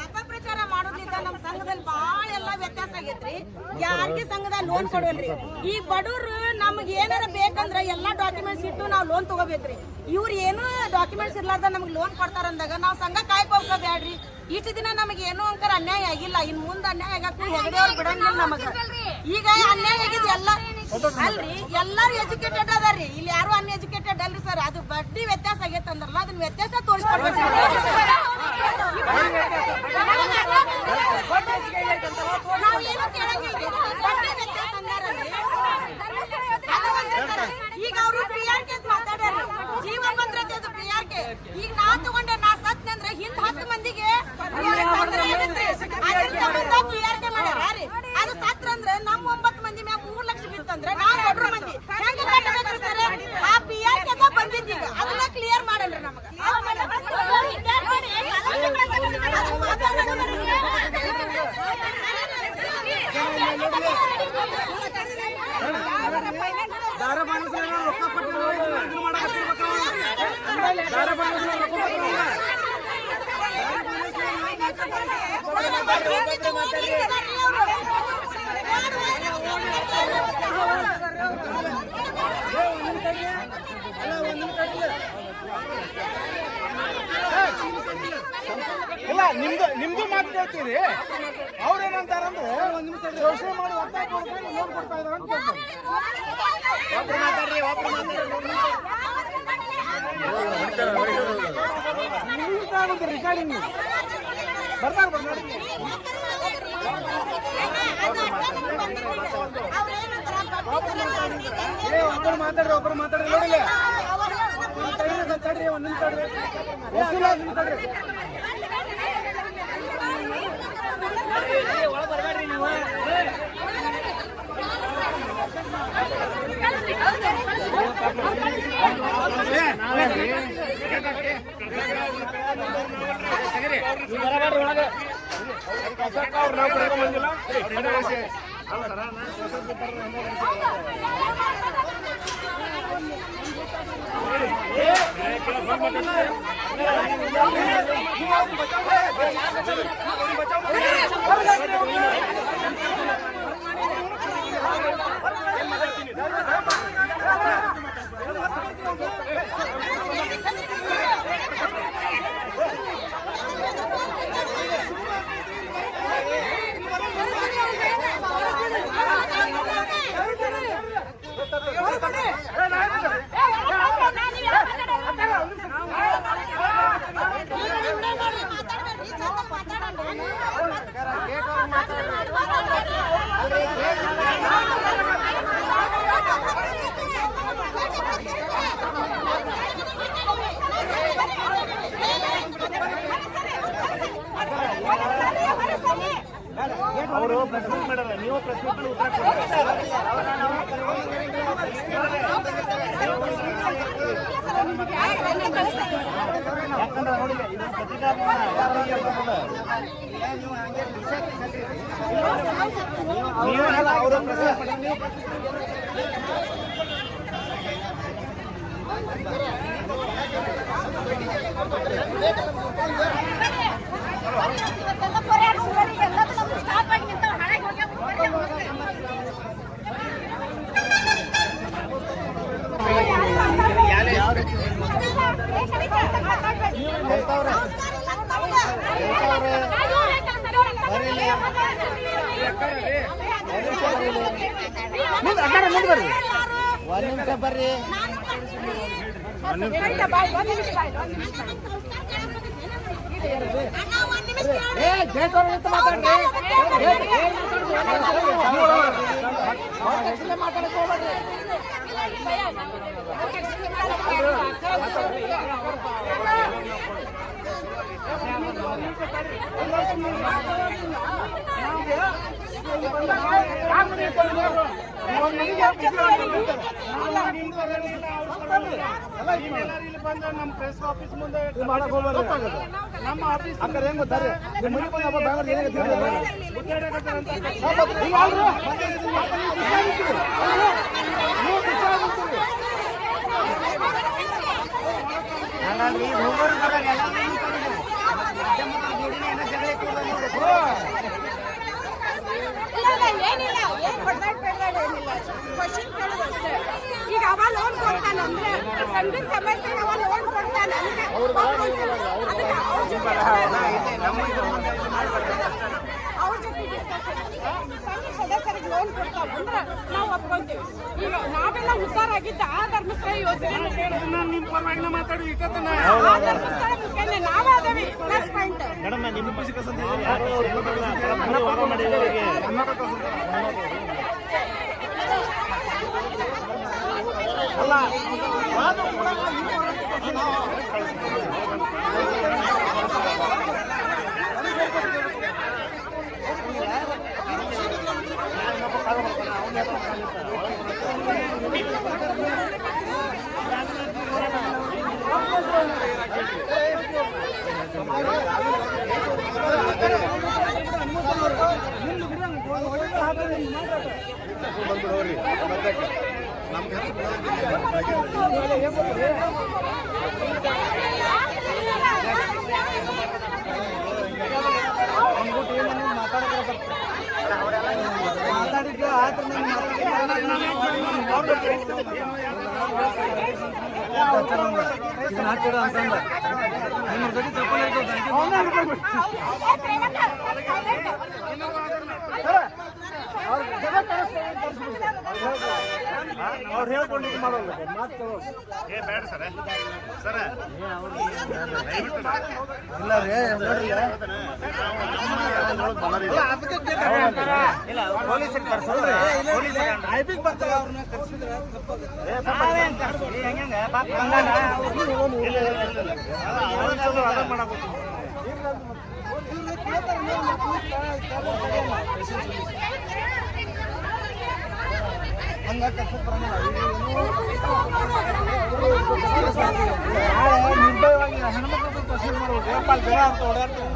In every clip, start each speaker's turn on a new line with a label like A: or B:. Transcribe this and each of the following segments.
A: ಅಪಪ್ರಚಾರ ಮಾಡೋದ್ರಿಂದ ನಮ್ಮ ಸಂಘದಲ್ಲಿ ಬಾಳ ಎಲ್ಲಾ ವ್ಯತ್ಯಾಸ ಆಗೈತ್ರಿ. ಯಾರಿಗೆ ಸಂಘದಲ್ಲಿ ಲೋನ್ ಕೊಡವಲ್ರಿ. ಈ ಬಡವ್ರು ನಮ್ಗೆ ಏನಾರ ಬೇಕಂದ್ರ ಎಲ್ಲಾ ಡಾಕ್ಯುಮೆಂಟ್ಸ್ ಇಟ್ಟು ನಾವು ಲೋನ್ ತಗೋಬೇಕ್ರಿ. ಇವ್ರು ಏನು ಡಾಕ್ಯುಮೆಂಟ್ಸ್ ಇರ್ಲಾರ್ದ ನಮ್ಗೆ ಲೋನ್ ಕೊಡ್ತಾರ ಅಂದಾಗ ನಾವು ಸಂಘ ಕಾಯ್ಕೋಬೇಡ್ರಿ. ಇಷ್ಟು ದಿನ ನಮಗೆ ಏನೋ ಅಂಕರ ಅನ್ಯಾಯ ಆಗಿಲ್ಲ, ಇನ್ ಮುಂದೆ ಅನ್ಯಾಯ ಆಗಕ್ಕೂ ಹೆಗಡೆ ಅವ್ರು ಬಿಡಂಗಿಲ್ಲ ನಮಗ. ಈಗ ಅನ್ಯಾಯ ಆಗಿದ್ ಎಲ್ಲ ಅಲ್ರಿ, ಎಲ್ಲಾರು ಎಜುಕೇಟೆಡ್ ಅದಾರ್ರಿ, ಇಲ್ಲಿ ಯಾರು ಅನ್ಎಜುಕೇಟೆಡ್ ಅಲ್ರಿ ಸರ್. ಅದು ಬಡ್ಡಿ ವ್ಯತ್ಯಾಸ ಆಗೈತೆ ಅಂದ್ರಲ್ಲ, ಅದನ್ನ ವ್ಯತ್ಯಾಸ ತೋರಿಸ್ಕೊಡ್ಬೇಕು. ನಾವೇನು ಕೇಳಂಗಿಲ್ರಿ, ಬಡ್ಡಿ ವ್ಯತ್ಯಾಸ ಅಂದಾರಲ್ಲಿ ಈಗ ಅವರು ಪ್ರಿಯಾರ್ಕೆ ಅಂತ ಮಾತಾಡ್ಯಾರ. ಜೀವ ಭದ್ರತೆ ಅದು ಪ್ರಿಯಾರ್ಕೆ. ಈಗ ನಾ ತಗೊಂಡೆ, ನಾ ಸತ್ನೆ ಅಂದ್ರೆ ಹಿಂದ್ 10 ಮಂದಿಗೆ ಪ್ರಿಯಾರ್ಕೆ ಮಾಡ್ಯಾರ ರೀ. ಅದು ಸತ್ರ ಅಂದ್ರೆ ನಮ್ 9 ಮಂದಿ ಮ್ಯಾಗ 3 ಲಕ್ಷ ಬಿತ್ತಂದ್ರೆ ನಾವ್ 2 ಮಂದಿ ಹೆಂಗ ಕಟ್ಟಬೇಕು ಸರ್? ಆ ಪ್ರಿಯಾರ್ಕೆ ಬಂದಿದ್ದೀಗ ಅದನ್ನ ಕ್ಲಿಯರ್ ಮಾಡಲ್ರಿ ನಮಗ.
B: ಇಲ್ಲ, ನಿಮ್ದು ಮಾತು ಕೇಳ್ತೀರಿ. ಅವ್ರೇನಂತಾರಂದ್ರೆ ಒಂದ್ ನಿಮಿಷ ಯೋಚನೆ ಮಾಡಿ ಒತ್ತಾಯ ಲೋನ್ ಕೊಡ್ತಾ ಇದಾರೆ ಅಂತ ಕೇಳ್ತಾರೆ. ರಿಕಾರ್ಡಿಂಗ್ ಬರ್ತಾರೆ ಒಬ್ಬರು ಮಾತಾಡ್ರಿ ನೋಡಿಲ್ಲ. ತಡ್ರಿ ಒಂದ್ ನಿಮಿಷ ತಡ್ರಿ. ಬರ್ಬೇಡ್ರಿ ನೀವು. ಅವರು ಪ್ರಶ್ನೆ ಮಾಡಲ್ಲ, ನೀವು ಪ್ರಶ್ನೆ ಉತ್ತರ ಯಾಕಂದ್ರೆ ನೋಡಿಲ್ಲ ಇದು ನೀವೇನಲ್ಲ ಅವರು ಪ್ರಶ್ನೆ ಬರ್ರಿ. ಇಲ್ಲಿ ಬಂದ್ರೆ ನಮ್ಮ ಪ್ರೆಸ್ ಆಫೀಸ್ ಮುಂದೆ ನಮ್ಮ ಆಫೀಸ್ ಅಕ್ಕರೆ ಹೆಂಗ್ ಗೊತ್ತಾರೆ ನಿಮ್ಮ ಮನೆ ಬಂದು ಬ್ಯಾಂಗ್ಳೂರ್
A: ಏನಿಲ್ಲ ಏನ್ ಏನಿಲ್ಲ ಕ್ವಶನ್ ಕೇಳೋದಷ್ಟೇ. ಈಗ ಅವ ಲೋನ್ ಕೊಡ್ತಾನಂದ್ರೆ ಸಂಘದ ಸಮಸ್ಯೆ ಅವ ಲೋನ್ ಕೊಡ್ತಾನೆ ಅವ್ರ ಜೊತೆ ಡಿಸ್ಕಷನ್ ಸಂಘ ಸದಸ್ಯರಿಗೆ ಲೋನ್ ಕೊಡ್ತಾವಂದ್ರೆ ನಾವು ಒಪ್ಕೊಂತೀವಿ. ಈಗ ನಾವೆಲ್ಲ ಉದ್ಧಾರ ಆಗಿದ್ದ ಆ ಧರ್ಮಸ್ಥಳ ಯೋಜನೆ
B: ನಿಮ್ ಪರವಾಗಿ ಮಾತಾಡಿ
A: ಆ ಧರ್ಮಸ್ಥಳ ಮುಖ್ಯನೇ ನಾವಾದವಿ ಪ್ಲಸ್ ಪಾಯಿಂಟ್.
B: ಅಲ್ಲ ಮಾತಾಡಿದ್ದು ಆದ್ರೆ ಹಾಕಿಡ ಅಂತಂದ ನಿಮ್ಮ ಜೊತೆ ಚಪ್ಪಲ್ ಅವ್ರು ಹೇಳ್ಕೊಂಡು ಮಾಡೋಲ್ಲ ಮಾತು ಬೇಡ ಸರ ಸರ ಇಲ್ಲ ರೀ ಪೊಲೀಸರಿಗೆ ಕರ್ಸೋದ್ರಿ ಐಬಿಗೆ ಬರ್ತಾವ ಅವ್ರನ್ನ ಕರ್ಸಿದ್ರೆ ಹಂಗ ನಿರ್ಭಯವಾಗಿ ಹೆಣ್ಮಕ್ಳು ತಹಸೀಲ್ ಮಾಡ್ಬೇಕು ಜನ ಅಂತ ಓಡಾಡ್ತೀವಿ.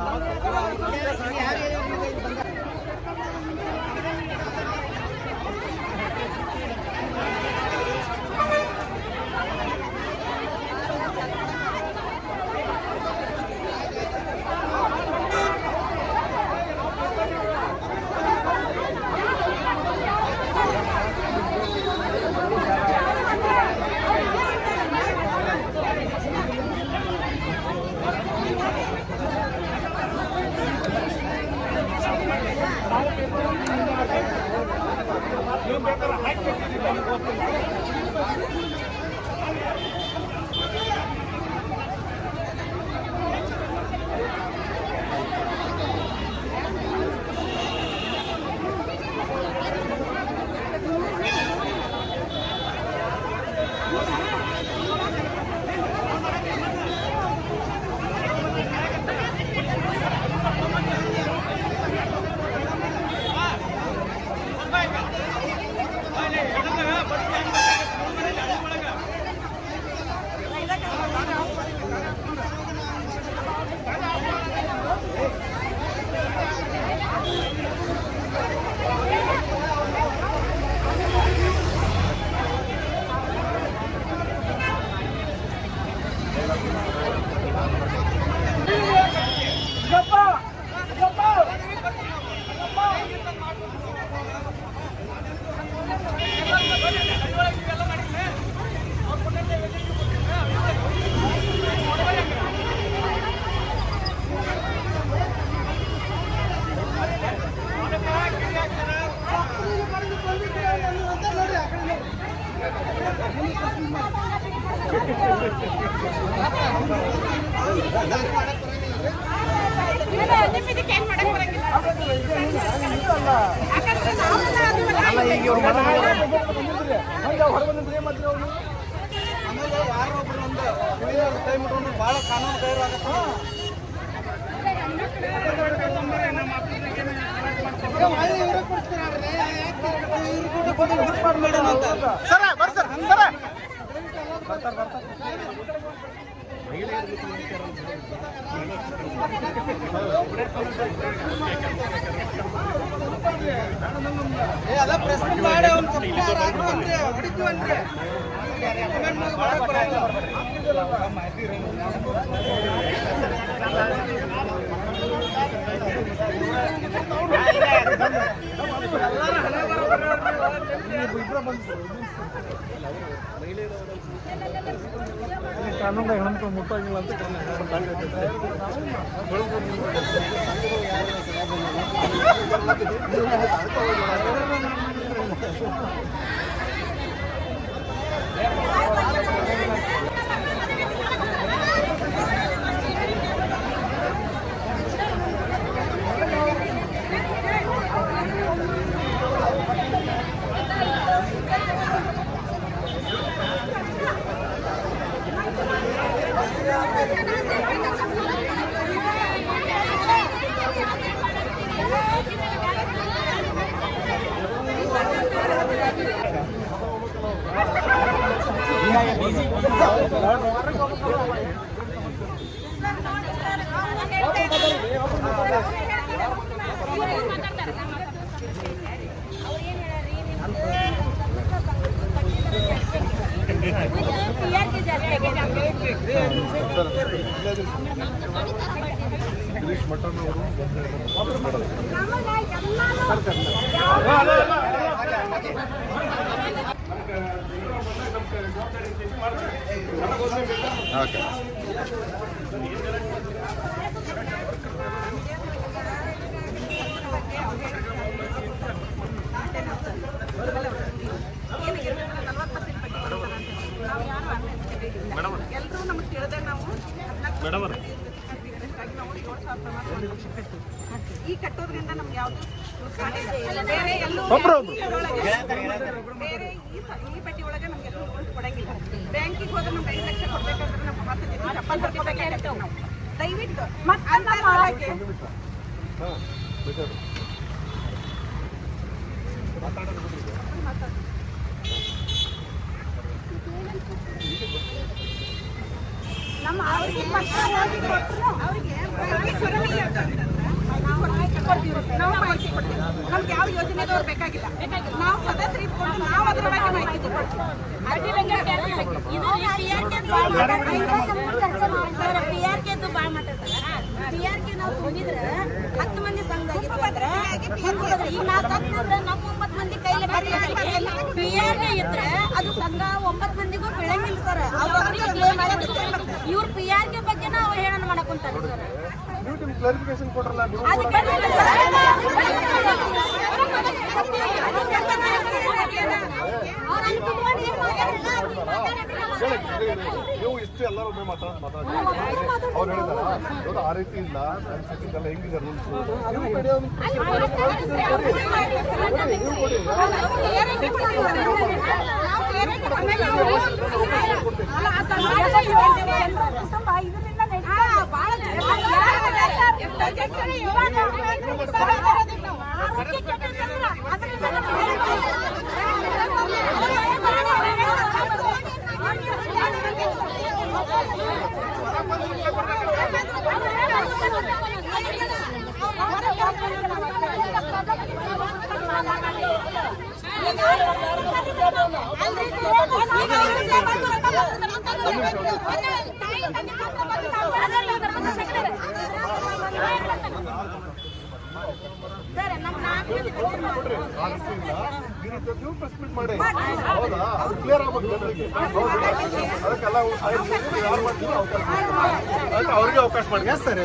B: ಭಾಳ ಕಾನೂನು ಕೈರಾಗತ್ತ ಸರ ಬರ್ರಿ ಸರ್ ಸರ ಬರ್ತಾರೆ ಅದ ಪ್ರಶ್ನೆ ಮಾಡಿ ಅವ್ನು ಹೊಡಿತೀವನ್ರಿ ಕಾನೂನು ಹೆಣ್ಮಕ್ಳು ಮುಟ್ಟಾಗಿಲ್ಲ ಅಂತ
A: ಎಲ್ಲರೂ ನಮಗೆ ತಿಳಿದಾಗ ನಾವು ಈ ಕಟ್ಟೋದ್ರಿಂದ ನಮ್ಗೆ ಯಾವ್ದು ಬೇರೆ ಎಲ್ಲೂ ಬೇರೆ ಈ ಪಟ್ಟಿ ಒಳಗೆ ನಮ್ಗೆ ಕೊಡಂಗಿಲ್ಲ. ಬ್ಯಾಂಕಿಗೆ ಹೋದ್ರೆ ನಮ್ಗೆ 5 ಲಕ್ಷ ಕೊಡ್ಬೇಕಂದ್ರೆ ನಮ್ಗೆ 10 ದಿನ ಚಪ್ಪಲ್ ಸರ್ಟಿಫಿಕೇಟ್ ನಾವು ದಯವಿಟ್ಟು ನಮ್ಮ ಅವ್ರಿಗೆ ನಾವು ಮಾಹಿತಿ ಕೊಡ್ತೀವಿ. ನಮ್ಗೆ ಯಾವ ಯೋಜನೆದವ್ರು ಬೇಕಾಗಿಲ್ಲ. ನಾವು ಸದಸ್ಯರು ಇಟ್ಕೊಂಡು ನಾವು ಅದರ ಬಗ್ಗೆ ಮಾಹಿತಿ ಕೊಡ್ತೀವಿ. PRK ಭಾಳ ಮಾತಾಡ್ತಾರ. PRK ನಾವು ತುಂಬಿದ್ರೆ 10 ಮಂದಿ ಸಂಘದಾಗಿದ್ರೆ ಈಗ ನಾವು ಸತ್ತಿದ್ರೆ ನಮ್ಮ 9 ಮಂದಿ ಕೈಲಿ PRK ಇದ್ರೆ ಅದು ಸಂಘ 9 ಮಂದಿಗೂ ಬೆಳಂಗಿಲ್ಲ ಸರ್. ಇವ್ರ PRK ಬಗ್ಗೆ ನಾವು ಹೇಳೋಣ ಮಾಡಕೊಂತಾರೆ ಸರ್.
B: ಕ್ಲಾರಿಫಿಕೇಶನ್ ಕೊಟ್ರಲ್ಲ ನೀವು ಇಷ್ಟು ಎಲ್ಲರೂ ಅವ್ರು ಹೇಳಿದಾರ ಆ ರೀತಿ ಇಲ್ಲ ಹೆಂಗಿದೆ ರೂಲ್ಸ್ ಮಾಡಿ ಹೌದಾ ಅದು ಕ್ಲಿಯರ್ ಆಗ್ಬೇಕು ಅದಕ್ಕೆಲ್ಲ ಅವ್ರಿಗೆ ಅವಕಾಶ ಮಾಡಿ ಸರಿ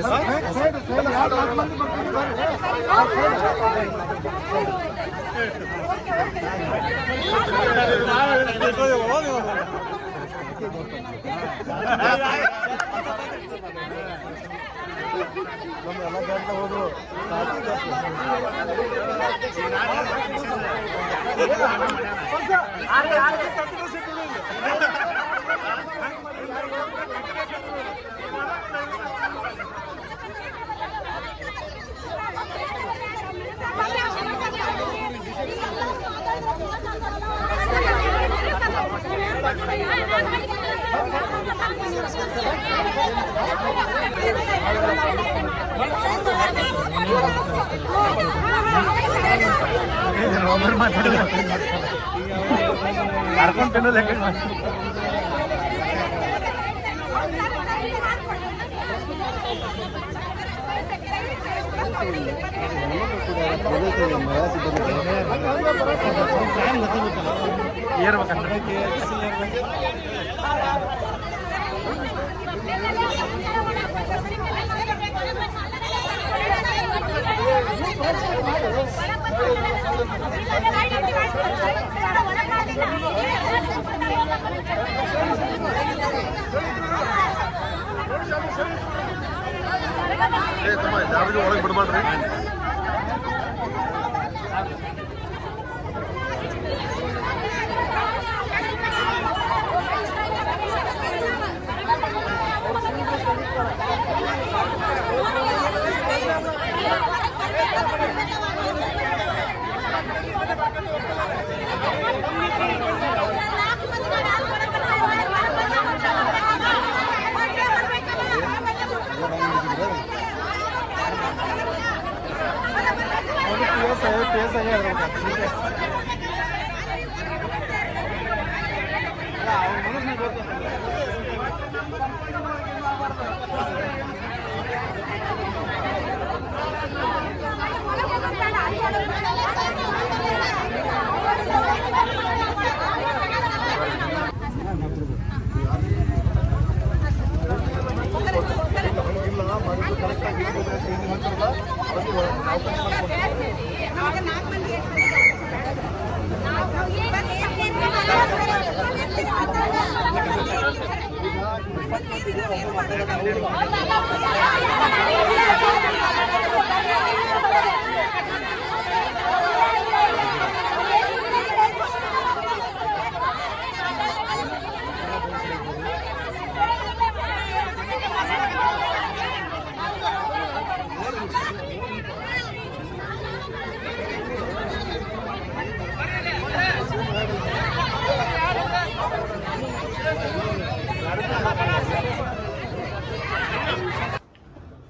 B: ನಮ್ಮ ಎಲ್ಲ ಗಂಟೆ ಹೋದ್ರು
C: ಕರ್ಕೊಂಡು ಲೆಕ್ಕ ಒಳಗೆ ಬಿಡ್ಬಾರ್ರಿ.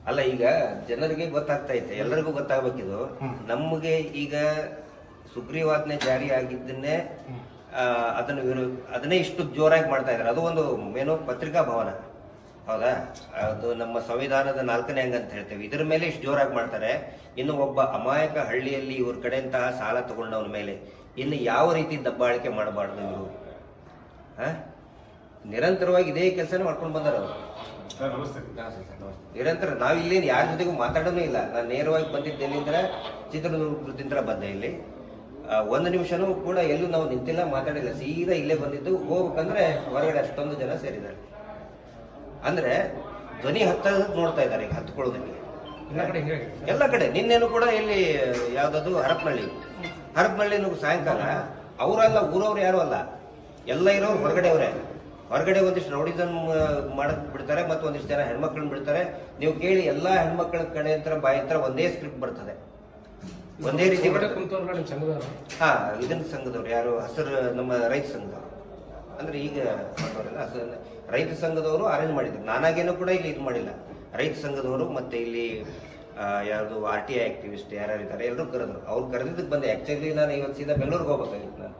D: ಅಲ್ಲ, ಈಗ ಜನರಿಗೆ ಗೊತ್ತಾಗ್ತೈತೆ, ಎಲ್ಲರಿಗೂ ಗೊತ್ತಾಗಬೇಕಿದು. ನಮಗೆ ಈಗ ಸುಗ್ರೀವಾಜ್ಞೆ ಜಾರಿ ಆಗಿದ್ದನ್ನೇ ಅದನ್ನೇ ಇಷ್ಟು ಜೋರಾಗಿ ಮಾಡ್ತಾ ಇದ್ದಾರೆ. ಅದು ಒಂದು ಏನು ಪತ್ರಿಕಾ ಭವನ, ಹೌದಾ? ಅದು ನಮ್ಮ ಸಂವಿಧಾನದ 4ನೇ ಅಂಗ ಅಂತ ಹೇಳ್ತೇವೆ. ಇದ್ರ ಮೇಲೆ ಇಷ್ಟು ಜೋರಾಗಿ ಮಾಡ್ತಾರೆ. ಇನ್ನು ಒಬ್ಬ ಅಮಾಯಕ ಹಳ್ಳಿಯಲ್ಲಿ ಇವ್ರ ಕಡೆಂತಹ ಸಾಲ ತಗೊಂಡವನ ಮೇಲೆ ಇನ್ನು ಯಾವ ರೀತಿ ದಬ್ಬಾಳಿಕೆ ಮಾಡಬಾರ್ದು ಇವರು. ನಿರಂತರವಾಗಿ ಇದೇ ಕೆಲಸನೇ ಮಾಡ್ಕೊಂಡು ಬಂದಾರ ಅವರು. ನಿರಂತರ ನಾವಿಲ್ಲಿ ಯಾರ ಜೊತೆಗೂ ಮಾತಾಡೋನು ಇಲ್ಲ. ನಾನು ನೇರವಾಗಿ ಬಂದಿದ್ದೆ ಎಲ್ಲಿಂದ, ಚಿತ್ರದುರ್ಗದಿಂದ ಬಂದೆ. ಇಲ್ಲಿ 1 ನಿಮಿಷನೂ ಕೂಡ ಎಲ್ಲೂ ನಾವು ನಿಂತಿಲ್ಲ, ಮಾತಾಡಿಲ್ಲ. ಸೀದಾ ಇಲ್ಲೇ ಬಂದಿದ್ದು. ಹೋಗ್ಬೇಕಂದ್ರೆ ಹೊರಗಡೆ ಅಷ್ಟೊಂದು ಜನ ಸೇರಿದ್ದಾರೆ. ಅಂದ್ರೆ ಧ್ವನಿ ನೋಡ್ತಾ ಇದ್ದಾರೆ ಈಗ ಹತ್ಕೊಳ್ಳೋದಕ್ಕೆ ಎಲ್ಲ ಕಡೆ. ನಿನ್ನೇನು ಕೂಡ ಇಲ್ಲಿ ಯಾವ್ದದು ಹರಪನಹಳ್ಳಿ ಸಾಯಂಕಾಲ ಅವರಲ್ಲ, ಊರವ್ರು ಯಾರು ಅಲ್ಲ, ಎಲ್ಲ ಇರೋರು ಹೊರಗಡೆ ಒಂದಿಷ್ಟು ರೌಡಿಸಮ್ ಮಾಡಕ್ ಬಿಡ್ತಾರೆ, ಮತ್ತು ಒಂದಿಷ್ಟು ಜನ ಹೆಣ್ಮಕ್ಳನ್ನ ಬಿಡ್ತಾರೆ. ನೀವು ಕೇಳಿ, ಎಲ್ಲಾ ಹೆಣ್ಮಕ್ಳ ಕಡೆ ಅಂತ ಬಾಯಿ ಹತ್ರ ಒಂದೇ ಸ್ಕ್ರಿಪ್ಟ್ ಬರ್ತದೆ, ಒಂದೇ ರೀತಿ. ಹಾ, ಇದನ್ನ ಸಂಘದವ್ರು ಯಾರು, ಹಸಿರು ನಮ್ಮ ರೈತ ಸಂಘದವರು, ಅಂದ್ರೆ ಈಗ ರೈತ ಸಂಘದವರು ಅರೇಂಜ್ ಮಾಡಿದ್ರು. ನಾನಾಗೇನು ಕೂಡ ಇಲ್ಲಿ ಇದು ಮಾಡಿಲ್ಲ. ರೈತ ಸಂಘದವರು ಮತ್ತೆ ಇಲ್ಲಿ ಯಾವುದು RTI ಆಕ್ಟಿವಿಸ್ಟ್ ಯಾರ್ಯಾರಿದ್ದಾರೆ ಎಲ್ಲರೂ ಕರೆದ್ರು. ಅವ್ರು ಕರೆದಿದ್ದಕ್ಕೆ ಬಂದೆ. ಆಕ್ಚುಲಿ ನಾನು ಇವತ್ತು ಸೀದಾ ಬೆಂಗಳೂರಿಗೆ ಹೋಗ್ಬೇಕಾಗಿತ್ತು ನಾನು.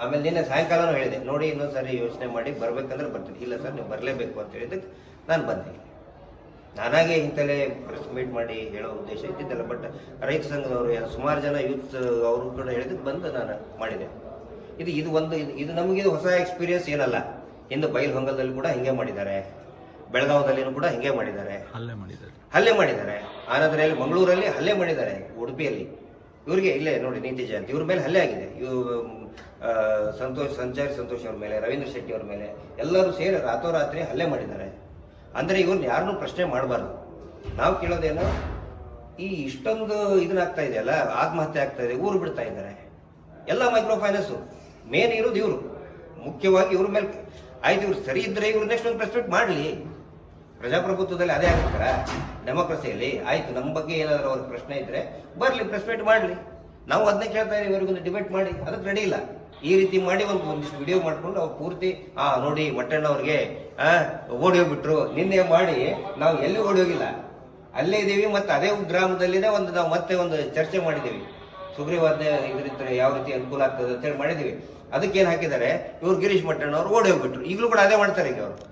D: ಆಮೇಲೆ ನಿನ್ನೆ ಸಾಯಂಕಾಲನೂ ಹೇಳಿದೆ, ನೋಡಿ ಇನ್ನೊಂದ್ಸರಿ ಯೋಚನೆ ಮಾಡಿ ಬರ್ಬೇಕಂದ್ರೆ ಬರ್ತೀನಿ. ಇಲ್ಲ ಸರ್, ನೀವು ಬರಲೇಬೇಕು ಅಂತ ಹೇಳಿದ್ದಕ್ಕೆ ನಾನು ಬಂದೆ. ನಾನಾಗೆ ಇಂತಲೇ ಪ್ರೆಸ್ ಮೀಟ್ ಮಾಡಿ ಹೇಳೋ ಉದ್ದೇಶ ಇದ್ದಿದ್ದಲ್ಲ. ಬಟ್ ರೈತ ಸಂಘದವರು ಸುಮಾರು ಜನ ಯೂತ್ ಅವರು ಕೂಡ ಹೇಳಿದಕ್ಕೆ ಬಂದು ನಾನು ಮಾಡಿದೆ. ಇದು ನಮಗೆ ಹೊಸ ಎಕ್ಸ್ಪೀರಿಯನ್ಸ್ ಏನಲ್ಲ. ಇಂದು ಬೈಲಹೊಂಗಲದಲ್ಲಿ ಕೂಡ ಹಿಂಗೆ ಮಾಡಿದ್ದಾರೆ, ಬೆಳಗಾವದಲ್ಲಿನೂ ಕೂಡ ಹಿಂಗೆ ಮಾಡಿದ್ದಾರೆ, ಹಲ್ಲೆ ಮಾಡಿದ್ದಾರೆ. ಆನಂದರಲ್ಲಿ ಮಂಗಳೂರಲ್ಲಿ ಹಲ್ಲೆ ಮಾಡಿದ್ದಾರೆ, ಉಡುಪಿಯಲ್ಲಿ ಇವ್ರಿಗೆ ಇಲ್ಲೇ ನೋಡಿ ನೀತಿ ಜಯಂತಿ ಇವ್ರ ಮೇಲೆ ಹಲ್ಲೆ ಆಗಿದೆ. ಸಂತೋಷ್ ಅವ್ರ ಮೇಲೆ, ರವೀಂದ್ರ ಶೆಟ್ಟಿ ಅವ್ರ ಮೇಲೆ ಎಲ್ಲರೂ ಸೇರಿ ರಾತ್ರೋರಾತ್ರಿ ಹಲ್ಲೆ ಮಾಡಿದ್ದಾರೆ. ಅಂದ್ರೆ ಇವ್ರನ್ನ ಯಾರನ್ನೂ ಪ್ರಶ್ನೆ ಮಾಡಬಾರ್ದು. ನಾವು ಕೇಳೋದೇನು, ಈ ಇಷ್ಟೊಂದು ಇದನ್ನಾಗ್ತಾ ಇದೆಯಲ್ಲ, ಆತ್ಮಹತ್ಯೆ ಆಗ್ತಾ ಇದೆ, ಊರು ಬಿಡ್ತಾ ಇದ್ದಾರೆ ಎಲ್ಲ ಮೈಕ್ರೋ ಫೈನಾನ್ಸು. ಮೇನ್ ಇರೋದು ಇವರು, ಮುಖ್ಯವಾಗಿ ಇವ್ರ ಮೇಲೆ. ಆಯ್ತು, ಇವ್ರು ಸರಿ ಇದ್ರೆ ಇವ್ರು ನೆಕ್ಸ್ಟ್ ಒಂದು ಪ್ರೆಸ್ ಮೀಟ್ ಮಾಡಲಿ. ಪ್ರಜಾಪ್ರಭುತ್ವದಲ್ಲಿ ಅದೇ ಆಗ್ತಾರ, ಡೆಮೋಕ್ರಸಿಯಲ್ಲಿ. ಆಯ್ತು, ನಮ್ಮ ಬಗ್ಗೆ ಏನಾದರೂ ಅವ್ರಿಗೆ ಪ್ರಶ್ನೆ ಇದ್ರೆ ಬರ್ಲಿ, ಪ್ರೆಸ್ ಮೀಟ್ ಮಾಡಲಿ. ನಾವು ಅದನ್ನೇ ಕೇಳ್ತಾ ಇದ್ದೀವಿ, ಇವರಿಗೊಂದು ಡಿಬೇಟ್ ಮಾಡಿ. ಅದಕ್ಕೆ ರೆಡಿ ಇಲ್ಲ. ಈ ರೀತಿ ಮಾಡಿ ಒಂದಿಷ್ಟು ವಿಡಿಯೋ ಮಾಡ್ಕೊಂಡು ಅವ್ರು ಪೂರ್ತಿ ನೋಡಿ ಮಟ್ಟಣ್ಣ ಅವ್ರಿಗೆ ಓಡಿ ಹೋಗ್ಬಿಟ್ರು ನಿನ್ನೆ ಮಾಡಿ ನಾವು ಎಲ್ಲಿ ಓಡಿ ಹೋಗಿಲ್ಲ, ಅಲ್ಲೇ ಇದೀವಿ. ಮತ್ತೆ ಅದೇ ಗ್ರಾಮದಲ್ಲಿನೇ ನಾವು ಮತ್ತೆ ಒಂದು ಚರ್ಚೆ ಮಾಡಿದ್ದೀವಿ, ಸುಗ್ರೀವಾಜ್ಞೆ ಇದರಿಂದ ಯಾವ ರೀತಿ ಅನುಕೂಲ ಆಗ್ತದೆ ಅಂತೇಳಿ ಮಾಡಿದೀವಿ. ಅದಕ್ಕೇನು ಹಾಕಿದ್ದಾರೆ, ಇವ್ರು ಗಿರೀಶ್ ಮಟ್ಟಣ್ಣ ಅವ್ರು ಓಡಿ ಹೋಗ್ಬಿಟ್ರು. ಈಗಲೂ ಕೂಡ ಅದೇ ಮಾಡ್ತಾರೆ. ಈಗ ಅವರು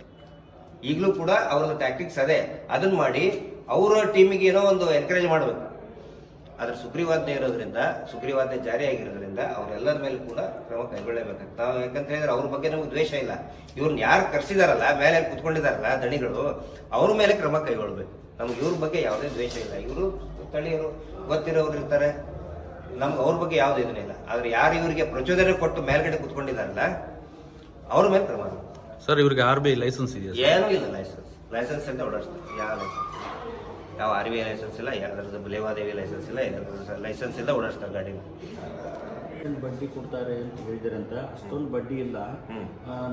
D: ಈಗಲೂ ಕೂಡ ಅವ್ರದ್ದು ಟ್ಯಾಕ್ಟಿಕ್ಸ್ ಅದೇ. ಅದನ್ನ ಮಾಡಿ ಅವರ ಟೀಮಿಗೆ ಏನೋ ಒಂದು ಎನ್ಕರೇಜ್ ಮಾಡಬೇಕು. ಆದ್ರೆ ಸುಗ್ರೀವಾಜ್ಞೆ ಇರೋದ್ರಿಂದ, ಸುಗ್ರೀವಾಜ್ಞೆ ಜಾರಿಯಾಗಿರೋದ್ರಿಂದ ಅವರೆಲ್ಲರ ಮೇಲೆ ಕೂಡ ಕ್ರಮ ಕೈಗೊಳ್ಳಲೇಬೇಕಾಗ್ತದೆ. ನಾವು ಯಾಕಂತ ಹೇಳಿದ್ರೆ ಅವ್ರ ಬಗ್ಗೆ ನಮ್ಗೆ ದ್ವೇಷ ಇಲ್ಲ. ಇವ್ರನ್ನ ಯಾರು ಕರ್ಸಿದಾರಲ್ಲ, ಮೇಲೆ ಕುತ್ಕೊಂಡಿದಾರಲ್ಲ ದಣಿಗಳು, ಅವ್ರ ಮೇಲೆ ಕ್ರಮ ಕೈಗೊಳ್ಬೇಕು. ನಮ್ಗೆ ಇವ್ರ ಬಗ್ಗೆ ಯಾವುದೇ ದ್ವೇಷ ಇಲ್ಲ. ಇವರು ಸ್ಥಳೀಯರು ಗೊತ್ತಿರೋರು ಇರ್ತಾರೆ, ನಮ್ಗೆ ಅವ್ರ ಬಗ್ಗೆ ಯಾವುದೇ ಇದನ್ನಿಲ್ಲ. ಆದ್ರೆ ಯಾರು ಇವರಿಗೆ ಪ್ರಚೋದನೆ ಕೊಟ್ಟು ಮೇಲ್ಗಡೆ ಕುತ್ಕೊಂಡಿದಾರಲ್ಲ ಅವ್ರ ಮೇಲೆ ಕ್ರಮ.
E: ಸರ್ ಇವ್ರಿಗೆ RBI ಲೈಸೆನ್ಸ್ ಇದೆಯಾ?
D: ಏನೂ ಇಲ್ಲ. ಲೈಸೆನ್ಸ್ ಅಂತ ಓಡಾಡ್ತಾರೆ. ಯಾವ ಲೈಸೆನ್ಸ್, ಯಾವ RBI ಲೈಸೆನ್ಸ್ ಇಲ್ಲ, ಯಾವ್ದಾದ್ರು ಲೇವಾದೇವಿ ಲೈಸೆನ್ಸ್ ಇಲ್ಲ, ಲೈಸೆನ್ಸ್ ಇಲ್ಲ, ಓಡಾಡ್ತಾರೆ ಗಾಡಿನ.
F: ಬಡ್ಡಿ ಕೊಡ್ತಾರೆ ಅಂತ ಹೇಳಿದ್ರಂತ, ಅಷ್ಟೊಂದು ಬಡ್ಡಿ ಇಲ್ಲ.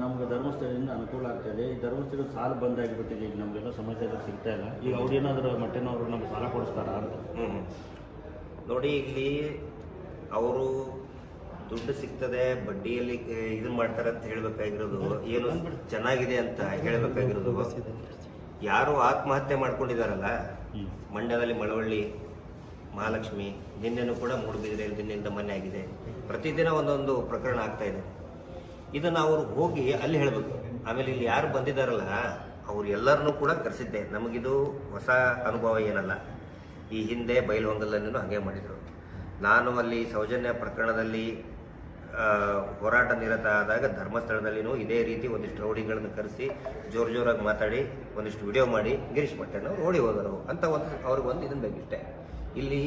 F: ನಮ್ಗೆ ಧರ್ಮಸ್ಥಳದಿಂದ ಅನುಕೂಲ ಆಗ್ತದೆ. ಈ ಧರ್ಮಸ್ಥಳ ಸಾಲ ಬಂದಾಗಿಬಿಟ್ಟಿದೆ. ಈಗ ನಮಗೆಲ್ಲ ಸಮಸ್ಯೆ ಎಲ್ಲ ಸಿಗ್ತಾ ಇಲ್ಲ. ಈಗ ಅವ್ರೇನಾದ್ರೂ ಮಟ್ಟನವರು ನಮ್ಗೆ ಸಾಲ ಕೊಡಿಸ್ತಾರ ಅಂತ.
D: ನೋಡಿ, ಇಲ್ಲಿ ಅವರು ದುಡ್ಡು ಸಿಗ್ತದೆ, ಬಡ್ಡಿಯಲ್ಲಿ ಇದನ್ನ ಮಾಡ್ತಾರೆ ಅಂತ ಹೇಳ್ಬೇಕಾಗಿರೋದು ಏನು ಚೆನ್ನಾಗಿದೆ ಅಂತ ಹೇಳ್ಬೇಕಾಗಿರೋದು. ಯಾರು ಆತ್ಮಹತ್ಯೆ ಮಾಡ್ಕೊಂಡಿದಾರಲ್ಲ, ಮಂಡ್ಯದಲ್ಲಿ ಮಳವಳ್ಳಿ, ಮಹಾಲಕ್ಷ್ಮಿ, ನಿನ್ನೆನೂ ಕೂಡ ಮೂಡುಬಿದಿರೆಯಲ್ಲಿ ದಿನದಿಂದ ಮೊನ್ನೆ ಆಗಿದೆ. ಪ್ರತಿದಿನ ಒಂದೊಂದು ಪ್ರಕರಣ ಆಗ್ತಾ ಇದೆ. ಇದನ್ನು ಅವರು ಹೋಗಿ ಅಲ್ಲಿ ಹೇಳಬೇಕು. ಆಮೇಲೆ ಇಲ್ಲಿ ಯಾರು ಬಂದಿದ್ದಾರಲ್ಲ ಅವ್ರು ಎಲ್ಲರನ್ನೂ ಕೂಡ ಕರೆಸಿದ್ದೆ. ನಮಗಿದು ಹೊಸ ಅನುಭವ ಏನಲ್ಲ. ಈ ಹಿಂದೆ ಬೈಲಹೊಂಗಲಲ್ಲೂ ಹಾಗೆ ಮಾಡಿದರು. ನಾನು ಅಲ್ಲಿ ಸೌಜನ್ಯ ಪ್ರಕರಣದಲ್ಲಿ ಹೋರಾಟ ನಿರತ ಆದಾಗ ಧರ್ಮಸ್ಥಳದಲ್ಲಿನೂ ಇದೇ ರೀತಿ ಒಂದಿಷ್ಟು ರೌಡಿಗಳನ್ನು ಕರೆಸಿ ಜೋರಾಗಿ ಮಾತಾಡಿ ಒಂದಿಷ್ಟು ವಿಡಿಯೋ ಮಾಡಿ ಗಿರೀಶ್ ಮಟ್ಟಣ್ಣ ಓಡಿ ಹೋದರು ಅಂತ ಅವ್ರಿಗೊಂದು ಇದನ್ನು ಬೇಕಿಷ್ಟೆ. ಇಲ್ಲಿ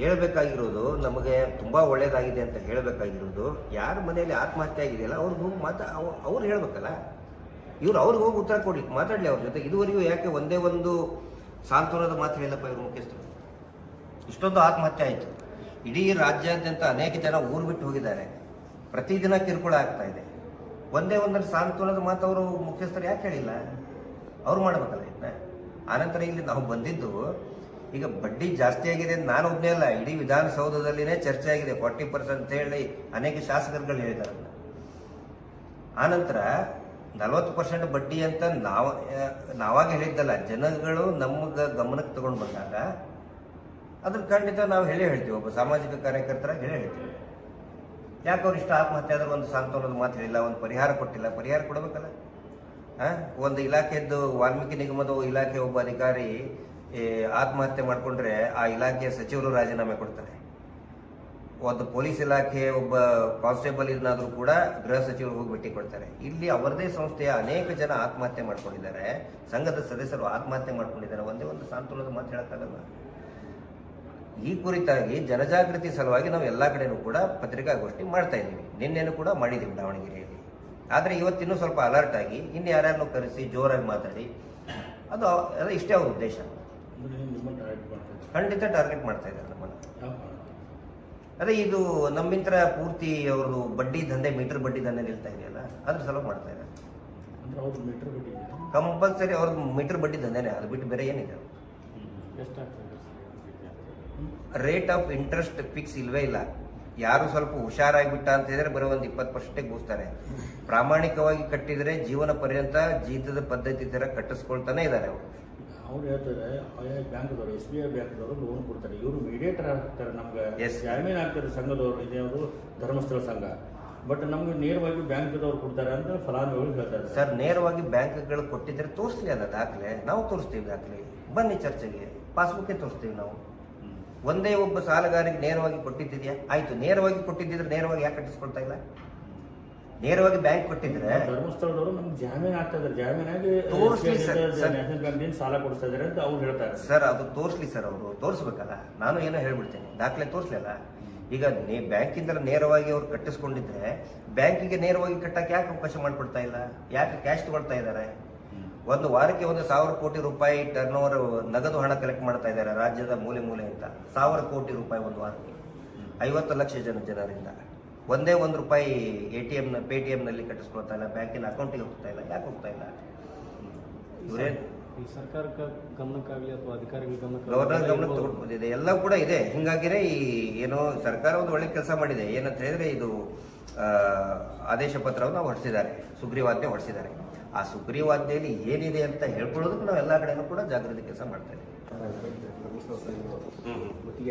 D: ಹೇಳಬೇಕಾಗಿರೋದು, ನಮಗೆ ತುಂಬ ಒಳ್ಳೇದಾಗಿದೆ ಅಂತ ಹೇಳಬೇಕಾಗಿರೋದು, ಯಾರ ಮನೆಯಲ್ಲಿ ಆತ್ಮಹತ್ಯೆ ಆಗಿದೆಯಲ್ಲ ಅವ್ರಿಗೆ ಹೋಗಿ ಅವ್ರು ಹೇಳ್ಬೇಕಲ್ಲ. ಇವ್ರು ಅವ್ರಿಗೆ ಹೋಗಿ ಉತ್ತರ ಕೊಡ್ಲಿಕ್ಕೆ ಮಾತಾಡಲಿ ಅವ್ರ ಜೊತೆ. ಇದುವರೆಗೂ ಯಾಕೆ ಒಂದೇ ಒಂದು ಸಾಂತ್ವನದ ಮಾತು ಹೇಳಿಲ್ಲಪ್ಪ ಇವ್ರ ಮುಖ್ಯಸ್ಥರು? ಇಷ್ಟೊಂದು ಆತ್ಮಹತ್ಯೆ ಆಯಿತು. ಇಡೀ ರಾಜ್ಯಾದ್ಯಂತ ಅನೇಕ ಜನ ಊರು ಬಿಟ್ಟು ಹೋಗಿದ್ದಾರೆ. ಪ್ರತಿದಿನ ಕಿರುಕುಳ ಆಗ್ತಾ ಇದೆ. ಒಂದೇ ಒಂದರ ಸಾಂತ್ವನದ ಮಾತು ಅವರು ಮುಖ್ಯಸ್ಥರು ಯಾಕೆ ಹೇಳಿಲ್ಲ? ಅವ್ರು ಮಾಡ್ಬೇಕಲ್ಲ ಇದನ್ನ. ಆನಂತರ ಇಲ್ಲಿ ನಾವು ಬಂದಿದ್ದು, ಈಗ ಬಡ್ಡಿ ಜಾಸ್ತಿ ಆಗಿದೆ ಅಂತ ನಾನು ಒಬ್ಬನೇ ಅಲ್ಲ, ಇಡೀ ವಿಧಾನಸೌಧದಲ್ಲಿನೇ ಚರ್ಚೆ ಆಗಿದೆ. 40% ಅಂತ ಹೇಳಿ ಅನೇಕ ಶಾಸಕರುಗಳು ಹೇಳಿದ್ದಾರೆ. ಆನಂತರ 40% ಬಡ್ಡಿ ಅಂತ ನಾವಾಗ ಹೇಳಿದ್ದಲ್ಲ, ಜನಗಳು ನಮ್ಗೆ ಗಮನಕ್ಕೆ ತಗೊಂಡು ಬಂದಾಗ ಅದ್ರ ಖಂಡಿತ ನಾವು ಹೇಳ್ತೀವಿ. ಒಬ್ಬ ಸಾಮಾಜಿಕ ಕಾರ್ಯಕರ್ತರಾಗಿ ಹೇಳ್ತೀವಿ. ಯಾಕೆ ಅವ್ರು ಇಷ್ಟ ಆತ್ಮಹತ್ಯೆ ಆದ್ರೆ ಒಂದು ಸಾಂತ್ವನದ ಮಾತು ಹೇಳಿಲ್ಲ, ಒಂದು ಪರಿಹಾರ ಕೊಟ್ಟಿಲ್ಲ? ಪರಿಹಾರ ಕೊಡಬೇಕಲ್ಲ. ಒಂದು ಇಲಾಖೆದ್ದು, ವಾಲ್ಮೀಕಿ ನಿಗಮದ ಇಲಾಖೆ ಒಬ್ಬ ಅಧಿಕಾರಿ ಆತ್ಮಹತ್ಯೆ ಮಾಡಿಕೊಂಡ್ರೆ ಆ ಇಲಾಖೆಯ ಸಚಿವರು ರಾಜೀನಾಮೆ ಕೊಡ್ತಾರೆ. ಒಂದು ಪೊಲೀಸ್ ಇಲಾಖೆ ಒಬ್ಬ ಕಾನ್ಸ್ಟೇಬಲ್ ಇದ್ನಾದ್ರೂ ಕೂಡ ಗೃಹ ಸಚಿವರು ಹೋಗಿ ಭೇಟಿ ಕೊಡ್ತಾರೆ. ಇಲ್ಲಿ ಅವರದೇ ಸಂಸ್ಥೆಯ ಅನೇಕ ಜನ ಆತ್ಮಹತ್ಯೆ ಮಾಡ್ಕೊಂಡಿದ್ದಾರೆ, ಸಂಘದ ಸದಸ್ಯರು ಆತ್ಮಹತ್ಯೆ ಮಾಡ್ಕೊಂಡಿದ್ದಾರೆ. ಒಂದೇ ಒಂದು ಸಾಂತ್ವನದ ಮಾತು ಹೇಳಕ್ಕಾಗಲ್ಲ. ಈ ಕುರಿತಾಗಿ ಜನಜಾಗೃತಿ ಸಲುವಾಗಿ ನಾವು ಎಲ್ಲ ಕಡೆನೂ ಕೂಡ ಪತ್ರಿಕಾಗೋಷ್ಠಿ ಮಾಡ್ತಾ ಇದ್ದೀವಿ. ನಿನ್ನೆನೂ ಕೂಡ ಮಾಡಿದ್ದೀವಿ ದಾವಣಗೆರೆಯಲ್ಲಿ. ಆದರೆ ಇವತ್ತಿನ್ನೂ ಸ್ವಲ್ಪ ಅಲರ್ಟ್ ಆಗಿ ಇನ್ನು ಯಾರ್ಯಾರನ್ನು ಕರೆಸಿ ಜೋರಾಗಿ ಮಾತಾಡಿ ಅದು ಇಷ್ಟೇ ಅವ್ರ ಉದ್ದೇಶ. ಖಂಡಿತ ಟಾರ್ಗೆಟ್ ಮಾಡ್ತಾ ಇದ್ದಾರೆ ನಮ್ಮನ್ನು. ಅದೇ ಇದು ನಮ್ಮಿಂತ್ರ ಪೂರ್ತಿ ಅವ್ರದ್ದು ಬಡ್ಡಿ ದಂಧೆ, ಮೀಟರ್ ಬಡ್ಡಿ ದಂಧೆ ನಿಲ್ತಾ ಇದೆಯಲ್ಲ, ಅದ್ರ ಸಲುವಾಗಿ ಮಾಡ್ತಾ ಇದ್ದಾರೆ. ಕಂಪಲ್ಸರಿ ಅವ್ರದ್ದು ಮೀಟರ್ ಬಡ್ಡಿ ದಂಧೆನೇ, ಅದು ಬಿಟ್ಟು ಬೇರೆ ಏನಿದೆ? ರೇಟ್ ಆಫ್ ಇಂಟ್ರೆಸ್ಟ್ ಫಿಕ್ಸ್ ಇಲ್ವೇ ಇಲ್ಲ. ಯಾರು ಸ್ವಲ್ಪ ಹುಷಾರಾಗಿಬಿಟ್ಟ ಅಂತ ಹೇಳಿದ್ರೆ ಬರೋ ಒಂದು 20% ಕೂಸ್ತಾರೆ. ಪ್ರಾಮಾಣಿಕವಾಗಿ ಕಟ್ಟಿದ್ರೆ ಜೀವನ ಪರ್ಯಂತ ಜೀತದ ಪದ್ಧತಿ ತರ ಕಟ್ಟಿಸ್ಕೊಳ್ತಾನೆ ಇದ್ದಾರೆ ಅವರು.
F: ಅವ್ರು ಹೇಳ್ತಾರೆ ಬ್ಯಾಂಕ್ದವರು, SBI ಬ್ಯಾಂಕ್ದವರು ಲೋನ್ ಕೊಡ್ತಾರೆ. ಇವರು ಮೀಡಿಯೇಟರ್ ಆಗ್ತಾರೆ, ನಮ್ಗೆ ಜಾಮೀನು ಆಗ್ತಾರೆ ಸಂಘದವರು. ಇದೇವರು ಧರ್ಮಸ್ಥಳ ಸಂಘ. ಬಟ್ ನಮ್ಗೆ ನೇರವಾಗಿ ಬ್ಯಾಂಕ್ದವ್ರು ಕೊಡ್ತಾರೆ ಅಂತ ಫಲಾನುಭವಿಗಳು ಹೇಳ್ತಾರೆ.
D: ಸರ್, ನೇರವಾಗಿ ಬ್ಯಾಂಕ್ಗಳು ಕೊಟ್ಟಿದ್ರೆ ತೋರಿಸ್ಲಿ ಅಲ್ಲ ದಾಖಲೆ. ನಾವು ತೋರಿಸ್ತೀವಿ ದಾಖಲೆ, ಬನ್ನಿ ಚರ್ಚೆಗೆ. ಪಾಸ್ಬುಕ್ಕೇ ತೋರಿಸ್ತೀವಿ ನಾವು. ಒಂದೇ ಒಬ್ಬ ಸಾಲಗಾರಿಗೆ ನೇರವಾಗಿ ಕೊಟ್ಟಿದ್ದಿದೆಯಾ? ಆಯ್ತು, ನೇರವಾಗಿ ಕೊಟ್ಟಿದ್ದಿದ್ರೆ ನೇರವಾಗಿ ಯಾಕೆ ಕಟ್ಟಿಸ್ಕೊಳ್ತಾ ಇಲ್ಲ? ನೇರವಾಗಿ ಬ್ಯಾಂಕ್ ಕೊಟ್ಟಿದ್ರೆ
F: ಧರ್ಮಸ್ಥಳದವರು ನಮ್ಗೆ ಜಾಮೀನು ಆಗ್ತಾ ಇದ್ದಾರೆ. ಜಾಮೀನಾಗಿ
D: ತೋರಿಸ್ಲಿ ಸರ್,
F: ನ್ಯಾಷನಲ್ ಬ್ಯಾಂಕ್ ಸಾಲ ಕೊಡಿಸ್ತಾ ಇದ್ದಾರೆ ಅಂತ ಅವ್ರು ಹೇಳ್ತಾರೆ.
D: ಸರ್, ಅದು ತೋರಿಸ್ಲಿ ಸರ್, ಅವರು ತೋರಿಸ್ಬೇಕಲ್ಲ. ನಾನು ಏನೋ ಹೇಳ್ಬಿಡ್ತೇನೆ, ದಾಖಲೆ ತೋರಿಸ್ಲಿಲ್ಲ. ಈಗ ಬ್ಯಾಂಕಿಂದ ನೇರವಾಗಿ ಅವ್ರು ಕಟ್ಟಿಸ್ಕೊಂಡಿದ್ರೆ ಬ್ಯಾಂಕಿಗೆ ನೇರವಾಗಿ ಕಟ್ಟಕ್ಕೆ ಯಾಕೆ ಅವಕಾಶ ಮಾಡಿಕೊಡ್ತಾ ಇಲ್ಲ? ಯಾಕೆ ಕ್ಯಾಶ್ ತಗೊಳ್ತಾ ಇದ್ದಾರೆ? ಒಂದು ವಾರಕ್ಕೆ 1,000 ಕೋಟಿ ರೂಪಾಯಿ ಟರ್ನ್ ಓವರ್ ನಗದು ಹಣ ಕಲೆಕ್ಟ್ ಮಾಡ್ತಾ ಇದ್ದಾರೆ ರಾಜ್ಯದ ಮೂಲೆ ಮೂಲೆಯಿಂದ. 1,000 ಕೋಟಿ ರೂಪಾಯಿ ಒಂದು ವಾರಕ್ಕೆ, 50 ಲಕ್ಷ ಜನರಿಂದ. ಒಂದೇ ₹1 ಪೇಟಿಎಂನಲ್ಲಿ ಕಟ್ಟಿಸ್ಕೊಳ್ತಾ ಇಲ್ಲ, ಬ್ಯಾಂಕಿನ ಅಕೌಂಟಿಗೆ ಹೋಗ್ತಾ ಇಲ್ಲ. ಯಾಕೆ ಹೋಗ್ತಾ ಇಲ್ಲ? ಇವರೇ
G: ಈ ಸರ್ಕಾರಕ್ಕೆ ಗಮನಕ್ಕಾಗಲಿ ಅಥವಾ ಅಧಿಕಾರಿಗಳ
D: ಗವರ್ನರ್ ಗಮನಕ್ಕೆ ತಗೊಂಡು ಬಂದಿದೆ, ಎಲ್ಲ ಕೂಡ ಇದೆ. ಹಿಂಗಾಗಿನೇ ಈ ಏನೋ ಸರ್ಕಾರ ಒಂದು ಒಳ್ಳೆ ಕೆಲಸ ಮಾಡಿದೆ. ಏನಂತ ಹೇಳಿದ್ರೆ ಇದು ಆದೇಶ ಪತ್ರವನ್ನು ಹೊರಡಿಸಿದ್ದಾರೆ, ಸುಗ್ರೀವಾಜ್ಞೆ ಹೊರಡಿಸಿದ್ದಾರೆ. ಆ ಸುಗ್ರೀವಾಜ್ಞೆಯಲ್ಲಿ ಏನಿದೆ ಅಂತ ಹೇಳ್ಕೊಳ್ಳೋದಕ್ಕೆ ನಾವು ಎಲ್ಲ ಕಡೆನೂ ಕೂಡ ಜಾಗೃತಿ ಕೆಲಸ ಮಾಡ್ತಾ ಇದ್ದೀವಿ.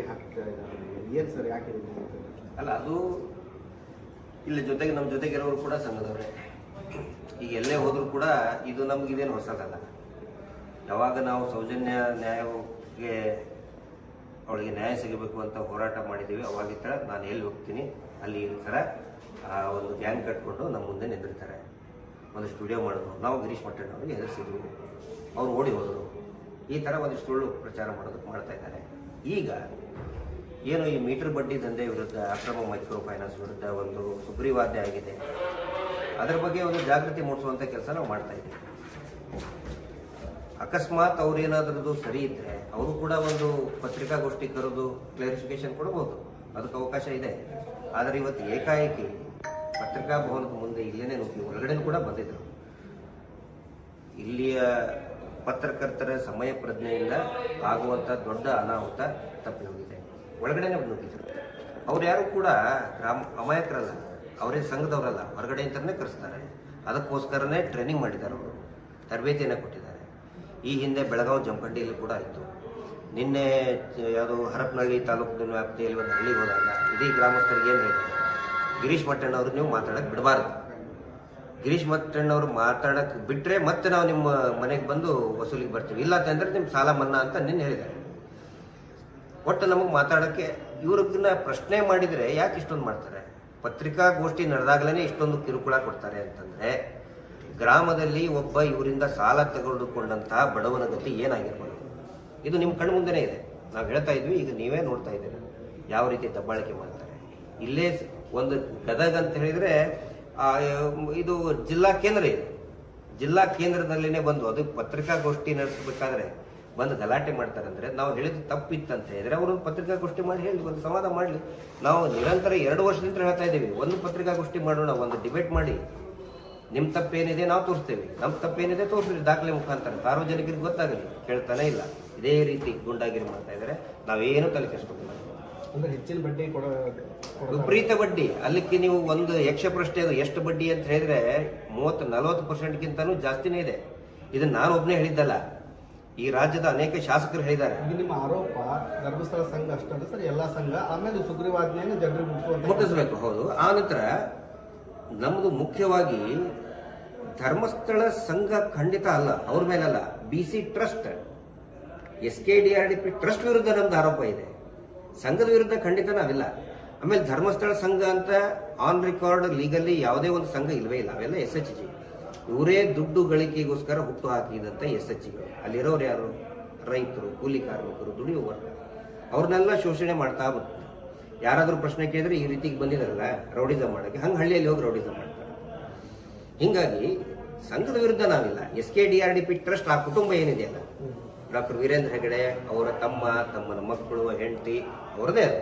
D: ಅಲ್ಲ, ಅದು ಇಲ್ಲಿ ಜೊತೆಗೆ ನಮ್ಮ ಜೊತೆಗಿರೋರು ಕೂಡ ಸಂಘದವರೇ. ಈಗ ಎಲ್ಲೇ ಹೋದರೂ ಕೂಡ ಇದು ನಮಗಿದೇನು ಹೊಸದಲ್ಲ. ಯಾವಾಗ ನಾವು ಸೌಜನ್ಯ ನ್ಯಾಯಕ್ಕೆ ಅವಳಿಗೆ ನ್ಯಾಯ ಸಿಗಬೇಕು ಅಂತ ಹೋರಾಟ ಮಾಡಿದ್ದೀವಿ, ಅವಾಗಿತ್ತರ ನಾನು ಎಲ್ಲಿ ಹೋಗ್ತೀನಿ ಅಲ್ಲಿ ಈ ಥರ ಒಂದು ಗ್ಯಾಂಗ್ ಕಟ್ಕೊಂಡು ನಮ್ಮ ಮುಂದೆ ನಿಂತಿರ್ತಾರೆ. ಒಂದು ಸ್ಟುಡಿಯೋ ಮಾಡಿದ್ರು, ನಾವು ಗಿರೀಶ್ ಮಟ್ಟಣ್ಣ ಅವರಿಗೆ ಎದುರಿಸಿದ್ವಿ, ಅವ್ರು ಓಡಿ ಹೋದರು. ಈ ಥರ ಒಂದಿಷ್ಟು ಸುಳ್ಳು ಪ್ರಚಾರ ಮಾಡೋದಕ್ಕೆ ಮಾಡ್ತಾ ಇದ್ದಾರೆ. ಈಗ ಏನು ಈ ಮೀಟರ್ ಬಡ್ಡಿ ದಂಧೆ ವಿರುದ್ಧ, ಅಕ್ರಮ ಮೈಕ್ರೋ ಫೈನಾನ್ಸ್ ವಿರುದ್ಧ ಒಂದು ಸುಗ್ರೀವಾಜ್ಞೆ ಆಗಿದೆ, ಅದರ ಬಗ್ಗೆ ಒಂದು ಜಾಗೃತಿ ಮೂಡಿಸುವಂಥ ಕೆಲಸ ನಾವು ಮಾಡ್ತಾ ಇದ್ದೀವಿ. ಅಕಸ್ಮಾತ್ ಅವ್ರೇನಾದ್ರದ್ದು ಸರಿ ಇದ್ದರೆ ಅವರು ಕೂಡ ಒಂದು ಪತ್ರಿಕಾಗೋಷ್ಠಿ ಕರೆದು ಕ್ಲಾರಿಫಿಕೇಶನ್ ಕೊಡ್ಬೋದು, ಅದಕ್ಕೆ ಅವಕಾಶ ಇದೆ. ಆದರೆ ಇವತ್ತು ಏಕಾಏಕಿ ಪತ್ರಿಕಾ ಭವನದ ಮುಂದೆ ಇಲ್ಲೇನೇ ನುಗ್ಗಿ ಹೊರಗಡೆನೂ ಕೂಡ ಬಂದಿದ್ದರು. ಇಲ್ಲಿಯ ಪತ್ರಕರ್ತರ ಸಮಯ ಪ್ರಜ್ಞೆಯಿಂದ ಆಗುವಂಥ ದೊಡ್ಡ ಅನಾಹುತ ತಪ್ಪಿ ಹೋಗಿದೆ. ಒಳಗಡೆನೇ ನುಗ್ಗಿದ್ರು. ಅವ್ರು ಯಾರು ಕೂಡ ಅಮಾಯಕರಲ್ಲ, ಅವರೇ ಸಂಘದವರಲ್ಲ, ಹೊರಗಡೆ ಅಂತಲೇ ಕರೆಸ್ತಾರೆ. ಅದಕ್ಕೋಸ್ಕರನೇ ಟ್ರೈನಿಂಗ್ ಮಾಡಿದ್ದಾರೆ, ಅವರು ತರಬೇತಿಯನ್ನು ಕೊಟ್ಟಿದ್ದಾರೆ. ಈ ಹಿಂದೆ ಬೆಳಗಾವಿ ಜಮಖಂಡಿಯಲ್ಲಿ ಕೂಡ ಆಯಿತು. ನಿನ್ನೆ ಯಾವುದು ಹರಪನಹಳ್ಳಿ ತಾಲೂಕಿನ ವ್ಯಾಪ್ತಿಯಲ್ಲಿ ಒಂದು ಹಳ್ಳಿಗೆ ಹೋದಾಗ ಇಡೀ ಗ್ರಾಮಸ್ಥರಿಗೆ ಏನು ಹೇಳಿದ್ದಾರೆ, ಗಿರೀಶ್ ಮಟ್ಟಣ್ಣವ್ರು ನೀವು ಮಾತಾಡೋಕ್ಕೆ ಬಿಡಬಾರ್ದು, ಗಿರೀಶ್ ಮಟ್ಟಣ್ಣವ್ರು ಮಾತಾಡೋಕ್ಕೆ ಬಿಟ್ಟರೆ ಮತ್ತೆ ನಾವು ನಿಮ್ಮ ಮನೆಗೆ ಬಂದು ವಸೂಲಿಗೆ ಬರ್ತೀವಿ, ಇಲ್ಲ ಅಂತಂದರೆ ನಿಮ್ಮ ಸಾಲ ಮನ್ನಾ ಅಂತ ನಿನ್ನೆ ಹೇಳಿದ್ದಾರೆ. ಒಟ್ಟು ನಮಗೆ ಮಾತಾಡೋಕ್ಕೆ ಇವ್ರಿಗನ್ನ ಪ್ರಶ್ನೆ ಮಾಡಿದರೆ ಯಾಕೆ ಇಷ್ಟೊಂದು ಮಾಡ್ತಾರೆ? ಪತ್ರಿಕಾಗೋಷ್ಠಿ ನಡೆದಾಗಲೇ ಇಷ್ಟೊಂದು ಕಿರುಕುಳ ಕೊಡ್ತಾರೆ ಅಂತಂದರೆ ಗ್ರಾಮದಲ್ಲಿ ಒಬ್ಬ ಇವರಿಂದ ಸಾಲ ತೆಗೆದುಕೊಂಡಂತಹ ಬಡವನ ಗತಿ ಏನಾಗಿರ್ಬೋದು? ಇದು ನಿಮ್ಮ ಕಣ್ಣು ಮುಂದೆನೇ ಇದೆ. ನಾವು ಹೇಳ್ತಾ ಇದ್ವಿ, ಈಗ ನೀವೇ ನೋಡ್ತಾ ಇದ್ದೀರಿ ಯಾವ ರೀತಿ ದಬ್ಬಾಳಿಕೆ ಮಾಡ್ತಾರೆ. ಇಲ್ಲೇ ಒಂದು ಗದಗ ಅಂತ ಹೇಳಿದರೆ ಇದು ಜಿಲ್ಲಾ ಕೇಂದ್ರ ಇದೆ. ಜಿಲ್ಲಾ ಕೇಂದ್ರದಲ್ಲಿನೇ ಬಂದು ಅದು ಪತ್ರಿಕಾಗೋಷ್ಠಿ ನಡೆಸಬೇಕಾದ್ರೆ ಬಂದು ಗಲಾಟೆ ಮಾಡ್ತಾರೆ ಅಂದರೆ ನಾವು ಹೇಳಿದ್ದು ತಪ್ಪಿತ್ತಂತ ಹೇಳಿದ್ರೆ ಅವರೊಂದು ಪತ್ರಿಕಾಗೋಷ್ಠಿ ಮಾಡಿ ಹೇಳಿ, ಒಂದು ಸಂವಾದ ಮಾಡಲಿ. ನಾವು ನಿರಂತರ 2 ವರ್ಷದಿಂದ ಹೇಳ್ತಾ ಇದ್ದೀವಿ, ಒಂದು ಪತ್ರಿಕಾಗೋಷ್ಠಿ ಮಾಡೋಣ, ಒಂದು ಡಿಬೇಟ್ ಮಾಡಿ, ನಿಮ್ಮ ತಪ್ಪೇನಿದೆ ನಾವು ತೋರಿಸ್ತೇವೆ, ನಮ್ಮ ತಪ್ಪೇನಿದೆ ತೋರಿಸ್ರಿ ದಾಖಲೆ ಮುಖಾಂತರ, ಸಾರ್ವಜನಿಕರಿಗೆ ಗೊತ್ತಾಗಲಿ. ಕೇಳ್ತಾನೆ ಇಲ್ಲ, ಇದೇ ರೀತಿ ಗುಂಡಾಗಿರಿ ಮಾಡ್ತಾ ಇದ್ದಾರೆ. ನಾವೇನು ತಲೆ ಕೆಡಿಸ್ಕೊಂಡಿಲ್ಲ.
B: ಹೆಚ್ಚಿನ ಬಡ್ಡಿ
D: ವಿಪರೀತ ಬಡ್ಡಿ. ಅಲ್ಲಿಕ್ಕೆ ನೀವು ಒಂದು ಯಕ್ಷ ಪ್ರಶ್ನೆ, ಅದು ಎಷ್ಟು ಬಡ್ಡಿ ಅಂತ ಹೇಳಿದ್ರೆ 30-40%ಗಿಂತನೂ ಜಾಸ್ತಿನೇ ಇದೆ. ಇದನ್ನ ನಾನು ಒಬ್ಬನೇ ಹೇಳಿದ್ದಲ್ಲ, ಈ ರಾಜ್ಯದ ಅನೇಕ ಶಾಸಕರು ಹೇಳಿದ್ದಾರೆ.
B: ನಿಮ್ಮ ಆರೋಪ ಧರ್ಮಸ್ಥಳ ಸಂಘ ಅಷ್ಟಲ್ಲ ಸರ್, ಎಲ್ಲ ಸಂಘ, ಆಮೇಲೆ ಸುಗ್ರೀವಾಜ್ಞೆಯನ್ನು ಜನರಿಗೆ
D: ಮುಟ್ಟಿಸಬೇಕು. ಹೌದು. ಆ ನಂತರ ನಮ್ಮದು ಮುಖ್ಯವಾಗಿ ಧರ್ಮಸ್ಥಳ ಸಂಘ ಖಂಡಿತ ಅಲ್ಲ, ಅವ್ರ ಮೇಲಲ್ಲ, BC ಟ್ರಸ್ಟ್, SKDRDP ಟ್ರಸ್ಟ್ ವಿರುದ್ಧ ನಮ್ದು ಆರೋಪ ಇದೆ. ಸಂಘದ ವಿರುದ್ಧ ಖಂಡಿತ ನಾವಿಲ್ಲ. ಆಮೇಲೆ ಧರ್ಮಸ್ಥಳ ಸಂಘ ಅಂತ ಆನ್ ರೆಕಾರ್ಡ್ ಲೀಗಲ್ಲಿ ಯಾವುದೇ ಒಂದು ಸಂಘ ಇಲ್ವೇ ಇಲ್ಲ. ಅವೆಲ್ಲ SHG, ಇವರೇ ದುಡ್ಡು ಗಳಿಕೆಗೋಸ್ಕರ ಹುಟ್ಟು ಹಾಕಿದಂಥ SHGಗಳು. ಅಲ್ಲಿರೋರು ಯಾರು? ರೈತರು, ಕೂಲಿ ಕಾರ್ಮಿಕರು, ದುಡಿಯುವ ವರ್ಗ. ಅವ್ರನ್ನೆಲ್ಲ ಶೋಷಣೆ ಮಾಡ್ತಾ ಬರ್ತಾರೆ. ಯಾರಾದರೂ ಪ್ರಶ್ನೆ ಕೇಳಿದ್ರೆ ಈ ರೀತಿಗೆ ಬಂದಿದಾರಲ್ಲ ರೌಡಿಸಮ್ ಮಾಡೋಕ್ಕೆ, ಹಂಗೆ ಹಳ್ಳಿಯಲ್ಲಿ ಹೋಗಿ ರೌಡಿಸಮ್ ಮಾಡ್ತಾರೆ. ಹೀಗಾಗಿ ಸಂಘದ ವಿರುದ್ಧ ನಾವಿಲ್ಲ. SKDRDP ಟ್ರಸ್ಟ್, ಆ ಕುಟುಂಬ ಏನಿದೆಯಲ್ಲ, ಡಾಕ್ಟರ್ ವೀರೇಂದ್ರ ಹೆಗಡೆ ಅವರ ತಮ್ಮನ ಮಕ್ಕಳು, ಹೆಂಡತಿ, ಅವರದೇ ಅದು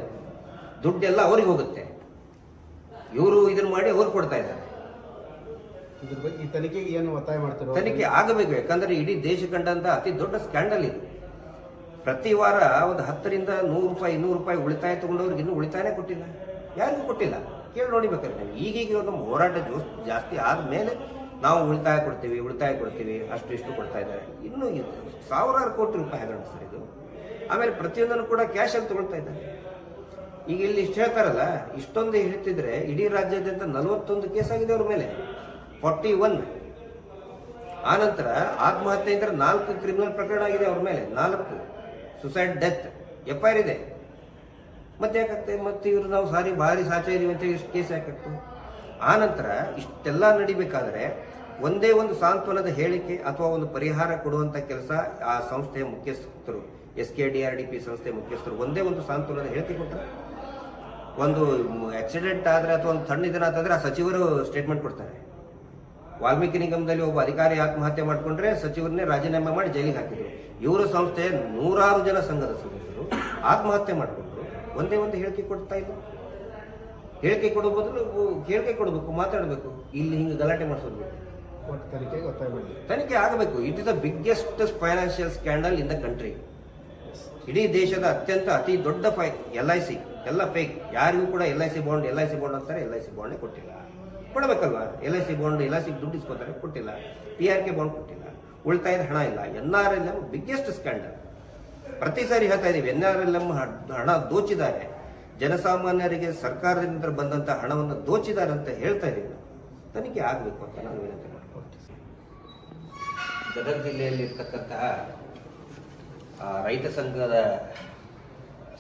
D: ದುಡ್ಡೆಲ್ಲ ಅವ್ರಿಗೆ ಹೋಗುತ್ತೆ. ಇವರು ಇದನ್ನ ಮಾಡಿ ಅವ್ರು ಕೊಡ್ತಾ ಇದ್ದಾರೆ.
B: ಇದ್ರ ಬಗ್ಗೆ ಈ ತನಿಖೆಗೆ ಏನು ಒತ್ತಾಯ ಮಾಡ್ತಾರೆ?
D: ತನಿಖೆ ಆಗಬೇಕು. ಯಾಕಂದ್ರೆ ಇಡೀ ದೇಶ ಕಂಡಂತ ಅತಿ ದೊಡ್ಡ ಸ್ಕ್ಯಾಂಡಲ್ ಇದು. ಪ್ರತಿ ವಾರ ಒಂದು 10ರಿಂದ 100 ರೂಪಾಯಿ 200 ರೂಪಾಯಿ ಉಳಿತಾಯ ತಗೊಂಡವ್ರಿಗೆ ಇನ್ನೂ ಉಳಿತಾಯನೇ ಕೊಟ್ಟಿಲ್ಲ, ಯಾರಿಗೂ ಕೊಟ್ಟಿಲ್ಲ. ಕೇಳಿ ನೋಡಿಬೇಕಾದ್ರೆ ನೀವು ಈಗೀಗ ನಮ್ಮ ಹೋರಾಟ ಜಾಸ್ತಿ ಆದಮೇಲೆ ನಾವು ಉಳಿತಾಯ ಕೊಡ್ತೀವಿ ಅಷ್ಟು ಇಷ್ಟು ಕೊಡ್ತಾ ಇದ್ದಾರೆ. ಇನ್ನೂ ಸಾವಿರಾರು ಕೋಟಿ ರೂಪಾಯಿ ಹಗರಣ ಸರ್ ಇದು. ಆಮೇಲೆ ಪ್ರತಿಯೊಂದನ್ನು ಕೂಡ ಕ್ಯಾಶ್ ಅಲ್ಲಿ ತಗೊಳ್ತಾ ಇದ್ದಾರೆ. ಈಗ ಇಲ್ಲಿ ಇಷ್ಟು ಹೇಳ್ತಾರಲ್ಲ, ಇಷ್ಟೊಂದು ಹೇಳ್ತಿದ್ರೆ ಇಡೀ ರಾಜ್ಯಾದ್ಯಂತ 41 ಕೇಸ್ ಆಗಿದೆ ಅವ್ರ ಮೇಲೆ, 41. ಆನಂತರ ಆತ್ಮಹತ್ಯೆಯಿಂದ 4 ಕ್ರಿಮಿನಲ್ ಪ್ರಕರಣ ಆಗಿದೆ ಅವ್ರ ಮೇಲೆ, 4 ಸುಸೈಡ್ ಡೆತ್ FIR ಇದೆ. ಮತ್ತೆ ಯಾಕಾಗ್ತದೆ? ಮತ್ತೆ ಇವರು ನಾವು ಭಾರಿ ಸಾಚ ಇದೀವಿ ಅಂತ ಇಷ್ಟು ಕೇಸ್ ಯಾಕಾಗ್ತದೆ? ಆನಂತರ ಇಷ್ಟೆಲ್ಲ ನಡಿಬೇಕಾದ್ರೆ ಒಂದೇ ಒಂದು ಸಾಂತ್ವನದ ಹೇಳಿಕೆ ಅಥವಾ ಒಂದು ಪರಿಹಾರ ಕೊಡುವಂಥ ಕೆಲಸ ಆ ಸಂಸ್ಥೆಯ ಮುಖ್ಯಸ್ಥರು, SKDRDP ಸಂಸ್ಥೆಯ ಮುಖ್ಯಸ್ಥರು ಒಂದೇ ಒಂದು ಸಾಂತ್ವನದ ಹೇಳಿಕೆ ಕೊಡ್ತಾರೆ. ಒಂದು ಆಕ್ಸಿಡೆಂಟ್ ಆದರೆ ಅಥವಾ ಒಂದು ಸಣ್ಣ ಇದನ್ನ ಅಂತಂದ್ರೆ ಆ ಸಚಿವರು ಸ್ಟೇಟ್ಮೆಂಟ್ ಕೊಡ್ತಾರೆ. ವಾಲ್ಮೀಕಿ ನಿಗಮದಲ್ಲಿ ಒಬ್ಬ ಅಧಿಕಾರಿ ಆತ್ಮಹತ್ಯೆ ಮಾಡಿಕೊಂಡ್ರೆ ಸಚಿವರನ್ನೇ ರಾಜೀನಾಮೆ ಮಾಡಿ ಜೈಲಿಗೆ ಹಾಕಿದ್ರು. ಇವರು ಸಂಸ್ಥೆ 100 ಜನ ಸಂಘದ ಸದಸ್ಯರು ಆತ್ಮಹತ್ಯೆ ಮಾಡಿಕೊಂಡ್ರು. ಒಂದೇ ಒಂದು ಹೇಳಿಕೆ ಕೊಡ್ತಾ ಇದ್ರು. ಹೇಳಿಕೆ ಕೊಡೋ ಬದಲು ಹೇಳಿಕೆ ಕೊಡಬೇಕು, ಮಾತಾಡಬೇಕು. ಇಲ್ಲಿ ಹಿಂಗೆ ಗಲಾಟೆ ಮಾಡಿಸೋದು
B: ಒಟ್ಟು ತನಿಖೆಗೆ ಒತ್ತಾಯ ಮಾಡಿ.
D: ತನಿಖೆ ಆಗಬೇಕು. It is the biggest financial scandal in the country. ಇಡೀ ದೇಶದ ಅತಿ ದೊಡ್ಡ LIC ಎಲ್ಲ ಫೇಕ್. ಯಾರಿಗೂ ಕೂಡ LIC ಬಾಂಡ್ ಅಂತಾರೆ, LIC ಬಾಂಡೇ ಕೊಟ್ಟಿಲ್ಲ. ಕೊಡಬೇಕಲ್ವಾ? LIC ಬಾಂಡ್, LIC ದುಡ್ಡು ಇಸ್ಕೊತಾರೆ, ಕೊಟ್ಟಿಲ್ಲ. PRK ಬಾಂಡ್ ಕೊಟ್ಟಿಲ್ಲ. ಉಳಿತಾಯದ ಹಣ ಇಲ್ಲ. NRLM biggest scandal. ಪ್ರತಿ ಸಾರಿ ಹೇಳ್ತಾ ಇದೀವಿ, NRLM ಹಣ ದೋಚಿದ್ದಾರೆ, ಜನಸಾಮಾನ್ಯರಿಗೆ ಸರ್ಕಾರದಿಂದ ಬಂದಂತ ಹಣವನ್ನು ದೋಚಿದ್ದಾರೆ ಅಂತ ಹೇಳ್ತಾ ಇದೀವಿ. ತನಿಖೆ ಆಗಬೇಕು ಅಂತ ನಾನು ವಿನಂತಿ ಮಾಡಿಕೊಡ್ತೀನಿ. ಗದಗ ಜಿಲ್ಲೆಯಲ್ಲಿ ಇರ್ತಕ್ಕಂತಹ ರೈತ ಸಂಘದ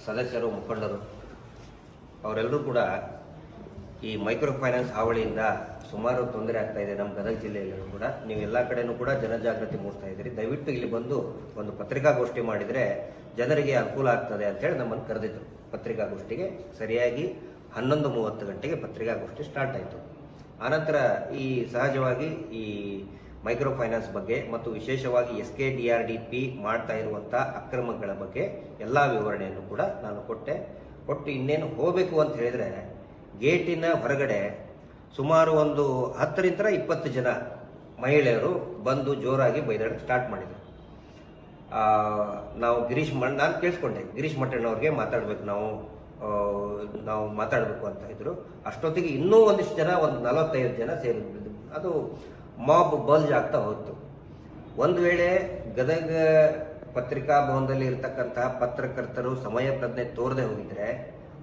D: ಸದಸ್ಯರು, ಮುಖಂಡರು ಅವರೆಲ್ಲರೂ ಕೂಡ ಈ ಮೈಕ್ರೋ ಫೈನಾನ್ಸ್ ಹಾವಳಿಯಿಂದ ಸುಮಾರು ತೊಂದರೆ ಆಗ್ತಾ ಇದೆ. ನಮ್ಮ ಗದಗ ಜಿಲ್ಲೆಯಲ್ಲೂ ಕೂಡ ನೀವು ಎಲ್ಲ ಕಡೆನೂ ಕೂಡ ಜನಜಾಗೃತಿ ಮೂಡಿಸ್ತಾ ಇದ್ದೀರಿ. ದಯವಿಟ್ಟು ಇಲ್ಲಿ ಬಂದು ಒಂದು ಪತ್ರಿಕಾಗೋಷ್ಠಿ ಮಾಡಿದರೆ ಜನರಿಗೆ ಅನುಕೂಲ ಆಗ್ತದೆ ಅಂತೇಳಿ ನಮ್ಮನ್ನು ಕರೆದಿದ್ರು ಪತ್ರಿಕಾಗೋಷ್ಠಿಗೆ. ಸರಿಯಾಗಿ 11:30 ಗಂಟೆಗೆ ಪತ್ರಿಕಾಗೋಷ್ಠಿ ಸ್ಟಾರ್ಟ್ ಆಯಿತು. ಆನಂತರ ಈ ಸಹಜವಾಗಿ ಈ ಮೈಕ್ರೋ ಫೈನಾನ್ಸ್ ಬಗ್ಗೆ ಮತ್ತು ವಿಶೇಷವಾಗಿ SKDRDP ಮಾಡ್ತಾ ಇರುವಂಥ ಅಕ್ರಮಗಳ ಬಗ್ಗೆ ಎಲ್ಲ ವಿವರಣೆಯನ್ನು ಕೂಡ ನಾನು ಕೊಟ್ಟು ಇನ್ನೇನು ಹೋಗಬೇಕು ಅಂತ ಹೇಳಿದರೆ ಗೇಟಿನ ಹೊರಗಡೆ ಸುಮಾರು ಒಂದು 10ರಿಂದ 20 ಜನ ಮಹಿಳೆಯರು ಬಂದು ಜೋರಾಗಿ ಬೈದಾಡಕ್ಕೆ ಸ್ಟಾರ್ಟ್ ಮಾಡಿದರು. ನಾವು ನಾನು ಕೇಳಿಸ್ಕೊಂಡೆ, ಗಿರೀಶ್ ಮಟ್ಟಣ್ಣವ್ರಿಗೆ ಮಾತಾಡಬೇಕು, ನಾವು ಮಾತಾಡಬೇಕು ಅಂತ ಇದ್ರು. ಅಷ್ಟೊತ್ತಿಗೆ ಇನ್ನೂ ಒಂದಿಷ್ಟು ಜನ, ಒಂದು 45 ಜನ ಸೇರಿದ್ರು. ಅದು ಮಾಬ್ ಬಲ್ಜ್ ಆಗ್ತಾ ಹೋಯ್ತು. ಒಂದು ವೇಳೆ ಗದಗ ಪತ್ರಿಕಾ ಭವನದಲ್ಲಿ ಇರತಕ್ಕಂತಹ ಪತ್ರಕರ್ತರು ಸಮಯ ಪ್ರಜ್ಞೆ ತೋರದೆ ಹೋಗಿದ್ರೆ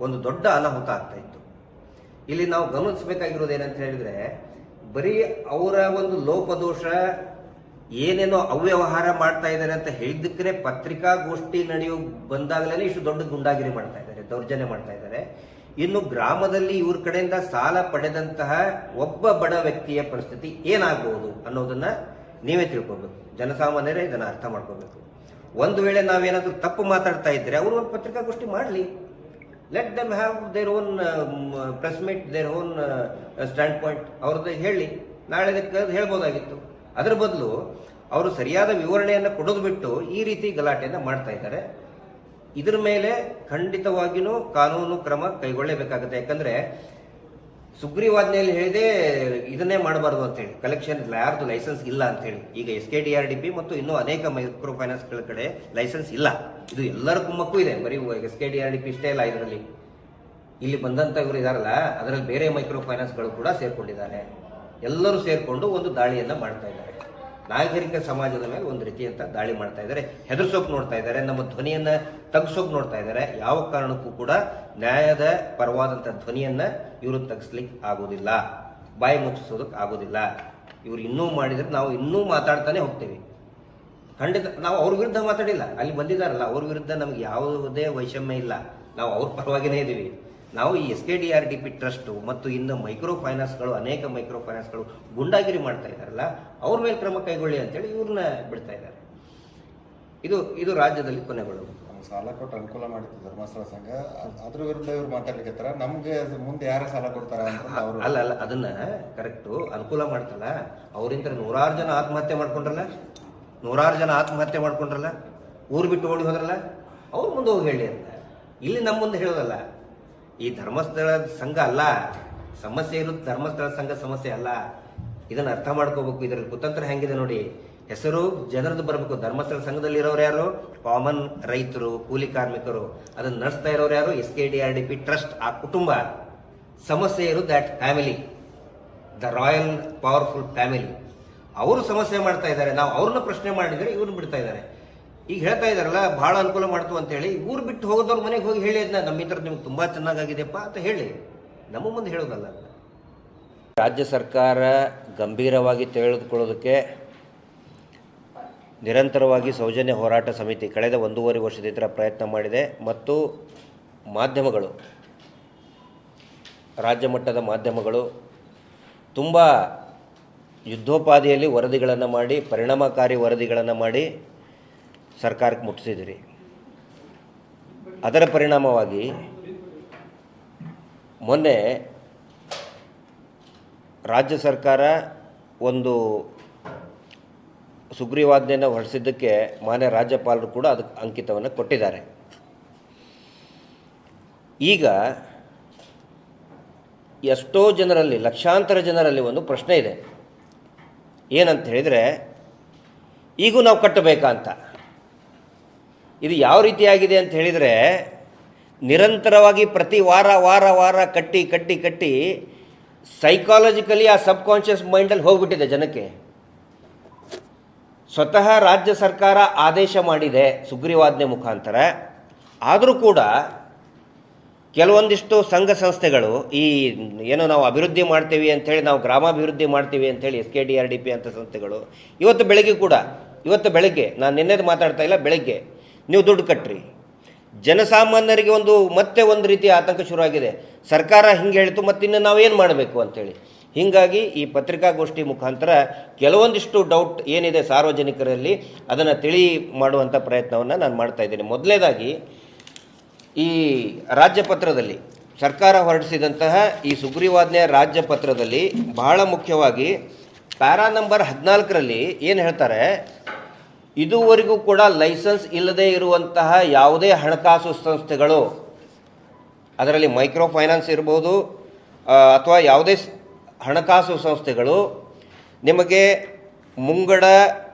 D: ಒಂದು ದೊಡ್ಡ ಅನಾಹುತ ಆಗ್ತಾ ಇತ್ತು. ಇಲ್ಲಿ ನಾವು ಗಮನಿಸಬೇಕಾಗಿರೋದು ಏನಂತ ಹೇಳಿದ್ರೆ, ಬರೀ ಅವರ ಒಂದು ಲೋಪದೋಷ, ಏನೇನೋ ಅವ್ಯವಹಾರ ಮಾಡ್ತಾ ಇದ್ದಾರೆ ಅಂತ ಹೇಳಿದ್ದಕ್ಕೆ ಪತ್ರಿಕಾಗೋಷ್ಠಿ ನಡೆಯೋ ಬಂದಾಗಲೇ ಇಷ್ಟು ದೊಡ್ಡ ಗುಂಡಾಗಿರಿ ಮಾಡ್ತಾ ಇದ್ದಾರೆ, ದೌರ್ಜನ್ಯ ಮಾಡ್ತಾ ಇದ್ದಾರೆ. ಇನ್ನು ಗ್ರಾಮದಲ್ಲಿ ಇವ್ರ ಕಡೆಯಿಂದ ಸಾಲ ಪಡೆದಂತಹ ಒಬ್ಬ ಬಡ ವ್ಯಕ್ತಿಯ ಪರಿಸ್ಥಿತಿ ಏನಾಗಬಹುದು ಅನ್ನೋದನ್ನ ನೀವೇ ತಿಳ್ಕೊಬೇಕು. ಜನಸಾಮಾನ್ಯರೇ ಇದನ್ನ ಅರ್ಥ ಮಾಡ್ಕೋಬೇಕು. ಒಂದು ವೇಳೆ ನಾವೇನಾದ್ರೂ ತಪ್ಪು ಮಾತಾಡ್ತಾ ಇದ್ರೆ ಅವರು ಒಂದು ಪತ್ರಿಕಾಗೋಷ್ಠಿ ಮಾಡಲಿ. Let them have their own press meet, their own stand point. ಅವ್ರದ್ದು ಹೇಳಿ, ನಾಳೆ ಹೇಳ್ಬೋದಾಗಿತ್ತು. ಅದರ ಬದಲು ಅವರು ಸರಿಯಾದ ವಿವರಣೆಯನ್ನು ಕೊಡೋದು ಬಿಟ್ಟು ಈ ರೀತಿ ಗಲಾಟೆಯನ್ನು ಮಾಡ್ತಾ ಇದ್ದಾರೆ. ಇದರ ಮೇಲೆ ಖಂಡಿತವಾಗಿಯೂ ಕಾನೂನು ಕ್ರಮ ಕೈಗೊಳ್ಳಬೇಕಾಗುತ್ತೆ. ಯಾಕಂದ್ರೆ ಸುಗ್ರೀವಾಜ್ಞೆಯಲ್ಲಿ ಹೇಳಿದೆ ಇದನ್ನೇ ಮಾಡಬಾರ್ದು ಅಂತೇಳಿ, ಕಲೆಕ್ಷನ್ ಯಾರ್ದು ಲೈಸೆನ್ಸ್ ಇಲ್ಲ ಅಂತೇಳಿ. ಈಗ SKDRDP ಮತ್ತು ಇನ್ನೂ ಅನೇಕ ಮೈಕ್ರೋ ಫೈನಾನ್ಸ್ಗಳ ಕಡೆ ಲೈಸೆನ್ಸ್ ಇಲ್ಲ. ಇದು ಎಲ್ಲರ ಕುಮ್ಮಕ್ಕೂ ಇದೆ, ಬರೀ SKDRDP ಇಷ್ಟೇ ಇಲ್ಲ. ಇದರಲ್ಲಿ ಇಲ್ಲಿ ಬಂದಂತ ಇವರು ಇದಾರಲ್ಲ, ಅದರಲ್ಲಿ ಬೇರೆ ಮೈಕ್ರೋ ಫೈನಾನ್ಸ್ಗಳು ಕೂಡ ಸೇರ್ಕೊಂಡಿದ್ದಾರೆ. ಎಲ್ಲರೂ ಸೇರ್ಕೊಂಡು ಒಂದು ದಾಳಿಯನ್ನ ಮಾಡ್ತಾ ಇದ್ದಾರೆ. ನಾಗರಿಕ ಸಮಾಜದ ಮೇಲೆ ಒಂದು ರೀತಿಯಂತ ದಾಳಿ ಮಾಡ್ತಾ ಇದ್ದಾರೆ, ಹೆದರ್ಸೋಕ್ ನೋಡ್ತಾ ಇದ್ದಾರೆ, ನಮ್ಮ ಧ್ವನಿಯನ್ನ ತಗ್ಸೋಕ್ ನೋಡ್ತಾ ಇದ್ದಾರೆ. ಯಾವ ಕಾರಣಕ್ಕೂ ಕೂಡ ನ್ಯಾಯದ ಪರವಾದಂತ ಧ್ವನಿಯನ್ನ ಇವರು ತಗ್ಸ್ಲಿಕ್ಕೆ ಆಗೋದಿಲ್ಲ, ಬಾಯಿ ಮುಚ್ಚಿಸೋದಕ್ಕೆ ಆಗೋದಿಲ್ಲ. ಇವ್ರು ಇನ್ನೂ ಮಾಡಿದ್ರೆ ನಾವು ಇನ್ನೂ ಮಾತಾಡ್ತಾನೆ ಹೋಗ್ತೇವೆ. ಖಂಡಿತ ನಾವು ಅವ್ರ ವಿರುದ್ಧ ಮಾತಾಡಿಲ್ಲ, ಅಲ್ಲಿ ಬಂದಿದ್ದಾರಲ್ಲ ಅವ್ರ ವಿರುದ್ಧ ನಮ್ಗೆ ಯಾವುದೇ ವೈಷಮ್ಯ ಇಲ್ಲ. ನಾವು ಅವ್ರ ಪರವಾಗಿನೇ ಇದ್ದೀವಿ. ನಾವು ಈ SKDRDP ಟ್ರಸ್ಟ್ ಮತ್ತು ಇನ್ನು ಮೈಕ್ರೋ ಫೈನಾನ್ಸ್ಗಳು, ಅನೇಕ ಮೈಕ್ರೋ ಫೈನಾನ್ಸ್ಗಳು ಗುಂಡಾಗಿರಿ ಮಾಡ್ತಾ ಇದ್ದಾರಲ್ಲ, ಅವ್ರ ಮೇಲೆ ಕ್ರಮ ಕೈಗೊಳ್ಳಿ ಅಂತೇಳಿ ಇವ್ರನ್ನ ಬಿಡ್ತಾ ಇದ್ದಾರೆ. ಇದು ರಾಜ್ಯದಲ್ಲಿ ಕೊನೆಗೊಳ್ಳುವುದು.
C: ಸಾಲ ಕೊಟ್ಟು ಅನುಕೂಲ ಮಾಡಿತ್ತು ಧರ್ಮಸ್ಥಳ ಸಂಘ, ಅದ್ರ ವಿರುದ್ಧ ಇವ್ರು ಮಾತಾಡ್ಲಿಕ್ಕೆ ನಮ್ಗೆ ಮುಂದೆ ಯಾರ ಸಾಲ ಕೊಡ್ತಾರ ಅಂತ
D: ಅಲ್ಲ ಅದನ್ನ ಕರೆಕ್ಟು ಅನುಕೂಲ ಮಾಡ್ತಲ್ಲ. ಅವರಿಂದ ನೂರಾರು ಜನ ಆತ್ಮಹತ್ಯೆ ಮಾಡ್ಕೊಂಡ್ರಲ್ಲ, ಊರು ಬಿಟ್ಟು ಓಡಿ ಹೋದ್ರಲ್ಲ, ಅವ್ರು ಮುಂದೆ ಹೋಗಿ ಹೇಳಿ ಅಂತ. ಇಲ್ಲಿ ನಮ್ಮ ಮುಂದೆ ಹೇಳೋದಲ್ಲ. ಈ ಧರ್ಮಸ್ಥಳ ಸಂಘ ಅಲ್ಲ ಸಮಸ್ಯೆ ಇರೋದು, ಧರ್ಮಸ್ಥಳ ಸಂಘ ಸಮಸ್ಯೆ ಅಲ್ಲ. ಇದನ್ನ ಅರ್ಥ ಮಾಡ್ಕೋಬೇಕು. ಇದರಲ್ಲಿ ಕುತಂತ್ರ ಹೆಂಗಿದೆ ನೋಡಿ. ಹೆಸರು ಜನರದ್ದು ಬರಬೇಕು. ಧರ್ಮಸ್ಥಳ ಸಂಘದಲ್ಲಿ ಇರೋರು ಯಾರು? ಕಾಮನ್ ರೈತರು, ಕೂಲಿ ಕಾರ್ಮಿಕರು. ಅದನ್ನ ನಡೆಸ್ತಾ ಇರೋರು ಯಾರು? SKDRDP ಟ್ರಸ್ಟ್, ಆ ಕುಟುಂಬ. ಸಮಸ್ಯೆ ಇರೋದು that family, the royal powerful family. ಅವರು ಸಮಸ್ಯೆ ಮಾಡ್ತಾ ಇದ್ದಾರೆ. ನಾವು ಅವ್ರನ್ನ ಪ್ರಶ್ನೆ ಮಾಡಿದ್ರೆ ಇವ್ರನ್ನ ಬಿಡ್ತಾ ಇದ್ದಾರೆ. ಈಗ ಹೇಳ್ತಾ ಇದಾರಲ್ಲ ಬಹಳ ಅನುಕೂಲ ಮಾಡ್ತು ಅಂತ ಹೇಳಿ, ಊರು ಬಿಟ್ಟು ಹೋಗೋದವ್ರ ಮನೆಗೆ ಹೋಗಿ ಹೇಳಿ ಅದನ್ನ, ನಮ್ಮ ಇತರ ನಿಮ್ಗೆ ತುಂಬಾ ಚೆನ್ನಾಗಿದೆಯಪ್ಪ ಅಂತ ಹೇಳಿ, ನಮ್ಮ ಮುಂದೆ ಹೇಳೋದಲ್ಲ. ರಾಜ್ಯ ಸರ್ಕಾರ ಗಂಭೀರವಾಗಿ ತೆಗೆದುಕೊಳ್ಳೋದಕ್ಕೆ ನಿರಂತರವಾಗಿ ಸೌಜನ್ಯ ಹೋರಾಟ ಸಮಿತಿ ಕಳೆದ 1.5 ವರ್ಷದಿಂದ ಪ್ರಯತ್ನ ಮಾಡಿದೆ. ಮತ್ತು ಮಾಧ್ಯಮಗಳು, ರಾಜ್ಯ ಮಟ್ಟದ ಮಾಧ್ಯಮಗಳು ತುಂಬ ಯುದ್ಧೋಪಾದಿಯಲ್ಲಿ ವರದಿಗಳನ್ನು ಮಾಡಿ, ಪರಿಣಾಮಕಾರಿ ವರದಿಗಳನ್ನು ಮಾಡಿ ಸರ್ಕಾರಕ್ಕೆ ಮುಟ್ಟಿಸಿದಿರಿ. ಅದರ ಪರಿಣಾಮವಾಗಿ ಮೊನ್ನೆ ರಾಜ್ಯ ಸರ್ಕಾರ ಒಂದು ಸುಗ್ರೀವಾಜ್ಞೆಯನ್ನು ಹೊರಡಿಸಿದ್ದಕ್ಕೆ ಮಾನ್ಯ ರಾಜ್ಯಪಾಲರು ಕೂಡ ಅದಕ್ಕೆ ಅಂಕಿತವನ್ನು ಕೊಟ್ಟಿದ್ದಾರೆ. ಈಗ ಎಷ್ಟೋ ಜನರಲ್ಲಿ, ಲಕ್ಷಾಂತರ ಜನರಲ್ಲಿ ಒಂದು ಪ್ರಶ್ನೆ ಇದೆ. ಏನಂತ ಹೇಳಿದರೆ ಈಗೂ ನಾವು ಕಟ್ಟಬೇಕಂತ. ಇದು ಯಾವ ರೀತಿಯಾಗಿದೆ ಅಂತ ಹೇಳಿದರೆ, ನಿರಂತರವಾಗಿ ಪ್ರತಿ ವಾರ ವಾರ ವಾರ ಕಟ್ಟಿ ಕಟ್ಟಿ ಕಟ್ಟಿ ಸೈಕಾಲಜಿಕಲಿ ಆ ಸಬ್ ಕಾನ್ಷಿಯಸ್ ಮೈಂಡಲ್ಲಿ ಹೋಗ್ಬಿಟ್ಟಿದೆ ಜನಕ್ಕೆ. ಸ್ವತಃ ರಾಜ್ಯ ಸರ್ಕಾರ ಆದೇಶ ಮಾಡಿದೆ ಸುಗ್ರೀವಾಜ್ಞೆ ಮುಖಾಂತರ. ಆದರೂ ಕೂಡ ಕೆಲವೊಂದಿಷ್ಟು ಸಂಘ ಸಂಸ್ಥೆಗಳು ಈ ಏನೋ ನಾವು ಅಭಿವೃದ್ಧಿ ಮಾಡ್ತೀವಿ ಅಂಥೇಳಿ, ನಾವು ಗ್ರಾಮಾಭಿವೃದ್ಧಿ ಮಾಡ್ತೀವಿ ಅಂಥೇಳಿ SKDRDP ಅಂತ ಸಂಸ್ಥೆಗಳು ಇವತ್ತು ಬೆಳಗ್ಗೆ ನಾನು ನಿನ್ನೆದು ಮಾತಾಡ್ತಾ ಇಲ್ಲ, ಬೆಳಗ್ಗೆ ನೀವು ದುಡ್ಡು ಕಟ್ಟ್ರಿ. ಜನಸಾಮಾನ್ಯರಿಗೆ ಮತ್ತೆ ಒಂದು ರೀತಿಯ ಆತಂಕ ಶುರುವಾಗಿದೆ. ಸರ್ಕಾರ ಹಿಂಗೆ ಹೇಳ್ತು, ಮತ್ತಿನ್ನು ನಾವೇನು ಮಾಡಬೇಕು ಅಂಥೇಳಿ. ಹೀಗಾಗಿ ಈ ಪತ್ರಿಕಾಗೋಷ್ಠಿ ಮುಖಾಂತರ ಕೆಲವೊಂದಿಷ್ಟು ಡೌಟ್ ಏನಿದೆ ಸಾರ್ವಜನಿಕರಲ್ಲಿ ಅದನ್ನು ತಿಳಿ ಮಾಡುವಂಥ ಪ್ರಯತ್ನವನ್ನು ನಾನು ಮಾಡ್ತಾ ಇದ್ದೇನೆ. ಮೊದಲನೇದಾಗಿ ಈ ರಾಜ್ಯಪತ್ರದಲ್ಲಿ ಸರ್ಕಾರ ಹೊರಡಿಸಿದಂತಹ ಈ ಸುಗ್ರೀವಾಜ್ಞೆಯ ರಾಜ್ಯಪತ್ರದಲ್ಲಿ ಬಹಳ ಮುಖ್ಯವಾಗಿ ಪ್ಯಾರಾ ನಂಬರ್ 14ರಲ್ಲಿ ಏನು ಹೇಳ್ತಾರೆ, ಇದುವರೆಗೂ ಕೂಡ ಲೈಸೆನ್ಸ್ ಇಲ್ಲದೆ ಇರುವಂತಹ ಯಾವುದೇ ಹಣಕಾಸು ಸಂಸ್ಥೆಗಳು, ಅದರಲ್ಲಿ ಮೈಕ್ರೋ ಫೈನಾನ್ಸ್ ಇರ್ಬೋದು ಅಥವಾ ಯಾವುದೇ ಹಣಕಾಸು ಸಂಸ್ಥೆಗಳು ನಿಮಗೆ ಮುಂಗಡ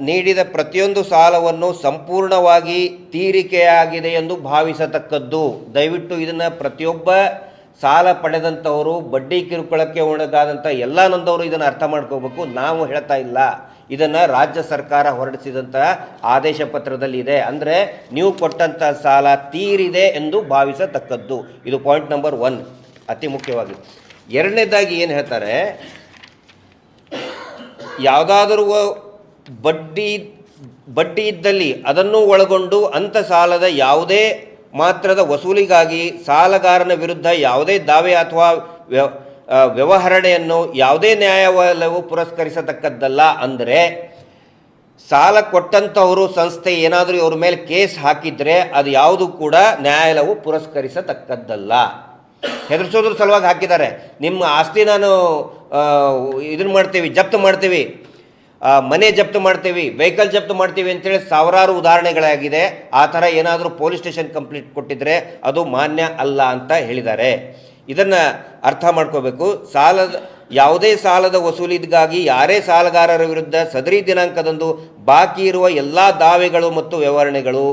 D: ನೀಡಿದ ಪ್ರತಿಯೊಂದು ಸಾಲವನ್ನು ಸಂಪೂರ್ಣವಾಗಿ ತೀರಿಕೆಯಾಗಿದೆ ಎಂದು ಭಾವಿಸತಕ್ಕದ್ದು. ದಯವಿಟ್ಟು ಇದನ್ನು ಪ್ರತಿಯೊಬ್ಬ ಸಾಲ ಪಡೆದಂಥವರು, ಬಡ್ಡಿ ಕಿರುಕುಳಕ್ಕೆ ಒಳಗಾದಂಥ ಎಲ್ಲ ನೊಂದವರು ಇದನ್ನು ಅರ್ಥ ಮಾಡ್ಕೋಬೇಕು. ನಾವು ಹೇಳ್ತಾ ಇಲ್ಲ, ಇದನ್ನು ರಾಜ್ಯ ಸರ್ಕಾರ ಹೊರಡಿಸಿದಂತಹ ಆದೇಶ ಪತ್ರದಲ್ಲಿ ಇದೆ. ಅಂದರೆ ನೀವು ಕೊಟ್ಟಂಥ ಸಾಲ ತೀರಿದೆ ಎಂದು ಭಾವಿಸತಕ್ಕದ್ದು. ಇದು ಪಾಯಿಂಟ್ ನಂಬರ್ 1 ಅತಿ ಮುಖ್ಯವಾಗಿ. ಎರಡನೇದಾಗಿ ಏನು ಹೇಳ್ತಾರೆ, ಯಾವುದಾದರೂ ಬಡ್ಡಿ ಇದ್ದಲ್ಲಿ ಅದನ್ನು ಒಳಗೊಂಡು ಅಂಥ ಸಾಲದ ಯಾವುದೇ ಮಾತ್ರದ ವಸೂಲಿಗಾಗಿ ಸಾಲಗಾರನ ವಿರುದ್ಧ ಯಾವುದೇ ದಾವೆ ಅಥವಾ ವ್ಯವಹರಣೆಯನ್ನು ಯಾವುದೇ ನ್ಯಾಯಾಲಯವು ಪುರಸ್ಕರಿಸತಕ್ಕದ್ದಲ್ಲ. ಅಂದರೆ ಸಾಲ ಕೊಟ್ಟಂಥವರು ಸಂಸ್ಥೆ ಏನಾದರೂ ಇವ್ರ ಮೇಲೆ ಕೇಸ್ ಹಾಕಿದರೆ ಅದು ಯಾವುದು ಕೂಡ ನ್ಯಾಯಾಲಯವು ಪುರಸ್ಕರಿಸತಕ್ಕದ್ದಲ್ಲ. ಹೆದರಿಸೋದ್ರ ಸಲುವಾಗಿ ಹಾಕಿದ್ದಾರೆ. ನಿಮ್ಮ ಆಸ್ತಿ ನಾನು ಇದನ್ನು ಮಾಡ್ತೀವಿ, ಜಪ್ತು ಮಾಡ್ತೀವಿ, ಮನೆ ಜಪ್ತು ಮಾಡ್ತೀವಿ, ವೆಹಿಕಲ್ ಜಪ್ತು ಮಾಡ್ತೀವಿ ಅಂತೇಳಿ ಸಾವಿರಾರು ಉದಾಹರಣೆಗಳಾಗಿದೆ. ಆ ಥರ ಏನಾದರೂ ಪೊಲೀಸ್ ಸ್ಟೇಷನ್ ಕಂಪ್ಲೇಂಟ್ ಕೊಟ್ಟಿದ್ದರೆ ಅದು ಮಾನ್ಯ ಅಲ್ಲ ಅಂತ ಹೇಳಿದ್ದಾರೆ. ಇದನ್ನು ಅರ್ಥ ಮಾಡ್ಕೋಬೇಕು. ಯಾವುದೇ ಸಾಲದ ವಸೂಲಿಗಾಗಿ ಯಾರೇ ಸಾಲಗಾರರ ವಿರುದ್ಧ ಸದರಿ ದಿನಾಂಕದಂದು ಬಾಕಿ ಇರುವ ಎಲ್ಲ ದಾವೆಗಳು ಮತ್ತು ವ್ಯವಹರಣೆಗಳು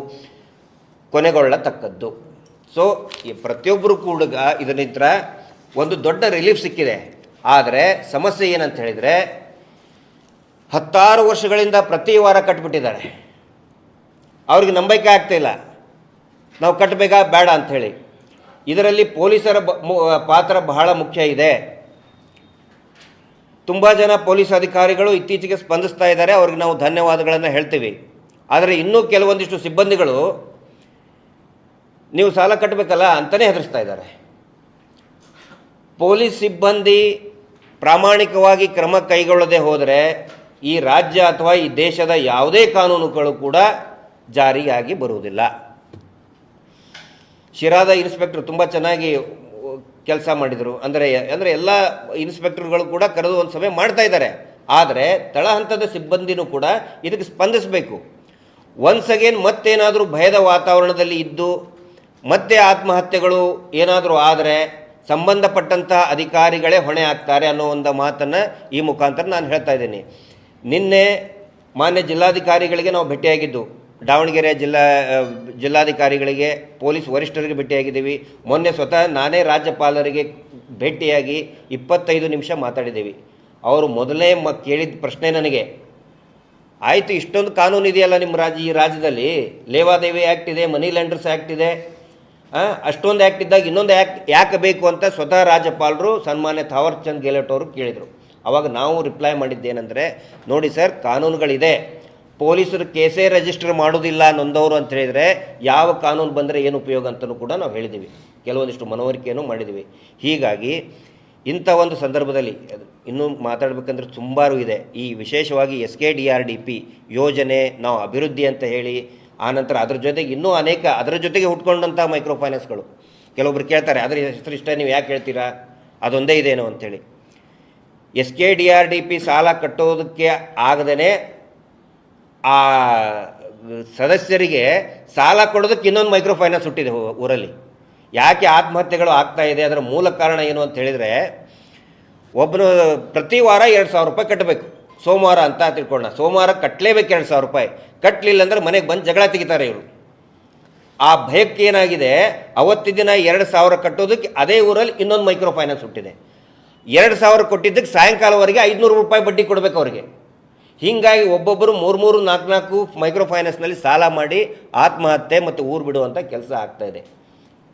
D: ಕೊನೆಗೊಳ್ಳತಕ್ಕದ್ದು. ಸೊ ಈ ಪ್ರತಿಯೊಬ್ಬರು ಕೂಡ ಇದರಿಂದ ಒಂದು ದೊಡ್ಡ ರಿಲೀಫ್ ಸಿಕ್ಕಿದೆ. ಆದರೆ ಸಮಸ್ಯೆ ಏನಂತ ಹೇಳಿದರೆ, 16 ವರ್ಷಗಳಿಂದ ಪ್ರತಿ ವಾರ ಕಟ್ಬಿಟ್ಟಿದ್ದಾರೆ. ಅವ್ರಿಗೆ ನಂಬಿಕೆ ಆಗ್ತಾಯಿಲ್ಲ, ನಾವು ಕಟ್ಟಬೇಕಾ ಬೇಡ ಅಂಥೇಳಿ. ಇದರಲ್ಲಿ ಪೊಲೀಸರ ಪಾತ್ರ ಬಹಳ ಮುಖ್ಯ ಇದೆ. ತುಂಬ ಜನ ಪೊಲೀಸ್ ಅಧಿಕಾರಿಗಳು ಇತ್ತೀಚೆಗೆ ಸ್ಪಂದಿಸ್ತಾ ಇದ್ದಾರೆ, ಅವ್ರಿಗೆ ನಾವು ಧನ್ಯವಾದಗಳನ್ನು ಹೇಳ್ತೀವಿ. ಆದರೆ ಇನ್ನೂ ಕೆಲವೊಂದಿಷ್ಟು ಸಿಬ್ಬಂದಿಗಳು ನೀವು ಸಾಲ ಕಟ್ಟಬೇಕಲ್ಲ ಅಂತಲೇ ಹೆದರಿಸ್ತಾ ಇದ್ದಾರೆ. ಪೊಲೀಸ್ ಸಿಬ್ಬಂದಿ ಪ್ರಾಮಾಣಿಕವಾಗಿ ಕ್ರಮ ಕೈಗೊಳ್ಳದೆ ಹೋದರೆ ಈ ರಾಜ್ಯ ಅಥವಾ ಈ ದೇಶದ ಯಾವುದೇ ಕಾನೂನುಗಳು ಕೂಡ ಜಾರಿಯಾಗಿ ಬರುವುದಿಲ್ಲ. ಶಿರಾದ ಇನ್ಸ್ಪೆಕ್ಟರ್ ತುಂಬ ಚೆನ್ನಾಗಿ ಕೆಲಸ ಮಾಡಿದರು. ಅಂದರೆ ಎಲ್ಲ ಇನ್ಸ್ಪೆಕ್ಟರ್ಗಳು ಕೂಡ ಕರೆದು ಒಂದು ಸಭೆ ಮಾಡ್ತಾ ಇದ್ದಾರೆ. ಆದರೆ ತಳಹಂತದ ಸಿಬ್ಬಂದಿನೂ ಕೂಡ ಇದಕ್ಕೆ ಸ್ಪಂದಿಸಬೇಕು. ಒನ್ಸ್ ಅಗೇನ್ ಮತ್ತೇನಾದರೂ ಭಯದ ವಾತಾವರಣದಲ್ಲಿ ಇದ್ದು ಮತ್ತೆ ಆತ್ಮಹತ್ಯೆಗಳು ಏನಾದರೂ ಆದರೆ ಸಂಬಂಧಪಟ್ಟಂಥ ಅಧಿಕಾರಿಗಳೇ ಹೊಣೆ ಆಗ್ತಾರೆ ಅನ್ನೋ ಒಂದು ಮಾತನ್ನು ಈ ಮುಖಾಂತರ ನಾನು ಹೇಳ್ತಾ ಇದ್ದೀನಿ. ನಿನ್ನೆ ಮಾನ್ಯ ಜಿಲ್ಲಾಧಿಕಾರಿಗಳಿಗೆ ನಾವು ಭೇಟಿಯಾಗಿದ್ದು, ದಾವಣಗೆರೆ ಜಿಲ್ಲಾಧಿಕಾರಿಗಳಿಗೆ, ಪೊಲೀಸ್ ವರಿಷ್ಠರಿಗೆ ಭೇಟಿಯಾಗಿದ್ದೀವಿ. ಮೊನ್ನೆ ಸ್ವತಃ ನಾನೇ ರಾಜ್ಯಪಾಲರಿಗೆ ಭೇಟಿಯಾಗಿ 25 ನಿಮಿಷ ಮಾತಾಡಿದ್ದೀವಿ. ಅವರು ಮೊದಲೇ ಕೇಳಿದ ಪ್ರಶ್ನೆ ನನಗೆ, ಆಯಿತು ಇಷ್ಟೊಂದು ಕಾನೂನು ಇದೆಯಲ್ಲ ನಿಮ್ಮ ಈ ರಾಜ್ಯದಲ್ಲಿ, ಲೇವಾದೇವಿ ಆ್ಯಕ್ಟ್ ಇದೆ, ಮನಿ ಲ್ಯಾಂಡರ್ಸ್ ಆ್ಯಕ್ಟ್ ಇದೆ, ಅಷ್ಟೊಂದು ಆ್ಯಕ್ಟ್ ಇದ್ದಾಗ ಇನ್ನೊಂದು ಆ್ಯಕ್ಟ್ ಯಾಕೆ ಬೇಕು ಅಂತ ಸ್ವತಃ ರಾಜ್ಯಪಾಲರು ಸನ್ಮಾನ್ಯ ಥಾವರ್ ಚಂದ್ ಗೆಹ್ಲೋಟ್ ಅವರು ಕೇಳಿದರು. ಆವಾಗ ನಾವು ರಿಪ್ಲೈ ಮಾಡಿದ್ದೇನೆಂದರೆ, ನೋಡಿ ಸರ್, ಕಾನೂನುಗಳಿದೆ, ಪೊಲೀಸರು ಕೇಸೇ ರಿಜಿಸ್ಟರ್ ಮಾಡೋದಿಲ್ಲ ನೊಂದವರು ಅಂತ ಹೇಳಿದರೆ ಯಾವ ಕಾನೂನು ಬಂದರೆ ಏನು ಉಪಯೋಗ ಅಂತಲೂ ಕೂಡ ನಾವು ಹೇಳಿದ್ದೀವಿ. ಕೆಲವೊಂದಿಷ್ಟು ಮನವರಿಕೆಯನ್ನು ಮಾಡಿದ್ದೀವಿ. ಹೀಗಾಗಿ ಇಂಥ ಒಂದು ಸಂದರ್ಭದಲ್ಲಿ ಇನ್ನೂ ಮಾತಾಡಬೇಕಂದ್ರೆ ಸುಮಾರು ಇದೆ. ಈ ವಿಶೇಷವಾಗಿ SKDRDP ಯೋಜನೆ ನಾವು ಅಭಿವೃದ್ಧಿ ಅಂತ ಹೇಳಿ, ಆನಂತರ ಅದ್ರ ಜೊತೆಗೆ ಇನ್ನೂ ಅನೇಕ ಅದರ ಜೊತೆಗೆ ಹುಟ್ಕೊಂಡಂಥ ಮೈಕ್ರೋ ಫೈನಾನ್ಸ್ಗಳು. ಕೆಲವೊಬ್ರು ಕೇಳ್ತಾರೆ, ಅದರ ಹೆಸರು ಇಷ್ಟ ನೀವು ಯಾಕೆ ಹೇಳ್ತೀರಾ, ಅದೊಂದೇ ಇದೇನೋ ಅಂಥೇಳಿ. SKDRDP ಸಾಲ ಕಟ್ಟೋದಕ್ಕೆ ಆಗದೇ ಆ ಸದಸ್ಯರಿಗೆ ಸಾಲ ಕೊಡೋದಕ್ಕೆ ಇನ್ನೊಂದು ಮೈಕ್ರೋ ಫೈನಾನ್ಸ್ ಹುಟ್ಟಿದೆ ಊರಲ್ಲಿ. ಯಾಕೆ ಆತ್ಮಹತ್ಯೆಗಳು ಆಗ್ತಾ ಇದೆ, ಅದರ ಮೂಲ ಕಾರಣ ಏನು ಅಂತ ಹೇಳಿದರೆ, ಒಬ್ಬನು ಪ್ರತಿ ವಾರ 2,000 ರೂಪಾಯಿ ಕಟ್ಟಬೇಕು ಸೋಮವಾರ ಅಂತ ತಿಳ್ಕೊಳ್ಳೋಣ, ಸೋಮವಾರ ಕಟ್ಟಲೇಬೇಕು 2,000 ರೂಪಾಯಿ, ಕಟ್ಟಲಿಲ್ಲ ಅಂದ್ರೆ ಮನೆಗೆ ಬಂದು ಜಗಳ ತೆಗಿತಾರೆ ಇವರು. ಆ ಭಯಕ್ಕೆ ಏನಾಗಿದೆ, ಅವತ್ತಿನ ದಿನ 2,000 ಕಟ್ಟೋದಕ್ಕೆ ಅದೇ ಊರಲ್ಲಿ ಇನ್ನೊಂದು ಮೈಕ್ರೋ ಫೈನಾನ್ಸ್ ಹುಟ್ಟಿದೆ. 2,000 ಕೊಟ್ಟಿದ್ದಕ್ಕೆ ಸಾಯಂಕಾಲವರೆಗೆ 500 ರೂಪಾಯಿ ಬಡ್ಡಿ ಕೊಡಬೇಕು ಅವರಿಗೆ. ಹೀಗಾಗಿ ಒಬ್ಬೊಬ್ಬರು 3-3, 4-4 ಮೈಕ್ರೋ ಫೈನಾನ್ಸ್ನಲ್ಲಿ ಸಾಲ ಮಾಡಿ ಆತ್ಮಹತ್ಯೆ ಮತ್ತು ಊರು ಬಿಡುವಂಥ ಕೆಲಸ ಆಗ್ತಾಯಿದೆ.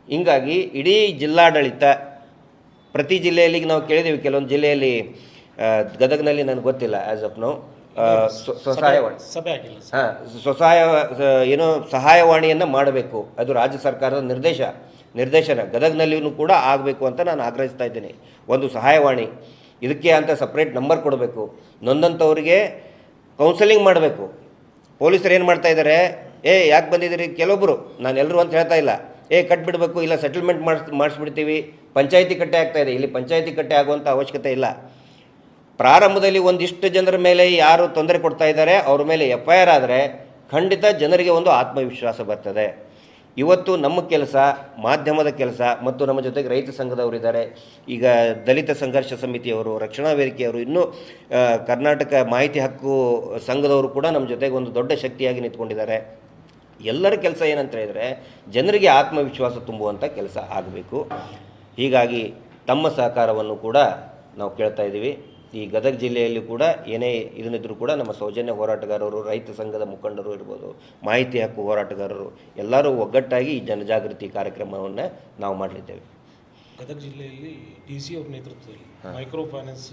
D: ಹೀಗಾಗಿ ಇಡೀ ಜಿಲ್ಲಾಡಳಿತ, ಪ್ರತಿ ಜಿಲ್ಲೆಯಲ್ಲಿ ನಾವು ಕೇಳಿದ್ದೀವಿ, ಕೆಲವೊಂದು ಜಿಲ್ಲೆಯಲ್ಲಿ ಗದಗನಲ್ಲಿ ನನಗೆ ಗೊತ್ತಿಲ್ಲ ಆ್ಯಸ್ ಆಫ್ ನೌ ಸ್ವಸಹಾಯವಾಣಿ ಏನೋ ಸಹಾಯವಾಣಿಯನ್ನು ಮಾಡಬೇಕು, ಅದು ರಾಜ್ಯ ಸರ್ಕಾರದ ನಿರ್ದೇಶನ ಗದಗನಲ್ಲಿಯೂ ಕೂಡ ಆಗಬೇಕು ಅಂತ ನಾನು ಆಗ್ರಹಿಸ್ತಾ ಇದ್ದೀನಿ. ಒಂದು ಸಹಾಯವಾಣಿ, ಇದಕ್ಕೆ ಅಂತ ಸಪ್ರೇಟ್ ನಂಬರ್ ಕೊಡಬೇಕು, ನೊಂದಂಥವ್ರಿಗೆ ಕೌನ್ಸಲಿಂಗ್ ಮಾಡಬೇಕು. ಪೊಲೀಸರು ಏನು ಮಾಡ್ತಾ ಇದ್ದಾರೆ, ಯಾಕೆ ಬಂದಿದ್ದೀರಿ ಕೆಲವೊಬ್ಬರು, ನಾನು ಎಲ್ಲರೂ ಅಂತ ಹೇಳ್ತಾ ಇಲ್ಲ, ಕಟ್ಬಿಡಬೇಕು, ಇಲ್ಲ ಸೆಟಲ್ಮೆಂಟ್ ಮಾಡಿಸ್ಬಿಡ್ತೀವಿ, ಪಂಚಾಯಿತಿ ಕಟ್ಟೆ ಆಗ್ತಾಯಿದೆ. ಇಲ್ಲಿ ಪಂಚಾಯಿತಿ ಕಟ್ಟೆ ಆಗುವಂಥ ಅವಶ್ಯಕತೆ ಇಲ್ಲ. ಪ್ರಾರಂಭದಲ್ಲಿ ಒಂದಿಷ್ಟು ಜನರ ಮೇಲೆ ಯಾರು ತೊಂದರೆ ಕೊಡ್ತಾ ಇದ್ದಾರೆ ಅವ್ರ ಮೇಲೆ FIR ಆದರೆ ಖಂಡಿತ ಜನರಿಗೆ ಒಂದು ಆತ್ಮವಿಶ್ವಾಸ ಬರ್ತದೆ. ಇವತ್ತು ನಮ್ಮ ಕೆಲಸ, ಮಾಧ್ಯಮದ ಕೆಲಸ, ಮತ್ತು ನಮ್ಮ ಜೊತೆಗೆ ರೈತ ಸಂಘದವರು ಇದ್ದಾರೆ, ಈಗ ದಲಿತ ಸಂಘರ್ಷ ಸಮಿತಿಯವರು, ರಕ್ಷಣಾ ವೇದಿಕೆಯವರು, ಇನ್ನೂ ಕರ್ನಾಟಕ ಮಾಹಿತಿ ಹಕ್ಕು ಸಂಘದವರು ಕೂಡ ನಮ್ಮ ಜೊತೆಗೆ ಒಂದು ದೊಡ್ಡ ಶಕ್ತಿಯಾಗಿ ನಿಂತ್ಕೊಂಡಿದ್ದಾರೆ. ಎಲ್ಲರ ಕೆಲಸ ಏನಂತ ಹೇಳಿದರೆ ಜನರಿಗೆ ಆತ್ಮವಿಶ್ವಾಸ ತುಂಬುವಂಥ ಕೆಲಸ ಆಗಬೇಕು. ಹೀಗಾಗಿ ತಮ್ಮ ಸಹಕಾರವನ್ನು ಕೂಡ ನಾವು ಕೇಳ್ತಾ ಇದ್ದೀವಿ. ಈ ಗದಗ ಜಿಲ್ಲೆಯಲ್ಲಿ ಕೂಡ ಏನೇ ಇದನ್ನಿದ್ರೂ ಕೂಡ ನಮ್ಮ ಸೌಜನ್ಯ ಹೋರಾಟಗಾರರು, ರೈತ ಸಂಘದ ಮುಖಂಡರು ಇರ್ಬೋದು, ಮಾಹಿತಿ ಹಕ್ಕು ಹೋರಾಟಗಾರರು ಎಲ್ಲರೂ ಒಗ್ಗಟ್ಟಾಗಿ ಈ ಜನಜಾಗೃತಿ ಕಾರ್ಯಕ್ರಮವನ್ನು ನಾವು ಮಾಡಲಿದ್ದೇವೆ.
H: ಗದಗ ಜಿಲ್ಲೆಯಲ್ಲಿ DC ಅವ್ರ ನೇತೃತ್ವದಲ್ಲಿ ಮೈಕ್ರೋ ಫೈನಾನ್ಸ್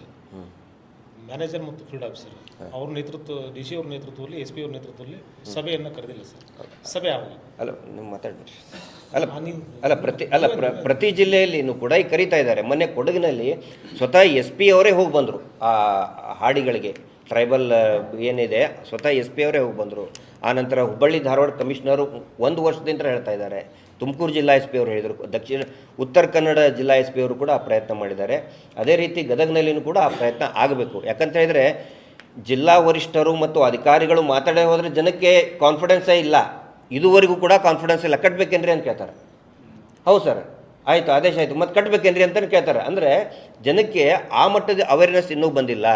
H: ಮ್ಯಾನೇಜರ್ ಮತ್ತು ಫೀಲ್ಡ್ ಆಫೀಸರ್ ಅವ್ರ ನೇತೃತ್ವ, DC ಅವ್ರ ನೇತೃತ್ವದಲ್ಲಿ, SP ಅವ್ರ ನೇತೃತ್ವದಲ್ಲಿ ಸಭೆಯನ್ನು ಕರೆದಿಲ್ಲ ಸರ್. ಸಭೆ ಆಗಲಿ
D: ಅಲ್ಲ, ನೀವು ಮಾತಾಡ್ಬಿಡಿ. ಪ್ರತಿ ಜಿಲ್ಲೆಯಲ್ಲಿನೂ ಕೂಡ ಈಗ ಕರೀತಾ ಇದ್ದಾರೆ. ಮೊನ್ನೆ ಕೊಡಗಿನಲ್ಲಿ ಸ್ವತಃ SP ಅವರೇ ಹೋಗಿ ಬಂದರು ಆ ಹಾಡಿಗಳಿಗೆ, ಟ್ರೈಬಲ್ ಏನಿದೆ ಸ್ವತಃ SP ಅವರೇ ಹೋಗಿ ಬಂದರು. ಆನಂತರ ಹುಬ್ಬಳ್ಳಿ ಧಾರವಾಡ ಕಮಿಷನರು 1 ವರ್ಷದಿಂದ ಹೇಳ್ತಾ ಇದ್ದಾರೆ. ತುಮಕೂರು ಜಿಲ್ಲಾ SP ಅವರು ಹೇಳಿದರು, ಉತ್ತರ ಕನ್ನಡ ಜಿಲ್ಲಾ SP ಅವರು ಕೂಡ ಆ ಪ್ರಯತ್ನ ಮಾಡಿದ್ದಾರೆ. ಅದೇ ರೀತಿ ಗದಗನಲ್ಲಿನೂ ಕೂಡ ಆ ಪ್ರಯತ್ನ ಆಗಬೇಕು. ಯಾಕಂತ ಹೇಳಿದರೆ ಜಿಲ್ಲಾ ವರಿಷ್ಠರು ಮತ್ತು ಅಧಿಕಾರಿಗಳು ಮಾತಾಡೇ ಹೋದರೆ ಜನಕ್ಕೆ ಕಾನ್ಫಿಡೆನ್ಸೇ ಇಲ್ಲ. ಇದುವರೆಗೂ ಕೂಡ ಕಾನ್ಫಿಡೆನ್ಸ್ ಇಲ್ಲ. ಕಟ್ಟಬೇಕೇನ್ರಿ ಅಂತ ಕೇಳ್ತಾರೆ. ಹೌದು ಸರ್, ಆಯಿತು, ಆದೇಶ ಆಯಿತು, ಮತ್ತು ಕಟ್ಟಬೇಕೇನ್ರಿ ಅಂತಲೇ ಕೇಳ್ತಾರೆ. ಅಂದರೆ ಜನಕ್ಕೆ ಆ ಮಟ್ಟದ ಅವೇರ್ನೆಸ್ ಇನ್ನೂ ಬಂದಿಲ್ಲ.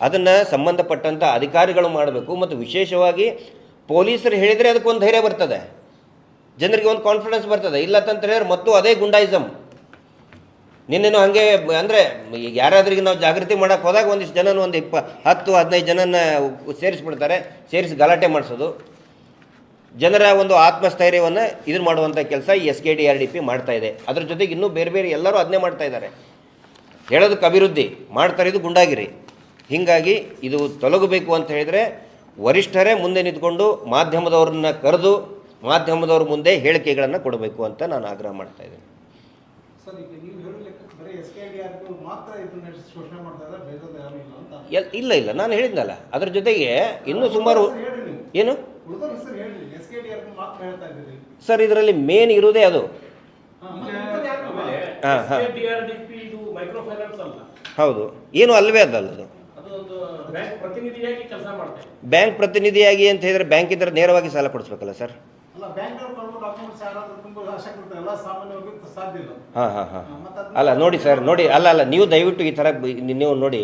D: ಅದನ್ನು ಸಂಬಂಧಪಟ್ಟಂಥ ಅಧಿಕಾರಿಗಳು ಮಾಡಬೇಕು. ಮತ್ತು ವಿಶೇಷವಾಗಿ ಪೊಲೀಸರು ಹೇಳಿದರೆ ಅದಕ್ಕೊಂದು ಧೈರ್ಯ ಬರ್ತದೆ, ಜನರಿಗೆ ಒಂದು ಕಾನ್ಫಿಡೆನ್ಸ್ ಬರ್ತದೆ. ಇಲ್ಲ ಅಂತ ಹೇಳಿದ್ರೆ ಮತ್ತು ಅದೇ ಗುಂಡಾಯಿಸಮ್. ನಿನ್ನೇನು ಹಾಗೆ ಅಂದರೆ ಈಗ ಯಾರಾದ್ರಿಗೆ ನಾವು ಜಾಗೃತಿ ಮಾಡೋಕ್ಕೆ ಹೋದಾಗ ಒಂದಿಷ್ಟು ಜನನ ಒಂದು 10-15 ಜನನ ಸೇರಿಸ್ಬಿಡ್ತಾರೆ, ಸೇರಿಸಿ ಗಲಾಟೆ ಮಾಡಿಸೋದು. ಜನರ ಒಂದು ಆತ್ಮಸ್ಥೈರ್ಯವನ್ನು ಇದನ್ನು ಮಾಡುವಂಥ ಕೆಲಸ ಈ SKDRDP ಮಾಡ್ತಾ ಇದೆ. ಅದ್ರ ಜೊತೆಗೆ ಇನ್ನೂ ಬೇರೆ ಬೇರೆ ಎಲ್ಲರೂ ಅದನ್ನೇ ಮಾಡ್ತಾ ಇದ್ದಾರೆ. ಹೇಳೋದಕ್ಕೆ ಅಭಿವೃದ್ಧಿ ಮಾಡ್ತಾರೆ, ಇದು ಗುಂಡಾಗಿರಿ. ಹೀಗಾಗಿ ಇದು ತೊಲಗಬೇಕು ಅಂತ ಹೇಳಿದರೆ ವರಿಷ್ಠರೇ ಮುಂದೆ ನಿಂತ್ಕೊಂಡು ಮಾಧ್ಯಮದವ್ರನ್ನ ಕರೆದು ಮಾಧ್ಯಮದವ್ರ ಮುಂದೆ ಹೇಳಿಕೆಗಳನ್ನು ಕೊಡಬೇಕು ಅಂತ ನಾನು ಆಗ್ರಹ ಮಾಡ್ತಾ ಇದ್ದೀನಿ.
B: ಸರ್, ಈಗ ನೀವು ಹೇಳೋ ಲೆಕ್ಕಕ್ಕೆ ಬರೀ SKDRDP ಮಾತ್ರ ಇದನ್ನ ಶೋಷಣೆ ಮಾಡ್ತಾ ಇದ್ದಾರೆ, ಬೇರೆದು ಯಾರು ಇಲ್ಲ ಅಂತ?
D: ಇಲ್ಲ, ನಾನು ಹೇಳಿದ್ನಲ್ಲ. ಅದ್ರ ಜೊತೆಗೆ ಇನ್ನೂ ಸುಮಾರು ಏನು ಸರ್, ಇದರಲ್ಲಿ ಮೇನ್ ಇರುವುದೇ ಅದು. ಹೌದು, ಏನು ಅಲ್ವೇ ಅದಲ್ಲ ಅದು. ಬ್ಯಾಂಕ್ ಪ್ರತಿನಿಧಿಯಾಗಿ ಅಂತ ಹೇಳಿದ್ರೆ ಬ್ಯಾಂಕ್ ಇದ್ರೆ ನೇರವಾಗಿ ಸಾಲ ಕೊಡಿಸ್ಬೇಕಲ್ಲ ಸರ್. ಅಲ್ಲ ನೋಡಿ ಸರ್, ನೋಡಿ, ಅಲ್ಲ ನೀವು ದಯವಿಟ್ಟು ಈ ಥರ ನೀವು ನೋಡಿ.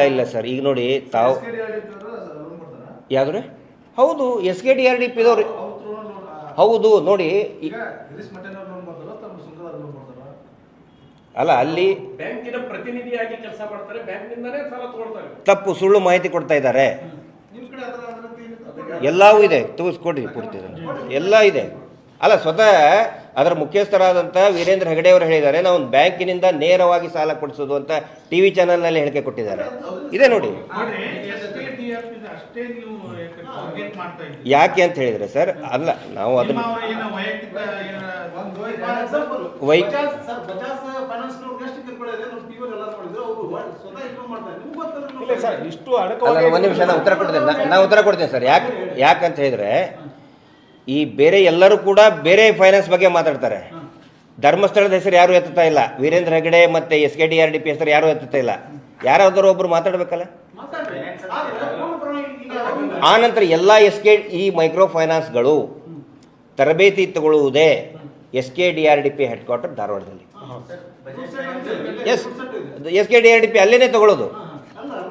D: ಇಲ್ಲ ಸರ್. ಈಗ ನೋಡಿ ತಾವು ಯಾವ್ದು ಹೌದು SKDRDP ದವ್ರು ಹೌದು ನೋಡಿ. ಅಲ್ಲ, ಅಲ್ಲಿ
H: ಬ್ಯಾಂಕಿನ ಪ್ರತಿನಿಧಿಯಾಗಿ ಕೆಲಸ ಮಾಡ್ತಾರೆ, ಬ್ಯಾಂಕ್ನಿಂದನೇ ಸಾಲ ತಗೊಳ್ತಾರೆ.
D: ತಪ್ಪು ಸುಳ್ಳು ಮಾಹಿತಿ ಕೊಡ್ತಾ ಇದ್ದಾರೆ. ಎಲ್ಲವೂ ಇದೆ, ಕೊಡ್ತಿದ್ದಾರೆ, ಎಲ್ಲ ಇದೆ. ಅಲ್ಲ, ಸ್ವತಃ ಅದರ ಮುಖ್ಯಸ್ಥರಾದಂಥ ವೀರೇಂದ್ರ ಹೆಗಡೆ ಅವರು ಹೇಳಿದ್ದಾರೆ, ನಾವು ಬ್ಯಾಂಕಿನಿಂದ ನೇರವಾಗಿ ಸಾಲ ಕೊಡಿಸೋದು ಅಂತ TV ಚಾನಲ್ನಲ್ಲಿ ಹೇಳಿಕೆ ಕೊಟ್ಟಿದ್ದಾರೆ. ಇದೆ ನೋಡಿ. ಯಾಕೆ ಅಂತ ಹೇಳಿದರೆ ಸರ್, ಅಲ್ಲ ನಾವು ಅದನ್ನು ಒಂದು ನಿಮಿಷ ನಾನು ಉತ್ತರ ಕೊಡ್ತೇನೆ ಸರ್. ಯಾಕಂತ ಹೇಳಿದ್ರೆ ಈ ಬೇರೆ ಎಲ್ಲರೂ ಕೂಡ ಬೇರೆ ಫೈನಾನ್ಸ್ ಬಗ್ಗೆ ಮಾತಾಡ್ತಾರೆ. ಧರ್ಮಸ್ಥಳದ ಹೆಸರು ಯಾರು ಎತ್ತುತ್ತಾ ಇಲ್ಲ, ವೀರೇಂದ್ರ ಹೆಗಡೆ ಮತ್ತು SKDRDP ಹೆಸರು ಯಾರು ಎತ್ತುತ್ತಾ ಇಲ್ಲ. ಯಾರಾದರೂ ಒಬ್ಬರು ಮಾತಾಡಬೇಕಲ್ಲ. ಆನಂತರ ಎಲ್ಲ ಈ ಮೈಕ್ರೋ ಫೈನಾನ್ಸ್ಗಳು ತರಬೇತಿ ತಗೊಳ್ಳುವುದೇ SKDRDP ಹೆಡ್ ಕ್ವಾರ್ಟರ್ ಧಾರವಾಡದಲ್ಲಿ. SKDRDP ಅಲ್ಲೇ ತಗೊಳ್ಳೋದು.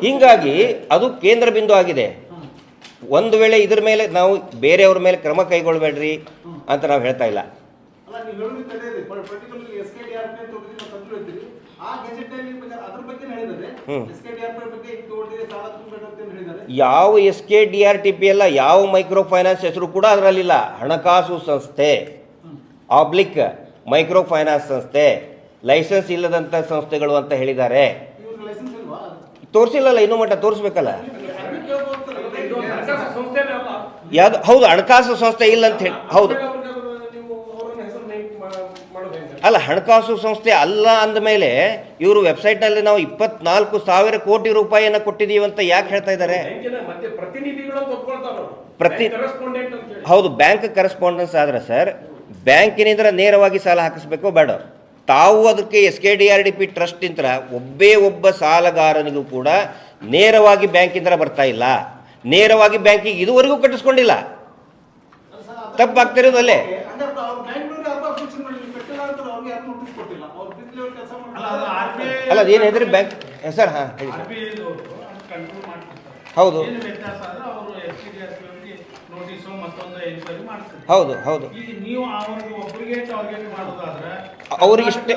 D: ಹೀಗಾಗಿ ಅದು ಕೇಂದ್ರ ಬಿಂದು ಆಗಿದೆ. ಒಂದು ವೇಳೆ ಇದ್ರ ಮೇಲೆ ನಾವು ಬೇರೆಯವ್ರ ಮೇಲೆ ಕ್ರಮ ಕೈಗೊಳ್ಳಬೇಡ್ರಿ ಅಂತ ನಾವು ಹೇಳ್ತಾ ಇಲ್ಲ. ಯಾವ SKDRDP ಅಲ್ಲ, ಯಾವ ಮೈಕ್ರೋ ಫೈನಾನ್ಸ್ ಹೆಸರು ಕೂಡ ಅದರಲ್ಲಿಲ್ಲ. ಹಣಕಾಸು ಸಂಸ್ಥೆ ಆಬ್ಲಿಕ್ ಮೈಕ್ರೋ ಫೈನಾನ್ಸ್ ಸಂಸ್ಥೆ, ಲೈಸೆನ್ಸ್ ಇಲ್ಲದಂಥ ಸಂಸ್ಥೆಗಳು ಅಂತ ಹೇಳಿದ್ದಾರೆ. ತೋರಿಸಿಲ್ಲಲ್ಲ, ಇನ್ನೂ ಮಟ್ಟ ತೋರಿಸ್ಬೇಕಲ್ಲ. ಯಾವುದು ಹೌದು, ಹಣಕಾಸು ಸಂಸ್ಥೆ ಇಲ್ಲ ಅಂತ ಹೇಳಿ. ಹೌದು ಅಲ್ಲ, ಹಣಕಾಸು ಸಂಸ್ಥೆ ಅಲ್ಲ ಅಂದಮೇಲೆ ಇವರು ವೆಬ್ಸೈಟ್ನಲ್ಲಿ ನಾವು 24,000 ಕೋಟಿ ರೂಪಾಯಿಯನ್ನು ಕೊಟ್ಟಿದ್ದೀವಿ ಅಂತ ಯಾಕೆ ಹೇಳ್ತಾ ಇದ್ದಾರೆ? ಹೌದು, ಬ್ಯಾಂಕ್ ಕರೆಸ್ಪಾಂಡೆನ್ಸ್ ಆದ್ರೆ ಸರ್, ಬ್ಯಾಂಕಿನಿಂದ ನೇರವಾಗಿ ಸಾಲ ಹಾಕಿಸ್ಬೇಕೋ ಬೇಡ? ತಾವು ಅದಕ್ಕೆ SKDRDP ಟ್ರಸ್ಟ್ ಇಂದ ಒಬ್ಬ ಸಾಲಗಾರನಿಗೂ ಕೂಡ ನೇರವಾಗಿ ಬ್ಯಾಂಕಿಂದ ಬರ್ತಾ ಇಲ್ಲ. ನೇರವಾಗಿ ಬ್ಯಾಂಕಿಗೆ ಇದುವರೆಗೂ ಕಟ್ಟಿಸ್ಕೊಂಡಿಲ್ಲ. ತಪ್ಪಾಗ್ತಿರೋದು ಅಲ್ಲೇ. ಅಲ್ಲ, ಅದೇನು ಹೇಳಿದ್ರಿ ಬ್ಯಾಂಕ್ ಸರ್? ಹಾಂ ಹೇಳಿ ಸರ್. ಹೌದು ಹೌದು ಹೌದು, ಅವ್ರಿಗೆ ಇಷ್ಟೇ.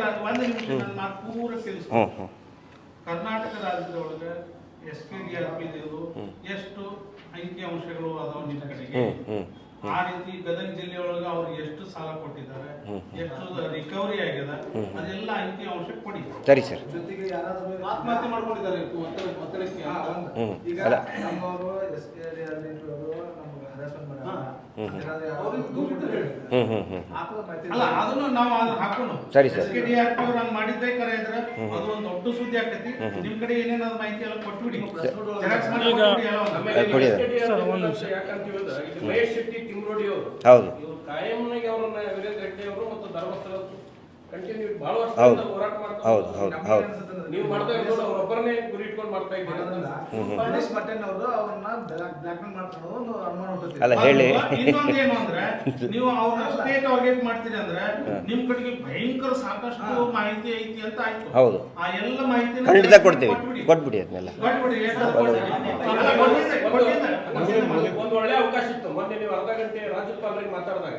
B: ಕರ್ನಾಟಕ ರಾಜ್ಯದೊಳಗೆ SKDRP ಎಷ್ಟು ಅಂಕಿ ಅಂಶಗಳು ಅದಾವ ನಿಮ್ಮ ಕಡೆಗೆ? ಆ ರೀತಿ ಗದಗ ಜಿಲ್ಲೆಯೊಳಗೆ ಅವ್ರಿಗೆ ಎಷ್ಟು ಸಾಲ ಕೊಟ್ಟಿದ್ದಾರೆ, ಎಷ್ಟು ರಿಕವರಿ ಆಗಿದೆ, ಅದೆಲ್ಲ ಅಂಕಿ ಅಂಶ ಕೊಡಿ.
D: ಸರಿ ಸರ್.
B: ಜೊತೆಗೆ ಯಾರಾದರೂ ಆತ್ಮಹತ್ಯೆ ಮಾಡ್ಕೊಂಡಿದ್ದಾರೆ ಒತ್ತಡಕ್ಕೆ? ಈಗ ನಮ್ಮವರು SKDRP ನಮ್ಗೆ ಹರಾಸ್ಮೆಂಟ್ ಅಲ್ಲ, ಅದನ್ನು ನಾವು ಹಾಕೋಣ.
D: ಸರಿ ಸರ್.
B: SKDRP ಅವ್ರು ಹಂಗೆ ಮಾಡಿದ್ದೇ ಕರೆ ಇದ್ರೆ ಅದು ಒಂದು ದೊಡ್ಡ ಸುದ್ದಿ ಆಗ್ತೈತಿ. ನಿಮ್ ಕಡೆ ಏನೇನಾದ್ರು ಮಾಹಿತಿ ಎಲ್ಲ ಕೊಟ್ಬಿಡಿ.
D: ಹೌದು
G: ಕಾಯಂನಾಗಿ ಅವರನ್ನ ವೀರೇಂದ್ರ ಹೆಗ್ಡೆ ಅವರು ಮತ್ತು ಧರ್ಮಸ್ಥಳ ಕಂಟಿನ್ಯೂ ಬಹಳ
D: ಹೌದು
G: ವರ್ಷದಿಂದ ಹೋರಾಟ ಮಾಡ್ತಾರೆ.
D: ಹೌದು ಹೌದು ಹೌದು.
G: ನೀವು ಮಾಡ್ತಾ ಇರೋದು ಅವರೊಬ್ಬರನ್ನೇ ಗುರಿ ಇಟ್ಕೊಂಡು ಮಾಡ್ತಾ ಇದ್ದೀರಾ?
D: ಅಲ್ಲ ಹೇಳಿ.
B: ಇನ್ನೊಂದು ಏನು ಅಂದ್ರೆ, ನೀವು ಅವ್ರನ್ನ ಸ್ಟೇಟ್ ಆರ್ಗೇಟ್ ಮಾಡ್ತೀರಿ ಅಂದ್ರೆ ನಿಮ್ ಕಡೆಗೆ ಭಯಂಕರ ಸಾಕಷ್ಟು ಮಾಹಿತಿ ಐತಿ ಅಂತ ಆಯ್ತು.
D: ಹೌದು,
B: ಆ ಎಲ್ಲ ಮಾಹಿತಿ
D: ಖಂಡಿತ ಕೊಡ್ತೀವಿ, ಕೊಟ್ಬಿಡಿ ಅದನ್ನೆಲ್ಲ.
G: ಒಂದು ಒಳ್ಳೆ ಅವಕಾಶ ಇತ್ತು. ಮೊನ್ನೆ ನೀವು ಅರ್ಧ ಗಂಟೆ ರಾಜ್ಯಪಾಲರಿಗೆ ಮಾತಾಡಿದಾಗ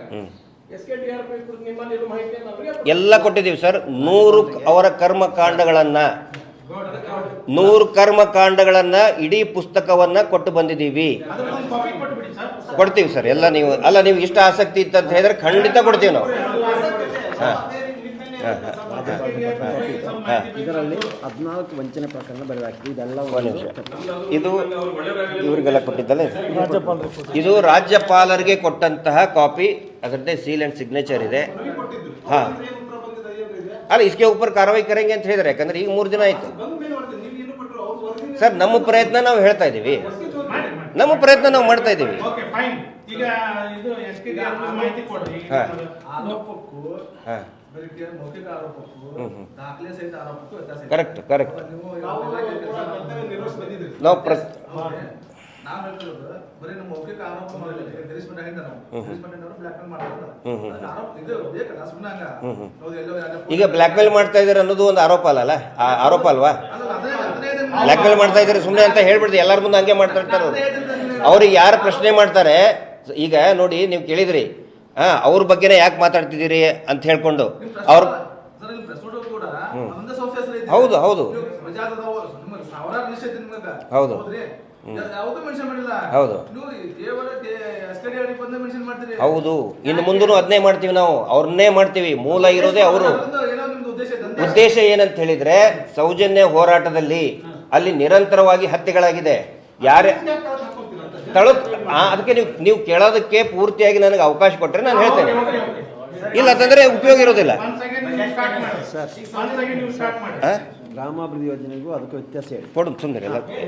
G: SKDRP ನಿಮ್ಮಲ್ಲಿ ಮಾಹಿತಿಯನ್ನು ಅವರಿಗೆ
D: ಎಲ್ಲ ಕೊಟ್ಟಿದ್ದೀವಿ ಸರ್. 100 ಅವರ ಕರ್ಮಕಾಂಡಗಳನ್ನು 100 ಕರ್ಮಕಾಂಡಗಳನ್ನು ಇಡೀ ಪುಸ್ತಕವನ್ನು ಕೊಟ್ಟು ಬಂದಿದ್ದೀವಿ. ಕೊಡ್ತೀವಿ ಸರ್ ಎಲ್ಲ. ನೀವು ಇಷ್ಟ ಆಸಕ್ತಿ ಇತ್ತು ಅಂತ ಹೇಳಿದ್ರೆ ಖಂಡಿತ ಕೊಡ್ತೀವಿ ನಾವು.
I: ಇದರಲ್ಲಿ 14 ವಂಚನೆ ಪ್ರಕರಣ ಬರೆದಾಕಿ. ಇದೆಲ್ಲ
D: ಇದು ಇವರಿಗೆಲ್ಲ ಕೊಟ್ಟಿದ್ದಲ್ಲ. ಇದು ರಾಜ್ಯಪಾಲರಿಗೆ ಕೊಟ್ಟಂತಹ ಕಾಪಿ, ಅದರದ್ದೇ ಸೀಲ್ ಆ್ಯಂಡ್ ಸಿಗ್ನೇಚರ್ ಇದೆ. ಹಾಂ, ಅಲ್ಲ, इसके ऊपर ಕಾರ್ಯವಾಹಿ ಕರೆಂಗೆ ಅಂತ ಹೇಳಿದ್ರೆ, ಯಾಕಂದ್ರೆ ಈಗ 3 ದಿನ ಆಯಿತು ಸರ್. ನಮ್ಮ ಪ್ರಯತ್ನ ನಾವು ಹೇಳ್ತಾ ಇದ್ದೀವಿ, ನಮ್ಮ ಪ್ರಯತ್ನ ನಾವು ಮಾಡ್ತಾ ಇದ್ದೀವಿ.
B: ಈಗ ಇದು SKDRP ಮಾಹಿತಿ ಕೊಡ್ರಿ.
D: ಹಾಂ,
B: ಮೌಖಿಕ ಆರೋಪಕ್ಕೂ ದಾಖಲೆ ಸಹಿತ ಆರೋಪಕ್ಕೂ ವ್ಯತ್ಯಾಸ ಇದೆ.
D: Correct correct.
B: ನಾವು
D: ನಾವು
B: ಬರೀ ನಮ್ಮ ಮೌಖಿಕ ಆರೋಪ ಮಾಡಿಲ್ಲ. ಗಿರೀಶ್ಮಠ ಹೇಳಿದ ನಾವು ಬ್ಲಾಕ್ ಮೇಲ್ ಮಾಡ್ತಾರೆ. ಆರೋಪ ಇದು ಬೇಕಲ್ಲ ಸುಮ್ಮನೆ.
D: ಈಗ ಬ್ಲ್ಯಾಕ್ ಮೇಲ್ ಮಾಡ್ತಾ ಇದ್ದಾರೆ ಅನ್ನೋದು ಒಂದು ಆರೋಪ ಅಲ್ಲ? ಆರೋಪ ಅಲ್ವಾ? ಬ್ಲ್ಯಾಕ್ ಮೇಲ್ ಮಾಡ್ತಾ ಇದ್ದಾರೆ ಸುಮ್ಮನೆ ಅಂತ ಹೇಳ್ಬಿಡ್ದು. ಎಲ್ಲರ ಮುಂದೆ ಹಂಗೆ ಮಾಡ್ತಾ ಇರ್ತಾರೆ ಅವ್ರಿಗೆ ಯಾರು ಪ್ರಶ್ನೆ ಮಾಡ್ತಾರೆ. ಈಗ ನೋಡಿ, ನೀವು ಕೇಳಿದ್ರಿ ಅವ್ರ ಬಗ್ಗೆನೇ ಯಾಕೆ ಮಾತಾಡ್ತಿದ್ದೀರಿ ಅಂತ ಹೇಳ್ಕೊಂಡು ಅವ್ರು. ಹೌದು ಹೌದು ಹೌದು ಹೌದು ಹೌದು. ಇನ್ನು ಮುಂದೂ ಅದನ್ನೇ ಮಾಡ್ತೀವಿ ನಾವು, ಅವ್ರನ್ನೇ ಮಾಡ್ತೀವಿ. ಮೂಲ ಇರೋದೇ ಅವರು. ಉದ್ದೇಶ ಏನಂತ ಹೇಳಿದ್ರೆ, ಸೌಜನ್ಯ ಹೋರಾಟದಲ್ಲಿ ಅಲ್ಲಿ ನಿರಂತರವಾಗಿ ಹತ್ಯೆಗಳಾಗಿದೆ. ಯಾರೇ ಅದಕ್ಕೆ ನೀವು ಕೇಳೋದಕ್ಕೆ ಪೂರ್ತಿಯಾಗಿ ನನಗೆ ಅವಕಾಶ ಕೊಟ್ಟರೆ ನಾನು ಹೇಳ್ತೇನೆ. ಇಲ್ಲ ಅಂತಂದ್ರೆ ಉಪಯೋಗ ಇರೋದಿಲ್ಲ.
I: ಗ್ರಾಮಾಭಿವೃದ್ಧಿ ಯೋಜನೆಗೂ ಅದಕ್ಕೂ ವ್ಯತ್ಯಾಸ ಹೇಳಿ
D: ಕೊಡು ಸುಂದರ.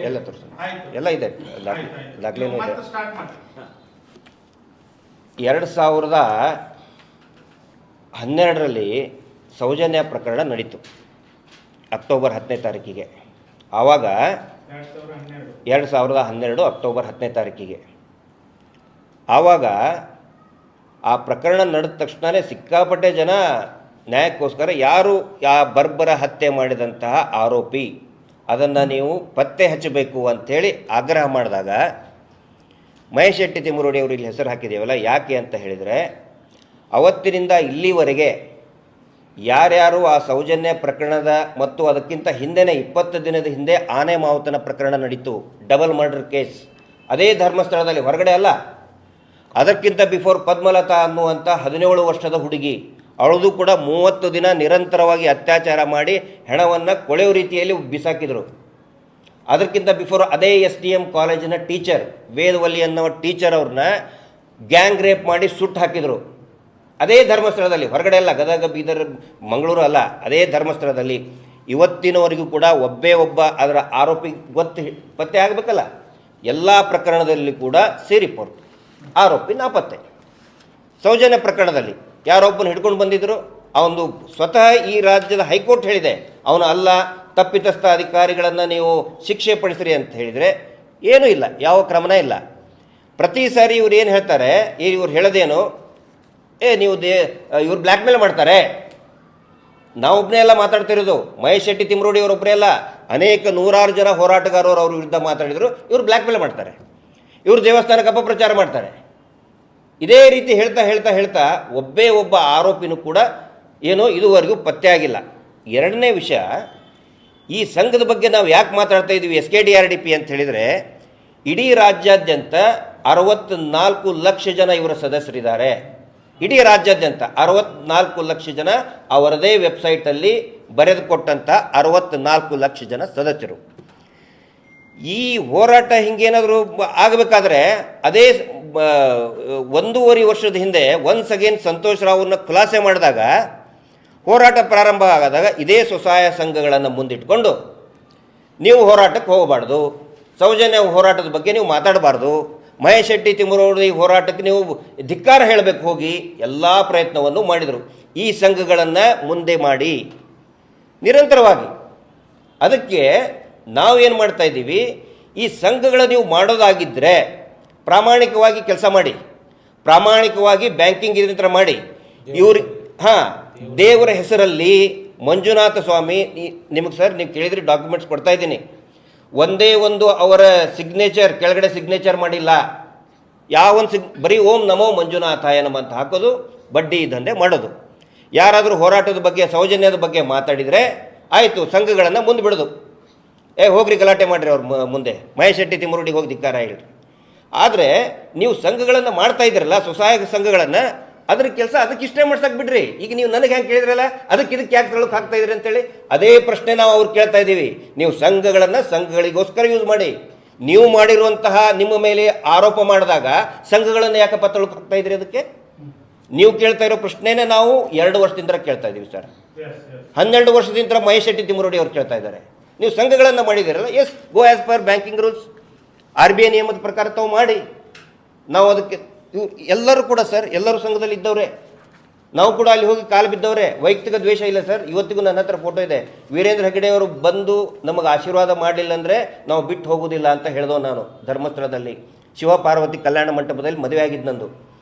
D: ಎಲ್ಲ ತೋರಿಸು, ಎಲ್ಲ ಇದೆ, ದಾಖಲೆನೂ ಇದೆ. 2012ರಲ್ಲಿ ಸೌಜನ್ಯ ಪ್ರಕರಣ ನಡೀತು ಅಕ್ಟೋಬರ್ 10ನೇ ತಾರೀಕಿಗೆ. ಆವಾಗ 2012 ಅಕ್ಟೋಬರ್ 10ನೇ ತಾರೀಕಿಗೆ ಆವಾಗ ಆ ಪ್ರಕರಣ ನಡೆದ ತಕ್ಷಣವೇ ಸಿಕ್ಕಾಪಟ್ಟೆ ಜನ ನ್ಯಾಯಕ್ಕೋಸ್ಕರ ಯಾರು ಆ ಬರ್ಬರ ಹತ್ಯೆ ಮಾಡಿದಂತಹ ಆರೋಪಿ ಅದನ್ನು ನೀವು ಪತ್ತೆ ಹಚ್ಚಬೇಕು ಅಂಥೇಳಿ ಆಗ್ರಹ ಮಾಡಿದಾಗ ಮಹೇಶ್ ಶೆಟ್ಟಿ ತಿಮ್ಮರೋಡಿ ಅವರು ಇಲ್ಲಿ ಹೆಸರು ಹಾಕಿದ್ದೇವಲ್ಲ, ಯಾಕೆ ಅಂತ ಹೇಳಿದರೆ ಅವತ್ತಿನಿಂದ ಇಲ್ಲಿವರೆಗೆ ಯಾರ್ಯಾರು ಆ ಸೌಜನ್ಯ ಪ್ರಕರಣದ ಮತ್ತು ಅದಕ್ಕಿಂತ ಹಿಂದೆನೇ 20 ದಿನದ ಹಿಂದೆ ಆನೆ ಮಾವುತನ ಪ್ರಕರಣ ನಡೀತು, ಡಬಲ್ ಮರ್ಡರ್ ಕೇಸ್, ಅದೇ ಧರ್ಮಸ್ಥಳದಲ್ಲಿ, ಹೊರಗಡೆ ಅಲ್ಲ. ಅದಕ್ಕಿಂತ ಬಿಫೋರ್ ಪದ್ಮಲತಾ ಅನ್ನುವಂಥ 17 ವರ್ಷದ ಹುಡುಗಿ, ಅವಳದು ಕೂಡ 30 ದಿನ ನಿರಂತರವಾಗಿ ಅತ್ಯಾಚಾರ ಮಾಡಿ ಹೆಣವನ್ನು ಕೊಳೆಯುವ ರೀತಿಯಲ್ಲಿ ಬಿಸಾಕಿದರು. ಅದಕ್ಕಿಂತ ಬಿಫೋರ್ ಅದೇ SDM ಕಾಲೇಜಿನ ಟೀಚರ್ ವೇದವಲ್ಲಿ ಅನ್ನೋ ಟೀಚರ್ ಅವ್ರನ್ನ ಗ್ಯಾಂಗ್ ರೇಪ್ ಮಾಡಿ ಸುಟ್ಟು ಹಾಕಿದರು. ಅದೇ ಧರ್ಮಸ್ಥಳದಲ್ಲಿ, ಹೊರಗಡೆ ಅಲ್ಲ, ಗದಗ, ಬೀದರ್, ಮಂಗಳೂರು ಅಲ್ಲ, ಅದೇ ಧರ್ಮಸ್ಥಳದಲ್ಲಿ. ಇವತ್ತಿನವರೆಗೂ ಕೂಡ ಒಬ್ಬ ಅದರ ಆರೋಪಿ ಪತ್ತೆ ಆಗಬೇಕಲ್ಲ. ಎಲ್ಲ ಪ್ರಕರಣದಲ್ಲಿ ಕೂಡ ಸಿ ರಿಪೋರ್ಟ್, ಆರೋಪಿ ನಾಪತ್ತೆ. ಸೌಜನ್ಯ ಪ್ರಕರಣದಲ್ಲಿ ಯಾರೊಬ್ಬನ ಹಿಡ್ಕೊಂಡು ಬಂದಿದ್ದರು, ಅವನು ಸ್ವತಃ ಈ ರಾಜ್ಯದ ಹೈಕೋರ್ಟ್ ಹೇಳಿದೆ ಅವನು ಅಲ್ಲ, ತಪ್ಪಿತಸ್ಥ ಅಧಿಕಾರಿಗಳನ್ನು ನೀವು ಶಿಕ್ಷೆ ಪಡಿಸ್ರಿ ಅಂತ ಹೇಳಿದರೆ ಏನೂ ಇಲ್ಲ, ಯಾವ ಕ್ರಮನೇ ಇಲ್ಲ. ಪ್ರತಿ ಸಾರಿ ಇವ್ರು ಏನು ಹೇಳ್ತಾರೆ, ಇವ್ರು ಹೇಳೋದೇನು, ನೀವು ಇವ್ರು ಬ್ಲ್ಯಾಕ್ ಮೇಲ್ ಮಾಡ್ತಾರೆ. ನಾವೊಬ್ಬನೇ ಎಲ್ಲ ಮಾತಾಡ್ತಿರೋದು, ಮಹೇಶ್ ಶೆಟ್ಟಿ ತಿಮ್ಮರೋಡಿ ಅವರೊಬ್ಬರೇ ಅಲ್ಲ, ಅನೇಕ ನೂರಾರು ಜನ ಹೋರಾಟಗಾರರು ಅವ್ರ ವಿರುದ್ಧ ಮಾತಾಡಿದರು. ಇವರು ಬ್ಲ್ಯಾಕ್ ಮೇಲ್ ಮಾಡ್ತಾರೆ, ಇವರು ದೇವಸ್ಥಾನಕ್ಕೆ ಅಪಪ್ರಚಾರ ಮಾಡ್ತಾರೆ. ಇದೇ ರೀತಿ ಹೇಳ್ತಾ ಒಬ್ಬ ಆರೋಪಿನೂ ಕೂಡ ಏನೋ ಇದುವರೆಗೂ ಪತ್ತೆ ಆಗಿಲ್ಲ. ಎರಡನೇ ವಿಷಯ, ಈ ಸಂಘದ ಬಗ್ಗೆ ನಾವು ಯಾಕೆ ಮಾತಾಡ್ತಾ ಇದ್ದೀವಿ, SKDRDP ಅಂತ ಹೇಳಿದರೆ, ಇಡೀ ರಾಜ್ಯಾದ್ಯಂತ 64 ಲಕ್ಷ ಜನ ಇವರ ಸದಸ್ಯರಿದ್ದಾರೆ. ಇಡೀ ರಾಜ್ಯಾದ್ಯಂತ 64 ಲಕ್ಷ ಜನ ಅವರದೇ ವೆಬ್ಸೈಟಲ್ಲಿ ಬರೆದುಕೊಟ್ಟಂಥ 64 ಲಕ್ಷ ಜನ ಸದಸ್ಯರು. ಈ ಹೋರಾಟ ಹಿಂಗೇನಾದರೂ ಆಗಬೇಕಾದ್ರೆ ಅದೇ 1.5 ವರ್ಷದ ಹಿಂದೆ ಒನ್ಸ್ ಅಗೇನ್ ಸಂತೋಷ್ ರಾವ್ನ ಖುಲಾಸೆ ಮಾಡಿದಾಗ, ಹೋರಾಟ ಪ್ರಾರಂಭ ಆದಾಗ ಇದೇ ಸ್ವಸಹಾಯ ಸಂಘಗಳನ್ನು ಮುಂದಿಟ್ಕೊಂಡು ನೀವು ಹೋರಾಟಕ್ಕೆ ಹೋಗಬಾರ್ದು, ಸೌಜನ್ಯ ಹೋರಾಟದ ಬಗ್ಗೆ ನೀವು ಮಾತಾಡಬಾರ್ದು, ಮಹೇಶ್ ಶೆಟ್ಟಿ ತಿಮ್ಮರೋಡಿ ಹೋರಾಟಕ್ಕೆ ನೀವು ಧಿಕ್ಕಾರ ಹೇಳಬೇಕು ಹೋಗಿ, ಎಲ್ಲ ಪ್ರಯತ್ನವನ್ನು ಮಾಡಿದರು. ಈ ಸಂಘಗಳನ್ನು ಮುಂದೆ ಮಾಡಿ ನಿರಂತರವಾಗಿ. ಅದಕ್ಕೆ ನಾವೇನು ಮಾಡ್ತಾ ಇದ್ದೀವಿ, ಈ ಸಂಘಗಳ ನೀವು ಮಾಡೋದಾಗಿದ್ದರೆ ಪ್ರಾಮಾಣಿಕವಾಗಿ ಕೆಲಸ ಮಾಡಿ, ಪ್ರಾಮಾಣಿಕವಾಗಿ ಬ್ಯಾಂಕಿಂಗ್ ಇದ್ರ ಮಾಡಿ. ಇವ್ರಿಗೆ ದೇವರ ಹೆಸರಲ್ಲಿ ಮಂಜುನಾಥ ಸ್ವಾಮಿ, ನಿಮಗೆ ಸರ್ ನೀವು ಕೇಳಿದ್ರಿ, ಡಾಕ್ಯುಮೆಂಟ್ಸ್ ಕೊಡ್ತಾ ಇದ್ದೀನಿ, ಒಂದೇ ಒಂದು ಅವರ ಸಿಗ್ನೇಚರ್ ಕೆಳಗಡೆ ಸಿಗ್ನೇಚರ್ ಮಾಡಿಲ್ಲ. ಯಾವೊಂದು ಬರೀ ಓಂ ನಮೋ ಮಂಜುನಾಥಾಯ ನಮ ಅಂತ ಹಾಕೋದು, ಬಡ್ಡಿ ದಂಧೆ ಮಾಡೋದು. ಯಾರಾದರೂ ಹೋರಾಟದ ಬಗ್ಗೆ, ಸೌಜನ್ಯದ ಬಗ್ಗೆ ಮಾತಾಡಿದರೆ ಆಯಿತು, ಸಂಘಗಳನ್ನು ಮುಂದೆ ಬಿಡೋದು. ಹೋಗ್ರಿ ಗಲಾಟೆ ಮಾಡಿರಿ ಅವ್ರ ಮುಂದೆ, ಮಹೇಶ್ ಶೆಟ್ಟಿ ತಿಮ್ಮರೋಡಿಗೆ ಹೋಗಿ ಧಿಕ್ಕಾರ ಹೇಳ್ರಿ. ಆದರೆ ನೀವು ಸಂಘಗಳನ್ನು ಮಾಡ್ತಾ ಇದ್ದೀರಲ್ಲ, ಸ್ವಸಹಾಯ ಸಂಘಗಳನ್ನು, ಅದ್ರ ಕೆಲಸ ಅದಕ್ಕೆ ಇಷ್ಟೇ ಮಾಡ್ಸಕ್ಕೆ ಬಿಡ್ರಿ. ಈಗ ನೀವು ನನಗೆ ಹೆಂಗೆ ಕೇಳಿದ್ರಲ್ಲ, ಇದಕ್ಕೆ ಯಾಕೆ ತಳಕ್ಕೆ ಹಾಕ್ತಾ ಇದ್ರಿ ಅಂತೇಳಿ ಅದೇ ಪ್ರಶ್ನೆ ನಾವು ಅವ್ರು ಕೇಳ್ತಾ ಇದ್ದೀವಿ. ನೀವು ಸಂಘಗಳನ್ನು ಸಂಘಗಳಿಗೋಸ್ಕರ ಯೂಸ್ ಮಾಡಿ. ನೀವು ಮಾಡಿರುವಂತಹ ನಿಮ್ಮ ಮೇಲೆ ಆರೋಪ ಮಾಡಿದಾಗ ಸಂಘಗಳನ್ನು ಯಾಕೆ ಪತ್ತಳಕ್ಕೆ ಹಾಕ್ತಾ ಇದ್ರಿ? ಅದಕ್ಕೆ ನೀವು ಕೇಳ್ತಾ ಇರೋ ಪ್ರಶ್ನೆನೇ ನಾವು 2 ವರ್ಷದಿಂದ ಕೇಳ್ತಾ ಇದ್ದೀವಿ ಸರ್. 12 ವರ್ಷದಿಂದ ಮಹೇಶ್ ಶೆಟ್ಟಿ ತಿಮ್ಮರೋಡಿ ಅವ್ರು ಕೇಳ್ತಾ ಇದ್ದಾರೆ. ನೀವು ಸಂಘಗಳನ್ನು ಮಾಡಿದ್ದೀರಲ್ಲ, yes, go as per banking rules, RBI ನಿಯಮದ ಪ್ರಕಾರ ತಾವು ಮಾಡಿ. ನಾವು ಅದಕ್ಕೆ ಎಲ್ಲರೂ ಕೂಡ ಸರ್, ಎಲ್ಲರೂ ಸಂಘದಲ್ಲಿ ಇದ್ದವ್ರೆ, ನಾವು ಕೂಡ ಅಲ್ಲಿ ಹೋಗಿ ಕಾಲು ಬಿದ್ದವ್ರೆ. ವೈಯಕ್ತಿಕ ದ್ವೇಷ ಇಲ್ಲ ಸರ್. ಇವತ್ತಿಗೂ ನನ್ನ ಹತ್ರ ಫೋಟೋ ಇದೆ. ವೀರೇಂದ್ರ ಹೆಗಡೆ ಅವರು ಬಂದು ನಮಗೆ ಆಶೀರ್ವಾದ ಮಾಡಲಿಲ್ಲ ಅಂದರೆ ನಾವು ಬಿಟ್ಟು ಹೋಗೋದಿಲ್ಲ ಅಂತ ಹೇಳಿದೋ ನಾನು. ಧರ್ಮಸ್ಥಳದಲ್ಲಿ ಶಿವಪಾರ್ವತಿ ಕಲ್ಯಾಣ ಮಂಟಪದಲ್ಲಿ ಮದುವೆ ಆಗಿದ್ದು ನಂದು.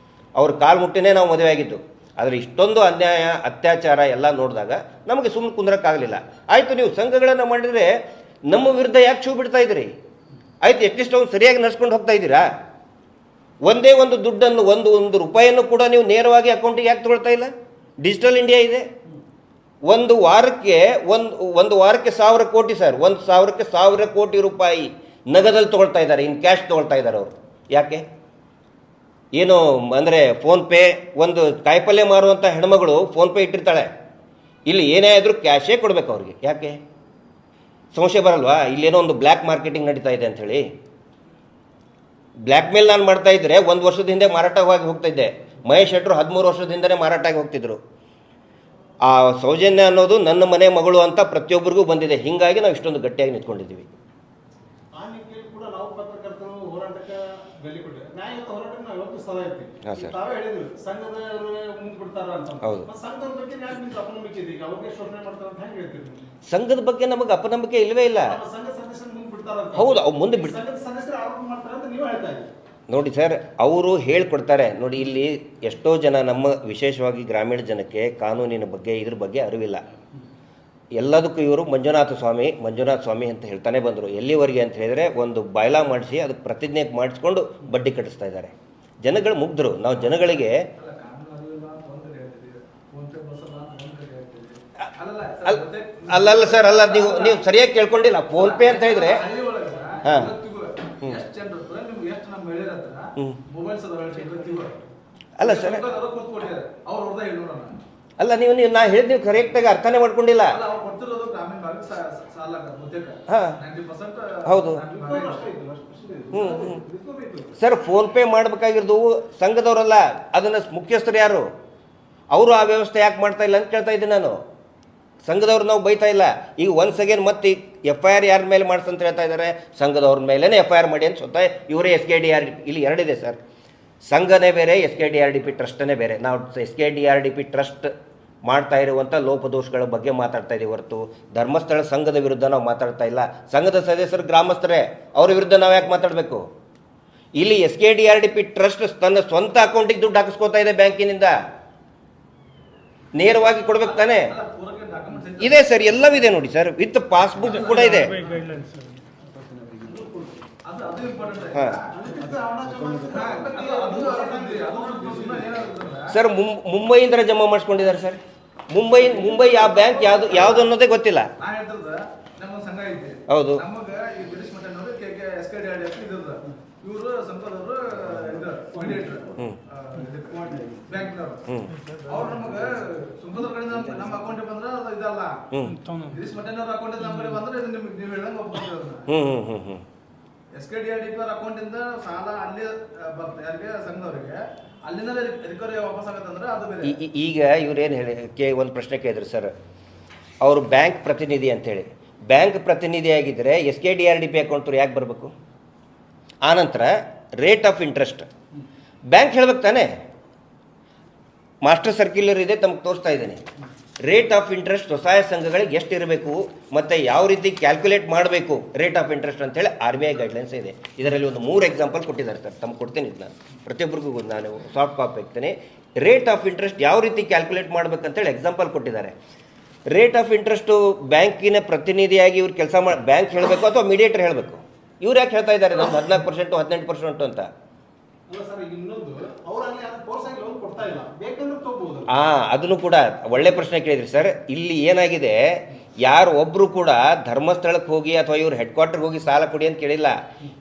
D: ಅವ್ರ ಕಾಲು ಮುಟ್ಟಿನೇ ನಾವು ಮದುವೆ ಆಗಿದ್ದು. ಆದರೆ ಇಷ್ಟೊಂದು ಅನ್ಯಾಯ, ಅತ್ಯಾಚಾರ ಎಲ್ಲ ನೋಡಿದಾಗ ನಮಗೆ ಸುಮ್ಮನೆ ಕುಂದ್ರಕ್ಕಾಗಲಿಲ್ಲ. ಆಯಿತು, ನೀವು ಸಂಘಗಳನ್ನು ಮಾಡಿದರೆ ನಮ್ಮ ವಿರುದ್ಧ ಯಾಕೆ ಶೂ ಬಿಡ್ತಾ ಇದ್ದೀರಿ? ಆಯಿತು, ಅಟ್ಲೀಸ್ಟ್ ಅವ್ರು ಸರಿಯಾಗಿ ನಡೆಸ್ಕೊಂಡು ಹೋಗ್ತಾ ಇದ್ದೀರಾ? ಒಂದೇ ಒಂದು ದುಡ್ಡನ್ನು, ಒಂದು ರೂಪಾಯಿಯನ್ನು ಕೂಡ ನೀವು ನೇರವಾಗಿ ಅಕೌಂಟಿಗೆ ಯಾಕೆ ತೊಗೊಳ್ತಾ ಇಲ್ಲ? ಡಿಜಿಟಲ್ ಇಂಡಿಯಾ ಇದೆ. ಒಂದು ವಾರಕ್ಕೆ 1,000 ಕೋಟಿ ಸರ್, 1,000ಕ್ಕೆ 1,000 ಕೋಟಿ ರೂಪಾಯಿ ನಗದಲ್ಲಿ ತೊಗೊಳ್ತಾ ಇದ್ದಾರೆ, ಇನ್ ಕ್ಯಾಶ್ ತೊಗೊಳ್ತಾ ಇದ್ದಾರೆ ಅವರು. ಯಾಕೆ? ಏನು ಅಂದರೆ ಫೋನ್ಪೇ, ಒಂದು ಕಾಯಿಪಲ್ಯ ಮಾರುವಂಥ ಹೆಣ್ಮಗಳು ಫೋನ್ಪೇ ಇಟ್ಟಿರ್ತಾಳೆ, ಇಲ್ಲಿ ಏನೇ ಆದರೂ ಕ್ಯಾಶೇ ಕೊಡಬೇಕು ಅವ್ರಿಗೆ. ಯಾಕೆ? ಸಂಶಯ ಬರಲ್ವಾ ಇಲ್ಲೇನೋ ಒಂದು ಬ್ಲ್ಯಾಕ್ ಮಾರ್ಕೆಟಿಂಗ್ ನಡೀತಾ ಇದೆ ಅಂಥೇಳಿ? ಬ್ಲ್ಯಾಕ್ ಮೇಲ್ ನಾನು ಮಾಡ್ತಾ ಇದ್ದರೆ 1 ವರ್ಷದ ಹಿಂದೆ ಮಾರಾಟವಾಗಿ ಹೋಗ್ತಾ ಇದ್ದೆ. ಮಹೇಶ್ ಶೆಟ್ಟರು 13 ವರ್ಷದ ಹಿಂದೆ ಮಾರಾಟ ಆಗಿ ಹೋಗ್ತಿದ್ರು. ಆ ಸೌಜನ್ಯ ಅನ್ನೋದು ನನ್ನ ಮನೆ ಮಗಳು ಅಂತ ಪ್ರತಿಯೊಬ್ಬರಿಗೂ ಬಂದಿದೆ. ಹೀಗಾಗಿ ನಾವು ಇಷ್ಟೊಂದು ಗಟ್ಟಿಯಾಗಿ ನಿಂತ್ಕೊಂಡಿದ್ದೀವಿ.
B: ಆ ನಿಟ್ಟಿನಲ್ಲಿ ಕೂಡ ನಾವು ಪತ್ರಕರ್ತರು ಹೋರಾಟಕ್ಕೆ ಬೆಲೆ ಕೊಟ್ಟಿದ್ದೇವೆ. ನ್ಯಾಯಯುತ ಹೋರಾಟಕ್ಕೆ ನಾವು ಇವತ್ತು
J: ಸದಾ ಐತಿ.
C: ಹಾಂ ಸರ್.
J: ತಾವೇ ಹೇಳಿದ್ರು ಸಂಘದವರು ಮುಂದೆ ಬಿಡ್ತಾರ ಅಂತ.
C: ಹೌದು.
J: ಮತ್ತೆ ಸಂಘದ ಬಗ್ಗೆ ಯಾಕೆ ನಿಮ್ಗೆ ಅಪನಂಬಿಕೆ ಇದೆ? ಈಗ ಅವ್ರಿಗೆ ಶೋಷಣೆ ಮಾಡ್ತಾರೆ ಅಂತ ಹೆಂಗೆ ಹೇಳ್ತೀರಿ ನೀವು?
C: ಸಂಘದ ಬಗ್ಗೆ ನಮಗೆ ಅಪನಂಬಿಕೆ ಇಲ್ಲವೇ ಇಲ್ಲ.
J: ಸಂಘ ಸದಸ್ಯರು ಮುಂದೆ ಬಿಡ್ತಾರ ಅಂತ.
C: ಹೌದು, ಅವ್ರು ಮುಂದೆ ಬಿಡ್
J: ಸಂಘದ ಸದಸ್ಯರು ಆರೋಪ ಮಾಡ್ತಾರೆ ಅಂತ ನೀವು ಹೇಳ್ತಾ ಇದ್ದೀರಿ.
C: ನೋಡಿ ಸರ್, ಅವರು ಹೇಳ್ಕೊಡ್ತಾರೆ. ನೋಡಿ, ಇಲ್ಲಿ ಎಷ್ಟೋ ಜನ ನಮ್ಮ ವಿಶೇಷವಾಗಿ ಗ್ರಾಮೀಣ ಜನಕ್ಕೆ ಕಾನೂನಿನ ಬಗ್ಗೆ ಇದ್ರ ಬಗ್ಗೆ ಅರಿವಿಲ್ಲ. ಎಲ್ಲದಕ್ಕೂ ಇವರು ಮಂಜುನಾಥ ಸ್ವಾಮಿ ಅಂತ ಹೇಳ್ತಾನೆ ಬಂದರು. ಎಲ್ಲಿವರೆಗೆ ಅಂತ ಹೇಳಿದರೆ ಒಂದು ಬಾಯ್ಲಾ ಮಾಡಿಸಿ ಅದಕ್ಕೆ ಪ್ರತಿಜ್ಞೆ ಮಾಡಿಸ್ಕೊಂಡು ಬಡ್ಡಿ ಕಟ್ಟಿಸ್ತಾ ಇದ್ದಾರೆ. ಜನಗಳು ಮುಗ್ಧರು. ನಾವು ಜನಗಳಿಗೆ ಅಲ್ಲಲ್ಲ ಸರ್, ಅಲ್ಲ, ನೀವು ಸರಿಯಾಗಿ ಕೇಳ್ಕೊಂಡಿಲ್ಲ. ಫೋನ್ಪೇ ಅಂತ ಹೇಳಿದ್ರೆ ಹಾಂ ಅಲ್ಲ ಸರ್, ಅಲ್ಲ ನೀವು ನಾ ಹೇಳಿದ್ ನೀವು ಕರೆಕ್ಟಾಗಿ ಅರ್ಥನೇ ಮಾಡ್ಕೊಂಡಿಲ್ಲ. ಹಾಂ ಹೌದು. ಸರ್, ಫೋನ್ಪೇ ಮಾಡಬೇಕಾಗಿರೋದು ಸಂಘದವರಲ್ಲ, ಅದನ್ನು ಮುಖ್ಯಸ್ಥರು ಯಾರು ಅವರು ಆ ವ್ಯವಸ್ಥೆ ಯಾಕೆ ಮಾಡ್ತಾ ಇಲ್ಲ ಅಂತ ಕೇಳ್ತಾ ಇದ್ದೀನಿ ನಾನು. ಸಂಘದವ್ರು ನಾವು ಬೈತಾ ಇಲ್ಲ. ಈಗ ಒನ್ಸ್ ಅಗೇನ್ ಮತ್ತೆ FIR ಯಾರ ಮೇಲೆ ಮಾಡಿಸಂತ ಹೇಳ್ತಾ ಇದ್ದಾರೆ? ಸಂಘದವ್ರ ಮೇಲೇ FIR ಮಾಡಿ ಅಂತ ಸ್ವತಃ ಇವರೇ SKDRDP. ಇಲ್ಲಿ ಎರಡಿದೆ ಸರ್, ಸಂಘನೇ ಬೇರೆ, SKDRDP ಟ್ರಸ್ಟನೇ ಬೇರೆ. ನಾವು SKDRDP ಟ್ರಸ್ಟ್ ಮಾಡ್ತಾ ಇರುವಂಥ ಲೋಪದೋಷಗಳ ಬಗ್ಗೆ ಮಾತಾಡ್ತಾ ಇದ್ದೀವಿ ಹೊರತು ಧರ್ಮಸ್ಥಳ ಸಂಘದ ವಿರುದ್ಧ ನಾವು ಮಾತಾಡ್ತಾ ಇಲ್ಲ. ಸಂಘದ ಸದಸ್ಯರು ಗ್ರಾಮಸ್ಥರೇ, ಅವ್ರ ವಿರುದ್ಧ ನಾವು ಯಾಕೆ ಮಾತಾಡಬೇಕು? ಇಲ್ಲಿ SKDRDP ಟ್ರಸ್ಟ್ ತನ್ನ ಸ್ವಂತ ಅಕೌಂಟಿಗೆ ದುಡ್ಡು ಹಾಕಿಸ್ಕೋತಾ ಇದೆ ಬ್ಯಾಂಕಿನಿಂದ. ನೇರವಾಗಿ ಕೊಡ್ಬೇಕು ತಾನೆ? ಇದೆ ಸರ್, ಎಲ್ಲವಿದೆ ನೋಡಿ ಸರ್, ವಿತ್ ಪಾಸ್ಬುಕ್ ಕೂಡ ಇದೆ. ಹಾಂ ಸರ್, ಮುಂಬೈಯಿಂದ ಜಮಾ ಮಾಡಿಸ್ಕೊಂಡಿದ್ದಾರೆ ಸರ್. ಮುಂಬೈ ಯಾವ ಬ್ಯಾಂಕ್ ಯಾವ್ದು ಅನ್ನೋದೇ ಗೊತ್ತಿಲ್ಲ. ಹೌದು.
B: SKDRDP ಅಕೌಂಟಿಂದ ಸಾಲ ಅಲ್ಲೇ ಯಾರಿಗೆ ಸಂಘದವರಿಗೆ ಅಲ್ಲಿಂದ ರಿಕವರಿ ವಾಪಸ್ ಆಗತ್ತಂದ್ರೆ ಅದು ಬೇರೆ.
C: ಈಗ ಇವ್ರೇನು ಹೇಳಿ ಒಂದು ಪ್ರಶ್ನೆ ಕೇಳಿದ್ರು ಸರ್, ಅವರು ಬ್ಯಾಂಕ್ ಪ್ರತಿನಿಧಿ ಅಂತೇಳಿ. ಬ್ಯಾಂಕ್ ಪ್ರತಿನಿಧಿ ಆಗಿದ್ದರೆ SKDRDP ಅಕೌಂಟ್ ಯಾಕೆ ಬರಬೇಕು? ಆನಂತರ ರೇಟ್ ಆಫ್ ಇಂಟ್ರೆಸ್ಟ್ ಬ್ಯಾಂಕ್ ಹೇಳ್ಬೇಕು ತಾನೆ? ಮಾಸ್ಟರ್ ಸರ್ಕ್ಯುಲರ್ ಇದೆ, ತಮಗೆ ತೋರಿಸ್ತಾ ಇದ್ದೀನಿ. ರೇಟ್ ಆಫ್ ಇಂಟ್ರೆಸ್ಟ್ ಸ್ವಸಹಾಯ ಸಂಘಗಳಿಗೆ ಎಷ್ಟು ಇರಬೇಕು ಮತ್ತು ಯಾವ ರೀತಿ ಕ್ಯಾಲ್ಕುಲೇಟ್ ಮಾಡಬೇಕು ರೇಟ್ ಆಫ್ ಇಂಟ್ರೆಸ್ಟ್ ಅಂತೇಳಿ RBI ಗೈಡ್ಲೈನ್ಸ್ ಇದೆ. ಇದರಲ್ಲಿ ಒಂದು 3 ಎಕ್ಸಾಂಪಲ್ ಕೊಟ್ಟಿದ್ದಾರೆ ಸರ್, ತಮ್ಗೆ ಕೊಡ್ತೀನಿ. ಇದು ನಾನು ಪ್ರತಿಯೊಬ್ಬರಿಗೂ ನಾನು ಸಾಫ್ಟ್ ಕಾಪಿ ಹಾಕ್ತೇನೆ. ರೇಟ್ ಆಫ್ ಇಂಟ್ರೆಸ್ಟ್ ಯಾವ ರೀತಿ ಕ್ಯಾಲ್ಕುಲೇಟ್ ಮಾಡಬೇಕಂತೇಳಿ ಎಕ್ಸಾಂಪಲ್ ಕೊಟ್ಟಿದ್ದಾರೆ. ರೇಟ್ ಆಫ್ ಇಂಟ್ರೆಸ್ಟು ಬ್ಯಾಂಕಿನ ಪ್ರತಿನಿಧಿಯಾಗಿ ಇವ್ರು ಕೆಲಸ ಮಾಡಿ ಬ್ಯಾಂಕ್ ಹೇಳಬೇಕು ಅಥವಾ ಮೀಡಿಯೇಟರ್ ಹೇಳಬೇಕು? ಇವ್ರು ಯಾಕೆ ಹೇಳ್ತಾ ಇದ್ದಾರೆ ನಮ್ದು 14% 18% ಅಂತ? ಅದನ್ನು ಕೂಡ ಒಳ್ಳೆ ಪ್ರಶ್ನೆ ಕೇಳಿದ್ರಿ ಸರ್. ಇಲ್ಲಿ ಏನಾಗಿದೆ, ಯಾರು ಒಬ್ಬರು ಕೂಡ ಧರ್ಮಸ್ಥಳಕ್ಕೆ ಹೋಗಿ ಅಥವಾ ಇವ್ರು ಹೆಡ್ ಕ್ವಾರ್ಟರ್ಗೆ ಹೋಗಿ ಸಾಲ ಕೊಡಿ ಅಂತ ಕೇಳಿಲ್ಲ.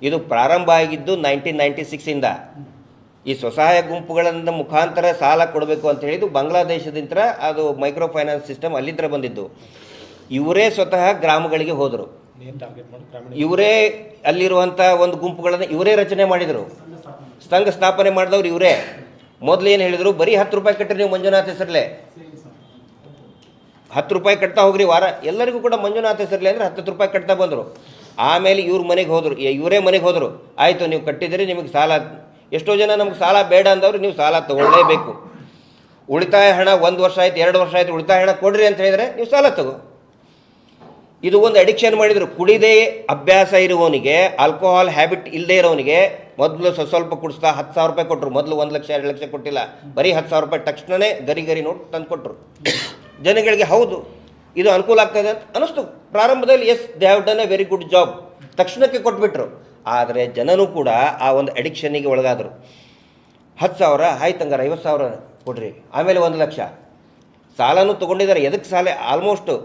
C: ಇದು ಪ್ರಾರಂಭ ಆಗಿದ್ದು 1996ಇಂದ. ಈ ಸ್ವಸಹಾಯ ಗುಂಪುಗಳಿಂದ ಮುಖಾಂತರ ಸಾಲ ಕೊಡಬೇಕು ಅಂತ ಹೇಳಿದ್ದು ಬಾಂಗ್ಲಾದೇಶದಿಂದ. ಅದು ಮೈಕ್ರೋ ಫೈನಾನ್ಸ್ ಸಿಸ್ಟಮ್ ಅಲ್ಲಿಂದ ಬಂದಿದ್ದು. ಇವರೇ ಸ್ವತಃ ಗ್ರಾಮಗಳಿಗೆ ಹೋದರು. ಇವರೇ ಅಲ್ಲಿರುವಂಥ ಒಂದು ಗುಂಪುಗಳನ್ನು ಇವರೇ ರಚನೆ ಮಾಡಿದರು. ಸಂಘ ಸ್ಥಾಪನೆ ಮಾಡಿದವ್ರು ಇವರೇ. ಮೊದಲು ಏನು ಹೇಳಿದರು, ಬರೀ 10 ರೂಪಾಯಿ ಕಟ್ಟಿರಿ ನೀವು ಮಂಜುನಾಥ ಹೆಸರಲ್ಲೇ, 10 ರೂಪಾಯಿ ಕಟ್ತಾ ಹೋಗ್ರಿ ವಾರ. ಎಲ್ಲರಿಗೂ ಕೂಡ ಮಂಜುನಾಥ ಹೆಸರಲ್ಲೇ ಅಂದರೆ 10 ರೂಪಾಯಿ ಕಟ್ತಾ ಬಂದರು. ಆಮೇಲೆ ಇವರೇ ಮನೆಗೆ ಹೋದರು. ಆಯಿತು, ನೀವು ಕಟ್ಟಿದರೆ ನಿಮಗೆ ಸಾಲ. ಎಷ್ಟೋ ಜನ ನಮ್ಗೆ ಸಾಲ ಬೇಡ ಅಂದವರು ನೀವು ಸಾಲ ತೊಗೊಳ್ಳೇಬೇಕು. ಉಳಿತಾಯ ಹಣ 1 ವರ್ಷ ಆಯ್ತು 2 ವರ್ಷ ಆಯ್ತು ಉಳಿತಾಯ ಹಣ ಕೊಡ್ರಿ ಅಂತ ಹೇಳಿದರೆ ನೀವು ಸಾಲ ತಗೋ. ಇದು ಒಂದು ಅಡಿಕ್ಷನ್ ಮಾಡಿದರು. ಕುಡಿದೇ ಅಭ್ಯಾಸ ಇರುವವನಿಗೆ, ಆಲ್ಕೋಹಾಲ್ ಹ್ಯಾಬಿಟ್ ಇಲ್ಲದೆ ಇರೋವನಿಗೆ ಮೊದಲು ಸ್ವಲ್ಪ ಕುಡಿಸ್ತಾ 10,000 ರೂಪಾಯಿ ಕೊಟ್ಟರು. ಮೊದಲು 1 ಲಕ್ಷ 2 ಲಕ್ಷ ಕೊಟ್ಟಿಲ್ಲ, ಬರೀ 10,000 ರೂಪಾಯಿ ತಕ್ಷಣವೇ ಗರಿ ನೋಟ್ ತಂದು ಕೊಟ್ಟರು. ಜನಗಳಿಗೆ ಹೌದು ಇದು ಅನುಕೂಲ ಆಗ್ತದೆ ಅಂತ ಅನ್ನಿಸ್ತು ಪ್ರಾರಂಭದಲ್ಲಿ. Yes, they have done a very good job, ತಕ್ಷಣಕ್ಕೆ ಕೊಟ್ಬಿಟ್ರು. ಆದರೆ ಜನನೂ ಕೂಡ ಆ ಒಂದು ಅಡಿಕ್ಷನ್ನಿಗೆ ಒಳಗಾದರು. 10,000 ಆಯ್ತು, ಹಂಗಾರೆ 50,000 ಕೊಡ್ರಿ, ಆಮೇಲೆ 1 ಲಕ್ಷ ಸಾಲನೂ ತೊಗೊಂಡಿದ್ದಾರೆ. ಎದಕ್ಕೆ ಸಾಲ? ಆಲ್ಮೋಸ್ಟು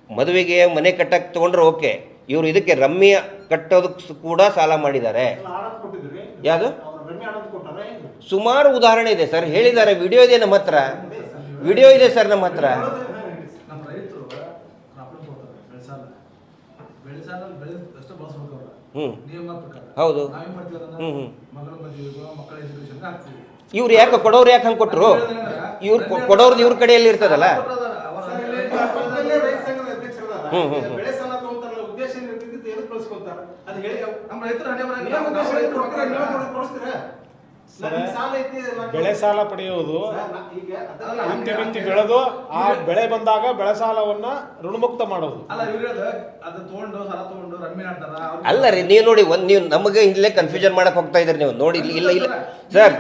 C: ಮದುವೆಗೆ ಮನೆ ಕಟ್ಟಕ್ಕೆ ತೊಗೊಂಡ್ರೆ ಓಕೆ, ಇವರು ಇದಕ್ಕೆ ರಮ್ಯ ಕಟ್ಟೋದಕ್ಕೆ ಕೂಡ ಸಾಲ ಮಾಡಿದ್ದಾರೆ. ಯಾವುದು? ಸುಮಾರು ಉದಾಹರಣೆ ಇದೆ ಸರ್, ಹೇಳಿದ್ದಾರೆ. ವಿಡಿಯೋ ಇದೆ ನಮ್ಮ ಹತ್ರ, ವಿಡಿಯೋ ಇದೆ ಸರ್ ನಮ್ಮ ಹತ್ರ.
B: ನಮ್ಮ ರೈತರು
C: ಹೌದು.
B: ಮಕ್ಕಳ ಎಜುಕೇಶನ್ ಹಾಕ್ತೀವಿ.
C: ಇವ್ರು ಯಾಕೆ ಕೊಡೋರು ಯಾಕೆ ಹಂಗೆ ಕೊಟ್ಟರು? ಇವ್ರು ಕೊಡೋರ್ದು ಇವ್ರ ಕಡೆಯಲ್ಲಿ ಇರ್ತದಲ್ಲ.
J: ಬೆಳೆ ಸಾಲ ತಗೊಂತಾರಲ್ಲ, ಉದ್ದೇಶ ಏನಿರ್ತೈತಿ, ಎದಕ್ಕೆ ಬಳಸ್ಕೊಂತಾರ ಅದು ಹೇಳಿ. ನಮ್ಮ ರೈತರು ಸಾಲ ಐತಿ
H: ಬೆಳೆ ಸಾಲ ಪಡೆಯುವುದು
J: ಈಗ
H: ನಿತ್ಯ ನಿತ್ಯ ಬೆಳೆದು ಆ ಬೆಳೆ ಬಂದಾಗ ಬೆಳೆ ಸಾಲವನ್ನ ಋಣಮುಕ್ತ ಮಾಡೋದು.
J: ಅಲ್ಲ ಇವ್ರು ಅದು ತಗೊಂಡು ಸಾಲ ತಗೊಂಡು ರಮ್ಮಿ ಆಡ್ತಾರ
C: ಅಲ್ಲ ರೀ, ನೀವು ನೋಡಿ ನೀವು ನಮಗೆ ಇಲ್ಲೇ ಕನ್ಫ್ಯೂಷನ್ ಮಾಡಕ್ ಹೋಗ್ತಾ ಇದ್ರಿ ನೀವು ನೋಡಿ. ಇಲ್ಲ ಇಲ್ಲ ಸರ್,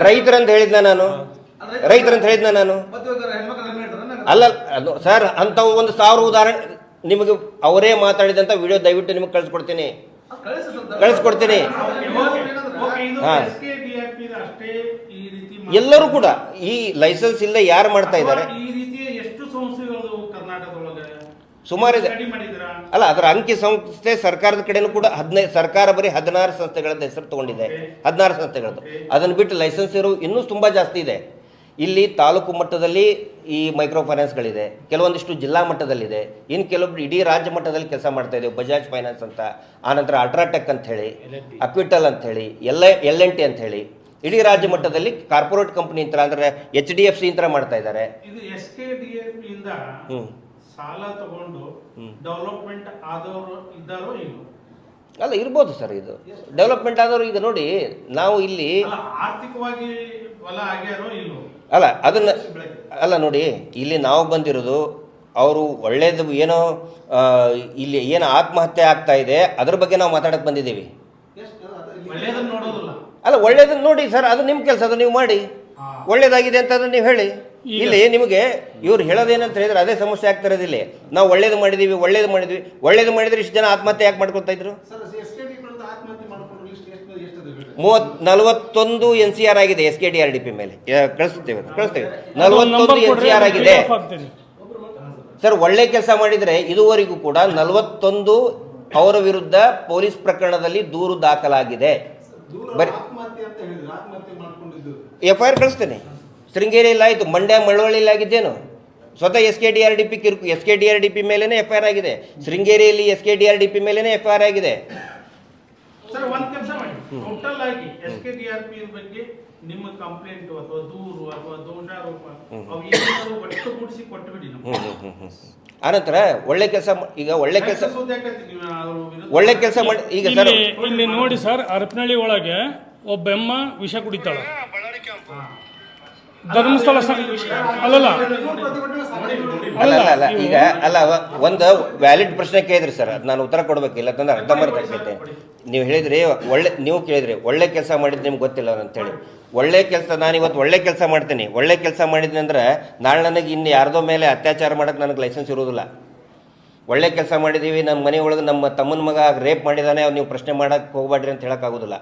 C: ರೈತರಂತ ಹೇಳಿದ್ನ ನಾನು, ರೈತರಂತ ಹೇಳಿದ್ನ ನಾನು.
J: ಹೆಣ್ಮಕ್ಳು ರಮ್ಮಿ ಆಡ್ತಾರ
C: ಅಲ್ಲ ಅದು ಸರ್, ಅಂಥವು 1000 ಉದಾಹರಣೆ ನಿಮಗೆ ಅವರೇ ಮಾತಾಡಿದಂಥ ವಿಡಿಯೋ ದಯವಿಟ್ಟು ನಿಮಗೆ ಕಳಿಸ್ಕೊಡ್ತೀನಿ. ಎಲ್ಲರೂ ಕೂಡ ಈ ಲೈಸೆನ್ಸ್ ಇಲ್ಲ ಯಾರು ಮಾಡ್ತಾ ಇದ್ದಾರೆ?
B: ಈ ರೀತಿಯ ಎಷ್ಟು ಸಂಸ್ಥೆಗಳು ಕರ್ನಾಟಕದೊಳಗೆ
C: ಸುಮಾರು ಇದೆ. ಅಲ್ಲ, ಅದರ ಅಂಕಿ ಸಂಸ್ಥೆ ಸರ್ಕಾರದ ಕಡೆನೂ ಕೂಡ 15 ಸರ್ಕಾರ ಬರೀ 16 ಸಂಸ್ಥೆಗಳದ್ದು ಹೆಸರು ತಗೊಂಡಿದೆ, 16 ಸಂಸ್ಥೆಗಳದ್ದು. ಅದನ್ನು ಬಿಟ್ಟು ಲೈಸೆನ್ಸ್ ಇರೋ ಇನ್ನೂ ತುಂಬ ಜಾಸ್ತಿ ಇದೆ. ಇಲ್ಲಿ ತಾಲೂಕು ಮಟ್ಟದಲ್ಲಿ ಈ ಮೈಕ್ರೋ ಫೈನಾನ್ಸ್ಗಳಿದೆ, ಕೆಲವೊಂದಿಷ್ಟು ಜಿಲ್ಲಾ ಮಟ್ಟದಲ್ಲಿದೆ, ಇನ್ನು ಕೆಲವೊಬ್ರು ಇಡೀ ರಾಜ್ಯ ಮಟ್ಟದಲ್ಲಿ ಕೆಲಸ ಮಾಡ್ತಾ ಇದ್ದೇವೆ. ಬಜಾಜ್ ಫೈನಾನ್ಸ್ ಅಂತ, ಆನಂತರ ಅಲ್ಟ್ರಾಟೆಕ್ ಅಂತ ಹೇಳಿ, ಅಕ್ವಿಟಲ್ ಅಂತ ಹೇಳಿ, L&T ಅಂತ ಹೇಳಿ, ಇಡೀ ರಾಜ್ಯ ಮಟ್ಟದಲ್ಲಿ ಕಾರ್ಪೊರೇಟ್ ಕಂಪನಿ ಅಂತ ಅಂದ್ರೆ HDFC ಅಂತ ಮಾಡ್ತಾ ಇದ್ದಾರೆ.
B: ಇದು SKDF ಇಂದ ಸಾಲ ತಗೊಂಡು ಡೆವಲಪ್ಮೆಂಟ್ ಆದವರು ಇದ್ದಾರೋ ಇಲ್ಲೋ?
C: ಅಲ್ಲ, ಇರ್ಬೋದು ಸರ್. ಇದು ಡೆವಲಪ್ಮೆಂಟ್ ಆದವರು ಈಗ ನೋಡಿ, ನಾವು ಇಲ್ಲಿ
B: ಆರ್ಥಿಕವಾಗಿ ಹೊಲ ಆಗ್ಯಾರೋ ಇಲ್ಲೋ?
C: ಅಲ್ಲ ಅದನ್ನ ಅಲ್ಲ ನೋಡಿ, ಇಲ್ಲಿ ನಾವು ಬಂದಿರೋದು ಅವರು ಒಳ್ಳೇದು ಏನೋ ಇಲ್ಲಿ ಏನು ಆತ್ಮಹತ್ಯೆ ಆಗ್ತಾ ಇದೆ ಅದ್ರ ಬಗ್ಗೆ ನಾವು ಮಾತಾಡಕ್ಕೆ ಬಂದಿದ್ದೀವಿ.
B: ಒಳ್ಳೇದನ್ನ ನೋಡೋದಿಲ್ಲ.
C: ಅಲ್ಲ, ಒಳ್ಳೇದನ್ನ ನೋಡಿ ಸರ್, ಅದು ನಿಮ್ಮ ಕೆಲಸ, ಅದು ನೀವು ಮಾಡಿ. ಒಳ್ಳೇದಾಗಿದೆ ಅಂತ ಅದನ್ನು ನೀವು ಹೇಳಿ. ಇಲ್ಲಿ ನಿಮಗೆ ಇವ್ರು ಹೇಳೋದೇನಂತ ಹೇಳಿದ್ರೆ ಅದೇ ಸಮಸ್ಯೆ ಆಗ್ತಾ ಇರೋದಿಲ್ಲ. ನಾವು ಒಳ್ಳೇದು ಮಾಡಿದ್ದೀವಿ, ಒಳ್ಳೇದು ಮಾಡಿದ್ರೆ ಇಷ್ಟು ಜನ ಆತ್ಮಹತ್ಯೆ ಯಾಕೆ ಮಾಡ್ಕೊಳ್ತಾ ಇದ್ರು? 41 NCR ಆಗಿದೆ SKDRDP ಮೇಲೆ. ಕಳಿಸ್ತೇವೆ 41 NCR ಆಗಿದೆ ಸರ್. ಒಳ್ಳೆ ಕೆಲಸ ಮಾಡಿದರೆ ಇದುವರೆಗೂ ಕೂಡ 41 ಅವರ ವಿರುದ್ಧ ಪೊಲೀಸ್ ಪ್ರಕರಣದಲ್ಲಿ ದೂರು ದಾಖಲಾಗಿದೆ. ಬರೀ FIR ಕಳಿಸ್ತೇನೆ. ಶೃಂಗೇರಿಯಲ್ಲಿ ಆಯಿತು, ಮಂಡ್ಯ ಮಳವಳ್ಳಿಯಲ್ಲಿ ಆಗಿದ್ದೇನು? ಸ್ವತಃ SKDRDP ಮೇಲೇನೆ FIR ಆಗಿದೆ. ಶೃಂಗೇರಿಯಲ್ಲಿ SKDRDP ಮೇಲೇನೆ FIR ಆಗಿದೆ.
B: ಸರ್, ಒಂದು ಕೆಲಸ ಮಾಡಿ, ಟೋಟಲ್ ಆಗಿ SKDRP ಬಗ್ಗೆ ನಿಮ್ಮ ಕಂಪ್ಲೇಂಟ್ ಅಥವಾ ದೂರು ಅಥವಾ ದೋಷಾರೋಪ ಅವು ಏನಾದರೂ ಒಟ್ಟುಗೂಡಿಸಿ ಕೊಟ್ಟುಬಿಡಿ.
C: ಆನಂತರ ಒಳ್ಳೆ ಕೆಲಸ, ಈಗ ಒಳ್ಳೆ ಕೆಲಸ ಮಾಡಿ. ಈಗ ಸರ್
K: ಇಲ್ಲಿ ನೋಡಿ ಸರ್, ಹರಪನಹಳ್ಳಿ ಒಳಗೆ ಒಬ್ಬ ಎಮ್ಮ ವಿಷ ಕುಡಿತಾಳ. ಧರ್ಮಸ್ಥಳ ಅಲ್ಲಲ್ಲ
C: ಅಲ್ಲ ಈಗ ಅಲ್ಲ, ಒಂದು ವ್ಯಾಲಿಡ್ ಪ್ರಶ್ನೆ ಕೇಳಿದ್ರಿ ಸರ್, ಅದು ನಾನು ಉತ್ತರ ಕೊಡ್ಬೇಕಿಲ್ಲ ಅಂತಂದ್ರೆ ಅರ್ಧಂಬರ್ಧ ಆಗ್ತೈತೆ. ನೀವು ಹೇಳಿದ್ರಿ ನೀವು ಕೇಳಿದ್ರಿ ಒಳ್ಳೆ ಕೆಲಸ ಮಾಡಿದ್ದು ನಿಮ್ಗೆ ಗೊತ್ತಿಲ್ಲ ಅಂತೇಳಿ. ಒಳ್ಳೆ ಕೆಲಸ, ನಾನು ಇವತ್ತು ಒಳ್ಳೆ ಕೆಲಸ ಮಾಡ್ತೀನಿ, ಒಳ್ಳೆ ಕೆಲಸ ಮಾಡಿದ್ನಿ ಅಂದ್ರೆ ನಾಳೆ ನನಗೆ ಇನ್ನು ಯಾರ್ದೋ ಮೇಲೆ ಅತ್ಯಾಚಾರ ಮಾಡೋಕ್ಕೆ ನನಗೆ ಲೈಸೆನ್ಸ್ ಇರೋದಿಲ್ಲ. ಒಳ್ಳೆ ಕೆಲಸ ಮಾಡಿದ್ದೀವಿ, ನಮ್ಮ ಮನೆ ಒಳಗೆ ನಮ್ಮ ತಮ್ಮನ ಮಗ ರೇಪ್ ಮಾಡಿದ್ದಾನೆ, ನೀವು ಪ್ರಶ್ನೆ ಮಾಡೋಕ್ಕೆ ಹೋಗ್ಬೇಡ್ರಿ ಅಂತ ಹೇಳೋಕ್ಕಾಗೋದಿಲ್ಲ.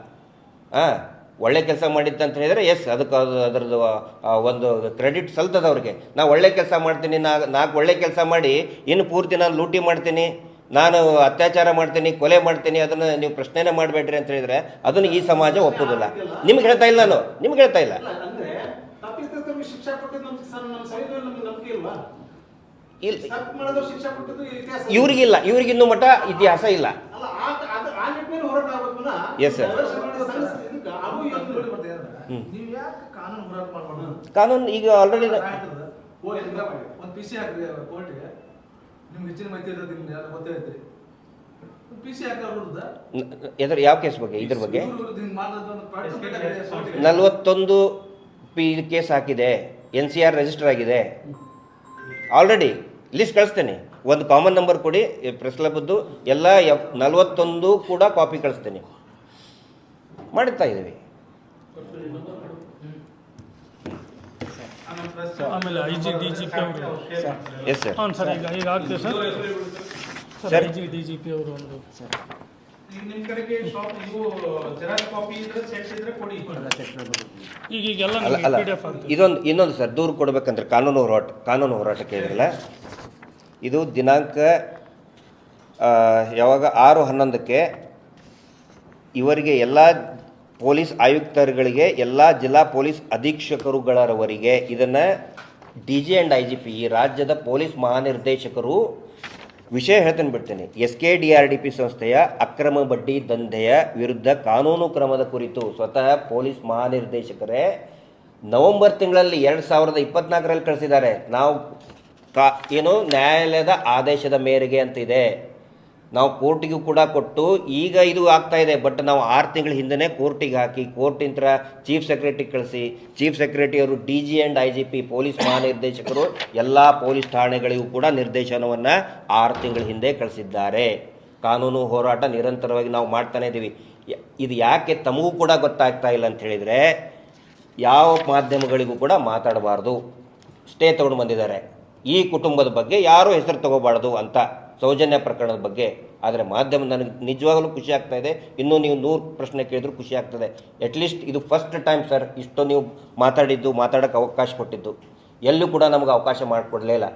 C: ಒಳ್ಳೆ ಕೆಲಸ ಮಾಡಿದ್ದು ಅಂತ ಹೇಳಿದರೆ ಎಸ್, ಅದಕ್ಕೆ ಅದರದ್ದು ಒಂದು ಕ್ರೆಡಿಟ್ ಸಲ್ತದ ಅವ್ರಿಗೆ. ನಾ ಒಳ್ಳೆ ಕೆಲಸ ಮಾಡ್ತೀನಿ, ನಾಲ್ಕು ಒಳ್ಳೆ ಕೆಲಸ ಮಾಡಿ ಇನ್ನು ಪೂರ್ತಿ ನಾನು ಲೂಟಿ ಮಾಡ್ತೀನಿ, ನಾನು ಅತ್ಯಾಚಾರ ಮಾಡ್ತೀನಿ, ಕೊಲೆ ಮಾಡ್ತೀನಿ, ಅದನ್ನು ನೀವು ಪ್ರಶ್ನೆನೇ ಮಾಡಬೇಡ್ರಿ ಅಂತ ಹೇಳಿದರೆ ಅದನ್ನು ಈ ಸಮಾಜ ಒಪ್ಪೋದಿಲ್ಲ. ನಿಮ್ಗೆ ಹೇಳ್ತಾ ಇಲ್ಲ, ನಾನು ನಿಮ್ಗೆ ಹೇಳ್ತಾ ಇಲ್ಲ. ಇವ್ರಿಗಿಲ್ಲ, ಇವ್ರಿಗಿನ್ನೂ ಮಟ್ಟ ಇತಿಹಾಸ ಇಲ್ಲ. Yes sir. ಕಾನೂನು ಈಗ ಆಲ್ರೆಡಿ ಯಾವ ಕೇಸ್ ಬಗ್ಗೆ? ಇದ್ರ ಬಗ್ಗೆ 41 ಕೇಸ್ ಹಾಕಿದೆ, NCR ರಿಜಿಸ್ಟರ್ ಆಗಿದೆ ಆಲ್ರೆಡಿ. ಲಿಸ್ಟ್ ಕಳಿಸ್ತೇನೆ, ಒಂದು ಕಾಮನ್ ನಂಬರ್ ಕೊಡಿ, ಪ್ರೆಸ್ ಕ್ಲಬ್ದು ಎಲ್ಲ 41 ಕೂಡ ಕಾಪಿ ಕಳಿಸ್ತೇನೆ. ಮಾಡುತ್ತಾ ಇದ್ದೀವಿ.
K: ಆಮೇಲೆ IGDGP ಅವರು
C: ಎಸ್ ಸರ್.
K: ಹಾಂ ಸರ್, ಈಗ ಆಗ್ತದೆ ಸರ್.
C: ಸರ್
K: IGDGP ಅವರು ಒಂದು
B: ನಿಮ್ಮ ಕಡೆಗೆ ಜೆರಾಕ್ಸ್ ಕಾಪಿ ಇದ್ರೆ ಸೆಟ್ ಇದ್ರೆ ಕೊಡಿ.
K: ಈಗೆಲ್ಲ PDF ಆಗ್ತದೆ.
C: ಇನ್ನೊಂದು ಸರ್, ದೂರು ಕೊಡಬೇಕಂದ್ರೆ ಕಾನೂನು ಹೋರಾಟಕ್ಕೆ ಇದ್ರಲ್ಲ, ಇದು ದಿನಾಂಕ ಯಾವಾಗ 6/11 ಇವರಿಗೆ ಎಲ್ಲ ಪೊಲೀಸ್ ಆಯುಕ್ತರುಗಳಿಗೆ, ಎಲ್ಲ ಜಿಲ್ಲಾ ಪೊಲೀಸ್ ಅಧೀಕ್ಷಕರುಗಳವರಿಗೆ ಇದನ್ನು DG ಆ್ಯಂಡ್ IGP ಈ ರಾಜ್ಯದ ಪೊಲೀಸ್ ಮಹಾನಿರ್ದೇಶಕರು ವಿಷಯ ಹೇಳ್ತಾನೆ ಬಿಡ್ತೇನೆ. SKDRDP ಸಂಸ್ಥೆಯ ಅಕ್ರಮ ಬಡ್ಡಿ ದಂಧೆಯ ವಿರುದ್ಧ ಕಾನೂನು ಕ್ರಮದ ಕುರಿತು ಸ್ವತಃ ಪೊಲೀಸ್ ಮಹಾನಿರ್ದೇಶಕರೇ ನವೆಂಬರ್ ತಿಂಗಳಲ್ಲಿ 2024ರಲ್ಲಿ ಕಳಿಸಿದ್ದಾರೆ. ನಾವು ಏನು ನ್ಯಾಯಾಲಯದ ಆದೇಶದ ಮೇರೆಗೆ ಅಂತಿದೆ, ನಾವು ಕೋರ್ಟಿಗೂ ಕೂಡ ಕೊಟ್ಟು ಈಗ ಇದು ಆಗ್ತಾ ಇದೆ. ಬಟ್ ನಾವು 6 ತಿಂಗಳ ಹಿಂದೆ ಕೋರ್ಟಿಗೆ ಹಾಕಿ ಕೋರ್ಟಿಂದ ಚೀಫ್ ಸೆಕ್ರೆಟರಿ ಕಳಿಸಿ, ಚೀಫ್ ಸೆಕ್ರೆಟರಿ ಅವರು DG ಆ್ಯಂಡ್ IGP ಪೊಲೀಸ್ ಮಹಾನಿರ್ದೇಶಕರು ಎಲ್ಲ ಪೊಲೀಸ್ ಠಾಣೆಗಳಿಗೂ ಕೂಡ ನಿರ್ದೇಶನವನ್ನು 6 ತಿಂಗಳ ಹಿಂದೆ ಕಳಿಸಿದ್ದಾರೆ. ಕಾನೂನು ಹೋರಾಟ ನಿರಂತರವಾಗಿ ನಾವು ಮಾಡ್ತಾನೆ ಇದ್ದೀವಿ. ಇದು ಯಾಕೆ ತಮಗೂ ಕೂಡ ಗೊತ್ತಾಗ್ತಾ ಇಲ್ಲ ಅಂತ ಹೇಳಿದರೆ, ಯಾವ ಮಾಧ್ಯಮಗಳಿಗೂ ಕೂಡ ಮಾತಾಡಬಾರ್ದು, ಸ್ಟೇ ತೊಗೊಂಡು ಬಂದಿದ್ದಾರೆ. ಈ ಕುಟುಂಬದ ಬಗ್ಗೆ ಯಾರೂ ಹೆಸರು ತಗೋಬಾರ್ದು ಅಂತ, ಸೌಜನ್ಯ ಪ್ರಕರಣದ ಬಗ್ಗೆ. ಆದರೆ ಮಾಧ್ಯಮ ನನಗೆ ನಿಜವಾಗಲೂ ಖುಷಿ ಆಗ್ತಾ ಇದೆ. ಇನ್ನೂ ನೀವು 100 ಪ್ರಶ್ನೆ ಕೇಳಿದ್ರು ಖುಷಿ ಆಗ್ತದೆ. ಅಟ್ಲೀಸ್ಟ್ ಇದು ಫಸ್ಟ್ ಟೈಮ್ ಸರ್ ಇಷ್ಟು ನೀವು ಮಾತಾಡೋಕ್ಕೆ ಅವಕಾಶ ಕೊಟ್ಟಿದ್ದು. ಎಲ್ಲೂ ಕೂಡ ನಮಗೆ ಅವಕಾಶ ಮಾಡಿಕೊಡ್ಲೇ ಇಲ್ಲ.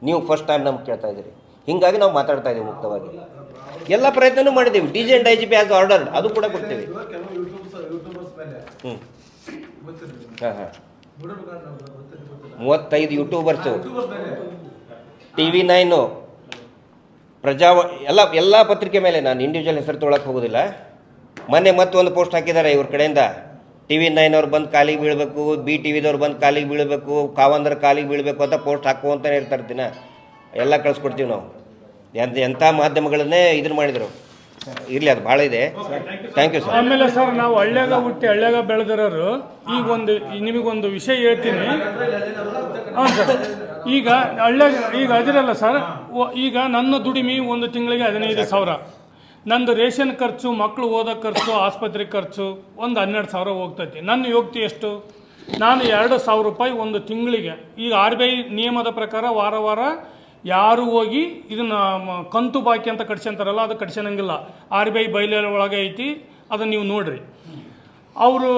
C: ನೀವು ಫಸ್ಟ್ ಟೈಮ್ ನಮ್ಗೆ ಕೇಳ್ತಾ ಇದ್ದೀರಿ. ಹೀಗಾಗಿ ನಾವು ಮಾತಾಡ್ತಾ ಇದ್ದೀವಿ ಮುಕ್ತವಾಗಿ. ಎಲ್ಲ ಪ್ರಯತ್ನನೂ ಮಾಡಿದ್ದೀವಿ. DG and IGP as ordered ಅದು ಕೂಡ ಕೊಡ್ತೀವಿ. ಹಾಂ ಹಾಂ 35 ಯೂಟ್ಯೂಬರ್ಸು, TV9 ಎಲ್ಲ ಪತ್ರಿಕೆ ಮೇಲೆ, ನಾನು ಇಂಡಿವಿಜುವಲ್ ಹೆಸರು ತೊಗೊಳಕ್ಕೆ ಹೋಗೋದಿಲ್ಲ. ಮೊನ್ನೆ ಮತ್ತೊಂದು ಪೋಸ್ಟ್ ಹಾಕಿದ್ದಾರೆ ಇವ್ರ ಕಡೆಯಿಂದ, TV9 ಅವ್ರು ಬಂದು ಕಾಲಿಗೆ ಬೀಳಬೇಕು, BTVದವ್ರು ಬಂದು ಕಾಲಿಗೆ ಬೀಳಬೇಕು, ಕಾವಂದ್ರ ಕಾಲಿಗೆ ಬೀಳಬೇಕು ಅಂತ ಪೋಸ್ಟ್ ಹಾಕುವಂತಾನೆ ಇರ್ತಾರೆ ದಿನ. ಎಲ್ಲ ಕಳಿಸ್ಕೊಡ್ತೀವಿ ನಾವು. ಎಂಥ ಮಾಧ್ಯಮಗಳನ್ನೇ ಇದನ್ನು ಮಾಡಿದರು. ಇರಲಿ, ಅದು ಭಾಳ ಇದೆ. Thank you sir.
K: ಆಮೇಲೆ ಸರ್, ನಾವು ಹಳ್ಳ್ಯಾಗ ಹುಟ್ಟಿ ಹಳ್ಳ್ಯಾಗ ಬೆಳೆದಿರೋರು ನಿಮಗೊಂದು ವಿಷಯ ಹೇಳ್ತೀನಿ. ಹಾಂ ಸರ್, ಈಗ ಹಳ್ಳ್ಯಾಗ ಈಗ ಅದಿರಲ್ಲ ಸರ್, ಈಗ ನನ್ನ ದುಡಿಮೆ ಒಂದು ತಿಂಗಳಿಗೆ 15,000. ನಂದು ರೇಷನ್ ಖರ್ಚು, ಮಕ್ಕಳು ಓದೋ ಖರ್ಚು, ಆಸ್ಪತ್ರೆ ಖರ್ಚು ಒಂದು 12,000 ಹೋಗ್ತೈತಿ. ನನ್ನ ಯೋಗ್ತಿ ಎಷ್ಟು? ನಾನು 2,000 ರೂಪಾಯಿ ಒಂದು ತಿಂಗಳಿಗೆ. ಈಗ RBI ನಿಯಮದ ಪ್ರಕಾರ ವಾರ ಯಾರು ಹೋಗಿ ಇದನ್ನು ಕಂತು ಬಾಕಿ ಅಂತ ಕಟ್ಸ್ಕೊಂತಾರಲ್ಲ, ಅದು ಕಟ್ಸೋಂಗಿಲ್ಲ. RBI ಬೈಲೇರ್ ಒಳಗೆ ಐತಿ, ಅದನ್ನು ನೀವು ನೋಡಿರಿ. ಅವರು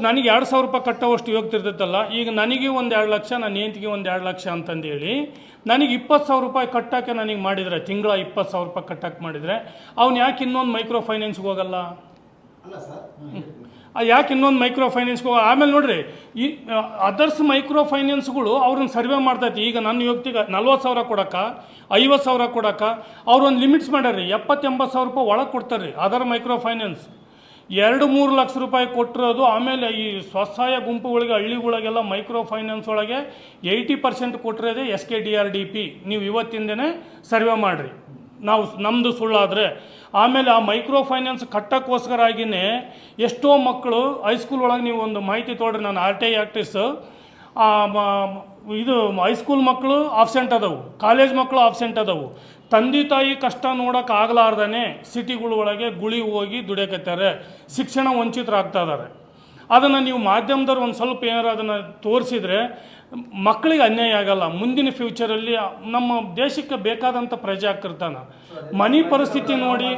K: ನನಗೆ 2,000 ರೂಪಾಯಿ ಕಟ್ಟೋವಷ್ಟು ಹೋಗ್ತಿರ್ತೈತಲ್ಲ. ಈಗ ನನಗೆ ಒಂದು 2 ಲಕ್ಷ, ನನ್ನ ಹೆಂಡತಿಗೆ ಒಂದು 2 ಲಕ್ಷ ಅಂತಂದೇಳಿ ನನಗೆ 20,000 ರೂಪಾಯಿ ಕಟ್ಟೋಕ್ಕೆ ನನಗೆ ಮಾಡಿದರೆ, ತಿಂಗಳ 20,000 ರೂಪಾಯಿ ಕಟ್ಟಕ್ಕೆ ಮಾಡಿದರೆ, ಅವ್ನು ಯಾಕೆ ಇನ್ನೊಂದು ಮೈಕ್ರೋ ಫೈನಾನ್ಸ್ಗೆ ಹೋಗಲ್ಲ? ಯಾಕೆ ಇನ್ನೊಂದು ಮೈಕ್ರೋ ಫೈನಾನ್ಸ್ಗೆ ಹೋಗ? ಆಮೇಲೆ ನೋಡಿರಿ, ಈ ಅದರ್ಸ್ ಮೈಕ್ರೋ ಫೈನಾನ್ಸ್ಗಳು ಅವ್ರನ್ನ ಸರ್ವೆ ಮಾಡ್ತೈತಿ. ಈಗ ನನ್ನ ಯೋಗ್ತಿಗೆ 40,000 ಕೊಡೋಕೆ, 50,000 ಕೊಡೋಕೆ ಅವ್ರೊಂದು ಲಿಮಿಟ್ಸ್ ಮಾಡ್ಯಾರ್ರಿ. 70-80,000 ರೂಪಾಯಿ ಒಳಗೆ ಕೊಡ್ತಾರೆ ರೀ ಅದರ್ ಮೈಕ್ರೋ ಫೈನಾನ್ಸ್. 2-3 ಲಕ್ಷ ರೂಪಾಯಿ ಕೊಟ್ಟಿರೋದು. ಆಮೇಲೆ ಈ ಸ್ವಸಹಾಯ ಗುಂಪುಗಳಿಗೆ, ಹಳ್ಳಿಗಳಿಗೆಲ್ಲ ಮೈಕ್ರೋ ಫೈನಾನ್ಸ್ ಒಳಗೆ 80% ಕೊಟ್ಟಿರೋದೇ SKDRDP. ನೀವು ಇವತ್ತಿಂದನೇ ಸರ್ವೆ ಮಾಡಿರಿ, ನಮ್ಮದು ಸುಳ್ಳಾದರೆ. ಆಮೇಲೆ ಆ ಮೈಕ್ರೋ ಫೈನಾನ್ಸ್ ಕಟ್ಟೋಕ್ಕೋಸ್ಕರ ಆಗಿನೇ ಎಷ್ಟೋ ಮಕ್ಕಳು ಹೈಸ್ಕೂಲ್ ಒಳಗೆ, ನೀವು ಒಂದು ಮಾಹಿತಿ ತೊಗೊಳ್ರಿ, ನಾನು RTI ಆಕ್ಟಿಸ್, ಇದು ಹೈಸ್ಕೂಲ್ ಮಕ್ಕಳು ಆಬ್ಸೆಂಟ್ ಅದಾವು, ಕಾಲೇಜ್ ಮಕ್ಕಳು ಆಬ್ಸೆಂಟ್ ಅದಾವು. ತಂದೆ ತಾಯಿ ಕಷ್ಟ ನೋಡೋಕೆ ಆಗಲಾರ್ದೇ ಸಿಟಿಗಳ ಒಳಗೆ ಗುಳಿ ಹೋಗಿ ದುಡಿಯಕತ್ತಾರೆ, ಶಿಕ್ಷಣ ವಂಚಿತರಾಗ್ತಾ ಇದ್ದಾರೆ. ಅದನ್ನು ನೀವು ಮಾಧ್ಯಮದವ್ರು ಒಂದು ಸ್ವಲ್ಪ ಏನಾರು ಅದನ್ನು ತೋರಿಸಿದರೆ ಮಕ್ಕಳಿಗೆ ಅನ್ಯಾಯ ಆಗಲ್ಲ. ಮುಂದಿನ ಫ್ಯೂಚರಲ್ಲಿ ನಮ್ಮ ದೇಶಕ್ಕೆ ಬೇಕಾದಂಥ ಪ್ರಜೆ ಆಗ್ತಿರ್ತಾನೆ. ಮನೆ ಪರಿಸ್ಥಿತಿ ನೋಡಿ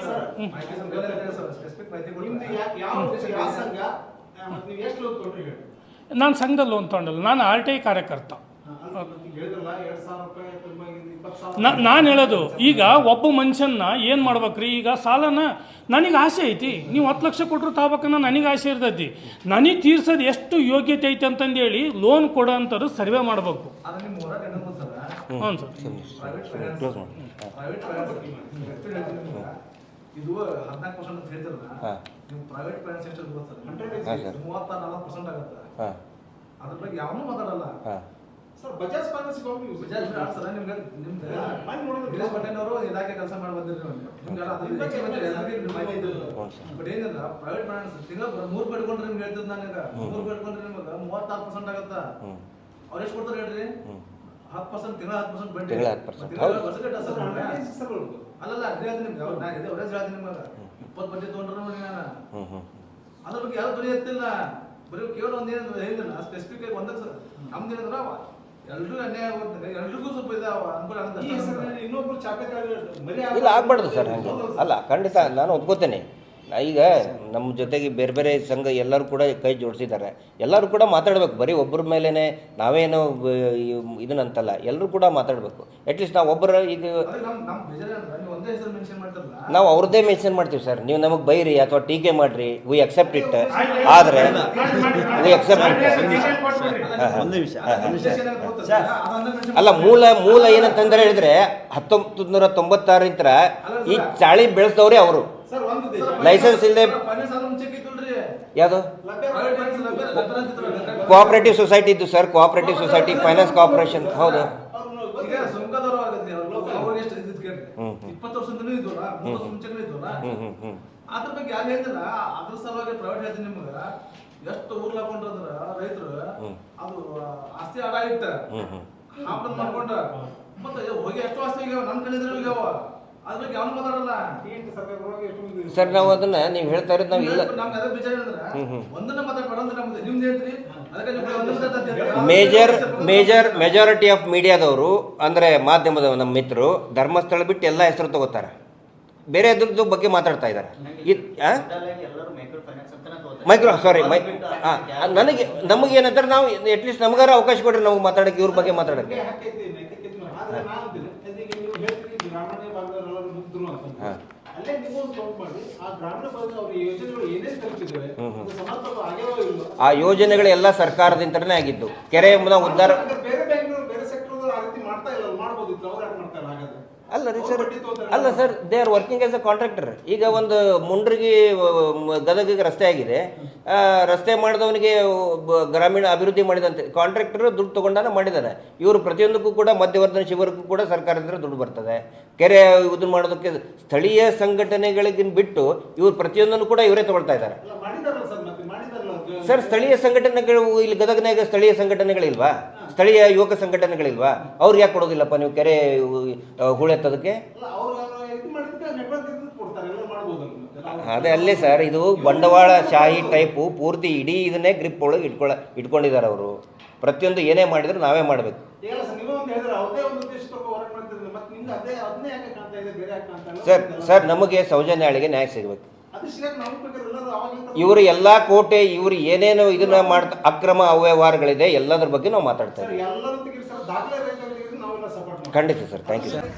K: ನಾನು ಸಂಘದಲ್ಲಿ ಲೋನ್ ತೊಗೊಂಡಲ್ಲ, ನಾನು RTI ಕಾರ್ಯಕರ್ತ. ನಾನು ಹೇಳೋದು, ಈಗ ಒಬ್ಬ ಮನುಷ್ಯನ ಏನು ಮಾಡ್ಬೇಕ್ರಿ? ಈಗ ಸಾಲನ ನನಗೆ ಆಸೆ ಐತಿ, ನೀವು 10 ಲಕ್ಷ ಕೊಟ್ಟರು ತಾಬೇಕನ್ನ ನನಗೆ ಆಸೆ ಇರ್ತೈತಿ. ನನಗೆ ತೀರ್ಸೋದು ಎಷ್ಟು ಯೋಗ್ಯತೆ ಐತಿ ಅಂತಂದೇಳಿ ಲೋನ್ ಕೊಡೋ ಅಂಥದ್ದು ಸರ್ವೆ ಮಾಡಬೇಕು. ಹ್ಞೂ ಸರ್.
J: ಇದು 14% ಅಂತ ಹೇಳ್ತಾರಲ್ಲ, ನೀವು ಪ್ರೈವೇಟ್ ಫೈನಾನ್ಸ್ ಎಷ್ಟು ಗೊತ್ತಾ? 34% ಆಗುತ್ತೆ. ಅದ್ರ ಬಗ್ಗೆ ಯಾವನೂ ಮಾತಾಡಲ್ಲ sir. Bajaj finance Bajaj sir, ನಿಮ್ಗೆ ಇಲಾಖೆ ಕೆಲಸ ಮಾಡಿ ಬಂದಿರಿ ನಿಮ್ಗೆ. ಬಟ್ ಏನಿಲ್ಲ, ಪ್ರೈವೇಟ್ ಫೈನಾನ್ಸ್ ತಿಂಗಳ 3 ಪಡ್ಕೊಂಡ್ರೆ ನಿಮ್ಗೆ ಹೇಳ್ತಿದ್ದು ನನಗೆ 3 ಪಡ್ಕೊಂಡ್ರೆ ನಿಮಗೆ 36% ಆಗುತ್ತಾ? ಅವ್ರು ಎಷ್ಟು ಕೊಡ್ತಾರೆ ಹೇಳ್ರಿ? 10%, ತಿಂಗಳ 10% ಬಡ್ಡಿ. ಅಲ್ಲಲ್ಲ, ಅದೇ ನಿಮ್ಗೆ ಅವರೇ ಹೇಳ್ತೀನಿ ನಿಮ್ಗೆ 20 ಬಡ್ಡಿ ತೊಗೊಂಡ್ರೆ ನೋಡಿ ನಾನು. ಅದ್ರ ಬಗ್ಗೆ ಯಾರು ಧ್ವನಿ ಎತ್ತಿಲ್ಲ. ಬರೀ ಕೇವಲ ಒಂದೇನಂದ್ರೆ ಹೇಳಿಲ್ಲ, ಸ್ಪೆಸಿಫಿಕ್ ಆಗಿ ಒಂದಕ್ಕೆ ನಮ್ದೇನಂದ್ರೆ ಎಲ್ರಿಗೂ ಅನ್ಯಾಯ ಆಗುತ್ತೆ, ಎಲ್ರಿಗೂ ಸ್ವಲ್ಪ ಅನುಕೂಲ ಆಗುತ್ತೆ. ಇನ್ನೊಬ್ರು
C: ಇಲ್ಲ ಆಗ್ಬಾರ್ದು ಸರ್, ಹಂಗೆ ಅಲ್ಲ. ಖಂಡಿತ ನಾನು ಒಪ್ಕೋತೇನೆ. ಈಗ ನಮ್ಮ ಜೊತೆಗೆ ಬೇರೆ ಬೇರೆ ಸಂಘ ಎಲ್ಲರೂ ಕೂಡ ಕೈ ಜೋಡಿಸಿದ್ದಾರೆ. ಎಲ್ಲರೂ ಕೂಡ ಮಾತಾಡಬೇಕು. ಬರೀ ಒಬ್ಬರ ಮೇಲೇ ನಾವೇನೋ ಇದನ್ನಂತಲ್ಲ, ಎಲ್ಲರೂ ಕೂಡ ಮಾತಾಡಬೇಕು. ಅಟ್ಲೀಸ್ಟ್ ನಾವು ಒಬ್ಬರ ಈಗ ನಾವು ಅವ್ರದ್ದೇ ಮೆನ್ಷನ್ ಮಾಡ್ತೀವಿ ಸರ್. ನೀವು ನಮಗೆ ಬೈರಿ ಅಥವಾ ಟೀಕೆ ಮಾಡಿರಿ, ವಿ ಅಕ್ಸೆಪ್ಟ್ ಇಟ್. ಆದರೆ ವಿ ಅಕ್ಸೆಪ್ಟ್ ಇಟ್. ಅಲ್ಲ, ಮೂಲ ಏನಂತಂದ್ರೆ ಹೇಳಿದ್ರೆ 1996 ಈ ಚಾಳಿ ಬೆಳೆಸಿದವ್ರೆ ಅವರು. ಲೈಸೆನ್ಸ್ ಇಲ್ಲದೆ ಯಾವುದು ಕೋಆಪರೇಟಿವ್ ಸೊಸೈಟಿ ಇದ್ದು sir, cooperative society finance corporation. ಹೌದು,
J: ಈಗ ಸುಂಕದವರು ಆಗುತ್ತೆ ಅವ್ರಿಗೆ ಎಷ್ಟು ಇದ್ದು ಕೇಳಿ 20 ವರ್ಷದಿಂದ ಇದ್ವಲ್ಲ 30 ವರ್ಷ ಮುಂಚೆನೇ ಇದ್ವಲ್ಲ ಅದ್ರ ಬಗ್ಗೆ ಯಾರು ಹೇಳಿದಿಲ್ಲ. ಅದ್ರ ಸಲುವಾಗಿ ಪ್ರೈವೇಟ್ ಹೇಳ್ತೀನಿ ನಿಮ್ಗೆ ಎಷ್ಟು ಊರ್ಲ ಹಾಕೊಂಡ್ರಂದ್ರ ರೈತರು ಅದು ಆಸ್ತಿ ಅಡ ಇಟ್ಟ ಹಾಪನ್ ಮಾಡ್ಕೊಂಡ ಮತ್ತೆ ಹೋಗಿ ಎಷ್ಟು ಆಸ್ತಿ ಹೋಗ್ಯಾವ ನಮ್ಮ ಕಡೆ ಹೋಗ್ಯಾವ ಅದ್ರ ಬಗ್ಗೆ ಅವನು ಮಾತಾಡಲ್ಲ.
C: ಸರ್ ನಾವು ಅದನ್ನ ನೀವು ಹೇಳ್ತಾ ಇರೋದು ನಾವು ಇಲ್ಲ
J: ನಮ್ಗೆ ಅದೇ ವಿಚಾರ ಹೇಳಿದ್ರೆ ಒಂದನ್ನ ಮಾತಾಡ್ಬೇಡ ಅಂದ್ರೆ ನಮ್ದು ನಿಮ್ದು ಹೇಳ್ತೀರಿ ಅದಕ್ಕೆ
C: ಮೆಜಾರಿಟಿ ಆಫ್ ಮೀಡಿಯಾದವರು ಅಂದರೆ ಮಾಧ್ಯಮದ ನಮ್ಮ ಮಿತ್ರರು ಧರ್ಮಸ್ಥಳ ಬಿಟ್ಟು ಎಲ್ಲ ಹೆಸರು ತಗೋತಾರೆ, ಬೇರೆ ಅದ್ರದ್ದು ಬಗ್ಗೆ ಮಾತಾಡ್ತಾ ಇದ್ದಾರೆ. ನನಗೆ ನಮಗೆ ಏನಂತಾರೆ ನಾವು ಅಟ್ಲೀಸ್ಟ್ ನಮಗಾರ ಅವಕಾಶ ಕೊಡ್ರಿ ನಾವು ಮಾತಾಡಕ್ಕೆ, ಇವ್ರ ಬಗ್ಗೆ ಮಾತಾಡಕ್ಕೆ. ಆ ಯೋಜನೆಗಳು ಎಲ್ಲ ಸರ್ಕಾರದಿಂದನೇ ಆಗಿದ್ದು. ಕೆರೆ ಉದ್ಧಾರ ಅಲ್ಲ ರೀ ಸರ್, ಅಲ್ಲ sir, they are working as a contractor. ಈಗ ಒಂದು ಮುಂಡ್ರಿಗೆ ಗದಗಿಗೆ ರಸ್ತೆ ಆಗಿದೆ, ರಸ್ತೆ ಮಾಡಿದವನಿಗೆ ಗ್ರಾಮೀಣ ಅಭಿವೃದ್ಧಿ ಮಾಡಿದಂತೆ ಕಾಂಟ್ರಾಕ್ಟರ್ ದುಡ್ಡು ತೊಗೊಂಡಾನ ಮಾಡಿದ್ದಾರೆ. ಇವರು ಪ್ರತಿಯೊಂದಕ್ಕೂ ಕೂಡ ಮಧ್ಯವರ್ಧನ ಶಿಬಿರಕ್ಕೂ ಕೂಡ ಸರ್ಕಾರದಿಂದ ದುಡ್ಡು ಬರ್ತದೆ. ಕೆರೆ ಇದನ್ನು ಮಾಡೋದಕ್ಕೆ ಸ್ಥಳೀಯ ಸಂಘಟನೆಗಳಿಗಿನ್ ಬಿಟ್ಟು ಇವರು ಪ್ರತಿಯೊಂದನ್ನು ಕೂಡ ಇವರೇ ತಗೊಳ್ತಾ ಇದ್ದಾರೆ. ಸರ್, ಸ್ಥಳೀಯ ಸಂಘಟನೆಗಳು ಇಲ್ಲಿ ಗದಗನಾಗ ಸ್ಥಳೀಯ ಸಂಘಟನೆಗಳಿಲ್ವಾ? ಸ್ಥಳೀಯ ಯುವಕ ಸಂಘಟನೆಗಳಿಲ್ವಾ? ಅವ್ರಿಗೆ ಯಾಕೆ ಕೊಡೋದಿಲ್ಲಪ್ಪ ನೀವು ಕೆರೆ ಹೂಳೆತ್ತೋದಕ್ಕೆ? ಅದೇ ಅಲ್ಲೇ ಸರ್, ಇದು ಬಂಡವಾಳ ಶಾಹಿ ಟೈಪು ಪೂರ್ತಿ ಇಡೀ ಇದನ್ನೇ ಗ್ರಿಪ್ ಒಳಗೆ ಇಟ್ಕೊಂಡಿದ್ದಾರೆ ಅವರು. ಪ್ರತಿಯೊಂದು ಏನೇ ಮಾಡಿದ್ರು ನಾವೇ ಮಾಡಬೇಕು. ಸರ್ ನಮಗೆ ಸೌಜನ್ಯಾಳಿಗೆ ನ್ಯಾಯ ಸಿಗಬೇಕು. ಇವರು ಎಲ್ಲ ಕೋಟೆ ಇವರು ಏನೇನು ಇದನ್ನ ಮಾಡ್ತಾ ಅಕ್ರಮ ಅವ್ಯವಹಾರಗಳಿದೆ ಎಲ್ಲದ್ರ ಬಗ್ಗೆ ನಾವು ಮಾತಾಡ್ತಾ ಇದ್ದೀವಿ. ಖಂಡಿತ ಸರ್, ಥ್ಯಾಂಕ್ ಯು ಸರ್.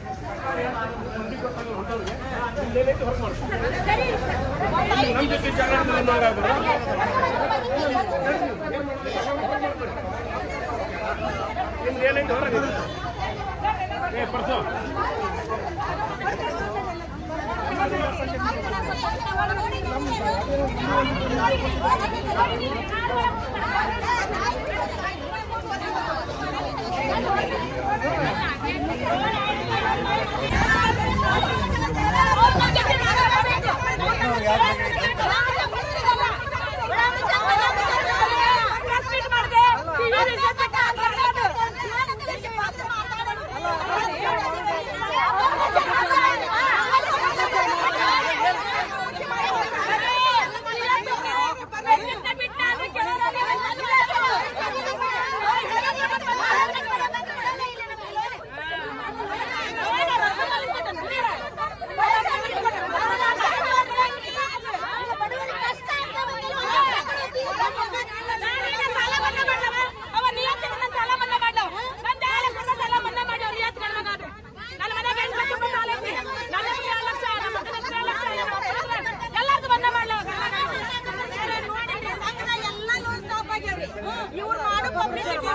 A: ಇವ್ರು ಮಾಡೋ ಪಬ್ಲಿಸಿಟಿ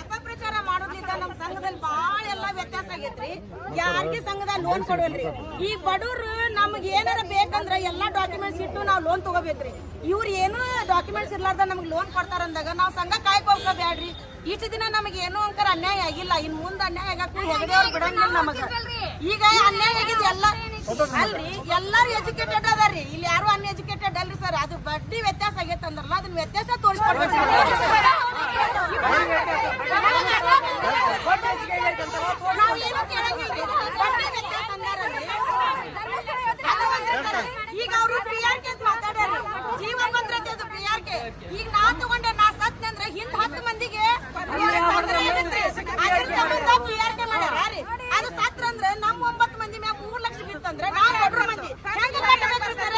A: ಅಪಪ್ರಚಾರ ಮಾಡೋದ್ರಿಂದ ನಮ್ಮ ಸಂಘದಲ್ಲಿ ಬಹಳ ಎಲ್ಲ ವ್ಯತ್ಯಾಸ ಆಗೈತ್ರಿ. ಯಾರಿಗೆ ಸಂಘದಲ್ಲಿ ಲೋನ್ ಕೊಡವಲ್ರಿ. ಈ ಬಡವ್ರು ನಮ್ಗೆ ಏನಾರ ಬೇಕಂದ್ರ ಎಲ್ಲಾ ಡಾಕ್ಯುಮೆಂಟ್ಸ್ ಇಟ್ಟು ನಾವು ಲೋನ್ ತಗೋಬೇಕ್ರಿ. ಇವ್ರು ಏನು ಡಾಕ್ಯುಮೆಂಟ್ಸ್ ಇರ್ಲಾರ್ದ ನಮ್ಗೆ ಲೋನ್ ಕೊಡ್ತಾರ ಅಂದಾಗ ನಾವು ಸಂಘ ಕಾಯ್ಕೋಬೇಡ್ರಿ. ಇಷ್ಟು ದಿನ ನಮಗೆ ಏನೋ ಅಂಕರ ಅನ್ಯಾಯ ಆಗಿಲ್ಲ, ಇನ್ ಮುಂದೆ ಅನ್ಯಾಯ ಆಗಕ್ಕೂ ಹೆಗಡೆಯವ್ರು ಬಿಡಂಗಿಲ್ಲ ನಮಗ. ಈಗ ಅನ್ಯಾಯ ಆಗಿದ್ ಎಲ್ಲ ಅಲ್ರಿ, ಎಲ್ಲಾರು ಎಜುಕೇಟೆಡ್ ಅದಾರ್ರಿ, ಇಲ್ಲಿ ಯಾರು ಅನ್ಎಜುಕೇಟೆಡ್ ಅಲ್ರಿ ಸರ್. ಅದು ಬಡ್ಡಿ ವ್ಯತ್ಯಾಸ ಆಗೈತೆ ಅಂದ್ರಲ್ಲ, ಅದನ್ನ ವ್ಯತ್ಯಾಸ ತೋರಿಸ್ಕೊಡ್ಬೇಕು. ನಾವೇನು ಕೇಳಂಗಿಲ್ರಿ, ಬಡ್ಡಿ ವ್ಯತ್ಯಾಸ ಅಂದಾರಲ್ರಿ. ಈಗ ಅವರು PRK ಅಂತ ಮಾತಾಡ್ಯಾರ, ಜೀವ ಭದ್ರತೆ ಅದು PRK. ಈಗ ನಾ ತಗೊಂಡೆ, ನಾ ಸತ್ನೆ ಅಂದ್ರೆ ಹಿಂದ್ 10 ಮಂದಿಗೆ PRK ಮಾಡ್ಯಾರ. ಅದು ಸತ್ರ ಅಂದ್ರೆ ನಮ್ 9 ಮಂದಿ ಮ್ಯಾಗ 3 ಲಕ್ಷ ಬಿತ್ತಂದ್ರೆ ನಾವ್ 2 ಮಂದಿ ಹೆಂಗ ಕಟ್ಟಬೇಕ್ರಿ ಸರ್?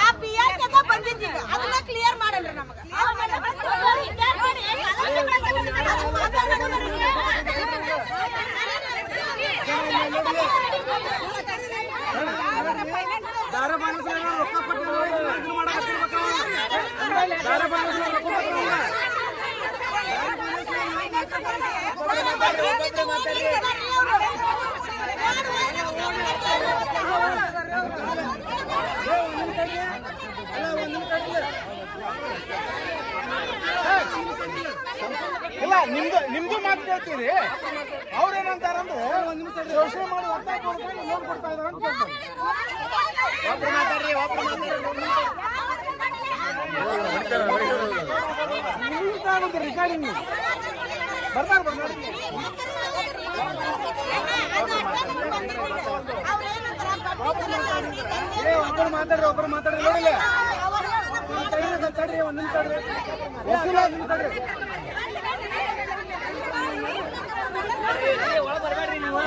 A: ಆ PRK ಬಂದಿದ್ದೀಗ ಅದನ್ನ ಕ್ಲಿಯರ್ ಮಾಡಲ್ರಿ ನಮಗ.
I: ದಾರ
J: ಇಲ್ಲ ನಿಮ್ದು ಮಾತು ಕೇಳ್ತೀರಿ. ಅವ್ರೇನಂತಾರಂದ್ರೆ ಒಂದ್ ನಿಮಿಷ ಯೋಚನೆ ಮಾಡಿ ಒತ್ತಾಯ ಕೊಡ್ಕೊಂಡು ಲೋನ್ ಕೊಡ್ತಾ ಇದಾರೆ ಅಂತ ಕೇಳ್ತಾರೆ. ಒಬ್ರು ಮಾತಾಡ್ರಿ ರಿಕಾರ್ಡಿಂಗ್ ಬರ್ತಾರೆ ಒಬ್ಬರು ಮಾತಾಡ್ರಿ ನೋಡಿಲ್ಲ ತಡ್ರಿ ಒಂದ್ ನಿಮಿಷ ತಡ್ರಿ ಬರ್ಬೇಡ್ರಿ ನೀವು.